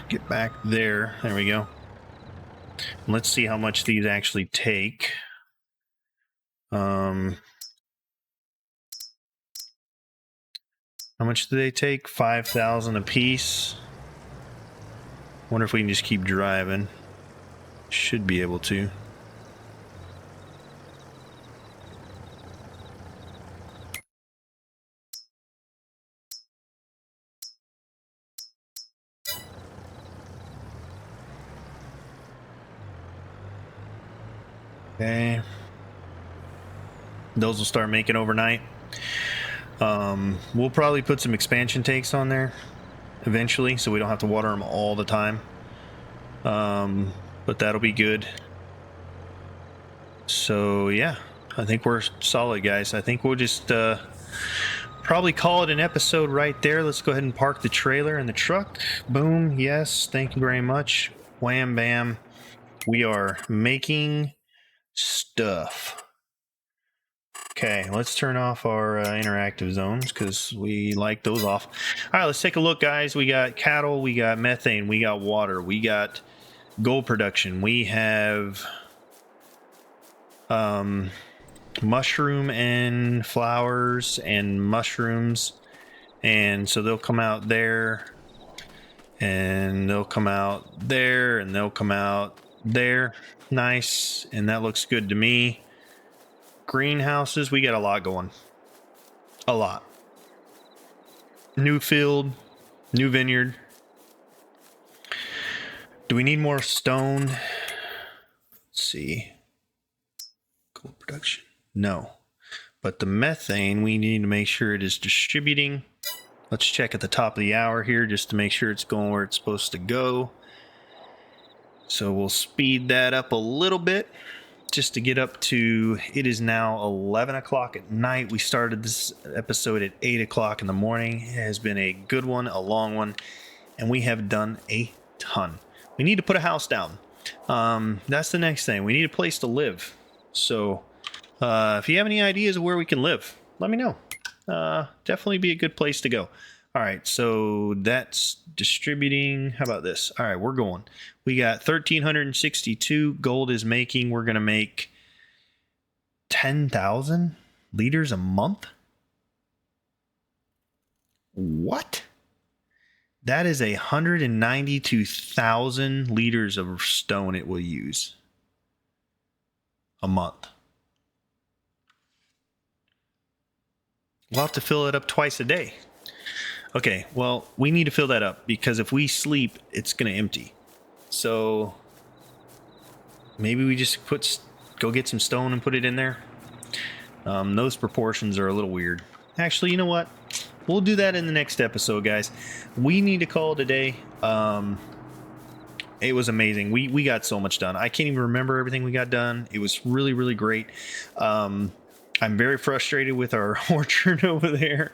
Get back there. There we go. Let's see how much these actually take. How much do they take? 5,000 a piece. Wonder if we can just keep driving. Should be able to. Okay. Those will start making overnight. We'll probably put some expansion tanks on there eventually, so we don't have to water them all the time. But that'll be good. So yeah, I think we're solid, guys. I think we'll just probably call it an episode right there. Let's go ahead and park the trailer and the truck. Boom. Yes, thank you very much. Wham bam. We are making stuff. Okay, let's turn off our interactive zones because we like those off. All right, let's take a look, guys. We got cattle, we got methane, we got water, we got gold production, we have mushroom and flowers and mushrooms, and so they'll come out there, and they'll come out there, and they'll come out there. Nice, and that looks good to me. greenhouses. We got a lot going. A lot. New field, new vineyard. Do we need more stone? Let's see. Gold production. No. But the methane, we need to make sure it is distributing. Let's check at the top of the hour here just to make sure it's going where it's supposed to go. So we'll speed that up a little bit just to get up to, it is now 11 o'clock at night. We started this episode at 8 o'clock in the morning. It has been a good one, a long one, and we have done a ton. We need to put a house down. That's the next thing. We need a place to live. So if you have any ideas of where we can live, let me know. Definitely be a good place to go. All right, so that's distributing. How about this? All right, we're going. We got 1,362. Gold is making. We're going to make 10,000 liters a month. What? That is 192,000 liters of stone it will use a month. We'll have to fill it up twice a day. Okay, well, we need to fill that up because if we sleep, it's going to empty. So maybe we just go get some stone and put it in there. Those proportions are a little weird. Actually, you know what? We'll do that in the next episode, guys. We need to call it a day. It was amazing. We got so much done. I can't even remember everything we got done. It was really, really great. I'm very frustrated with our orchard over there.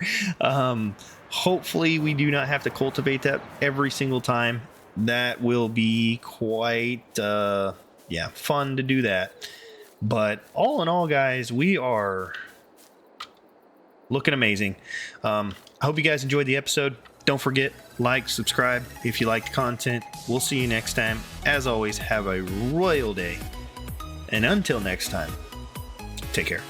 Hopefully we do not have to cultivate that every single time. That will be quite, fun to do that. But all in all, guys, we are looking amazing. I hope you guys enjoyed the episode. Don't forget, like, subscribe if you like the content. We'll see you next time. As always, have a royal day. And until next time, take care.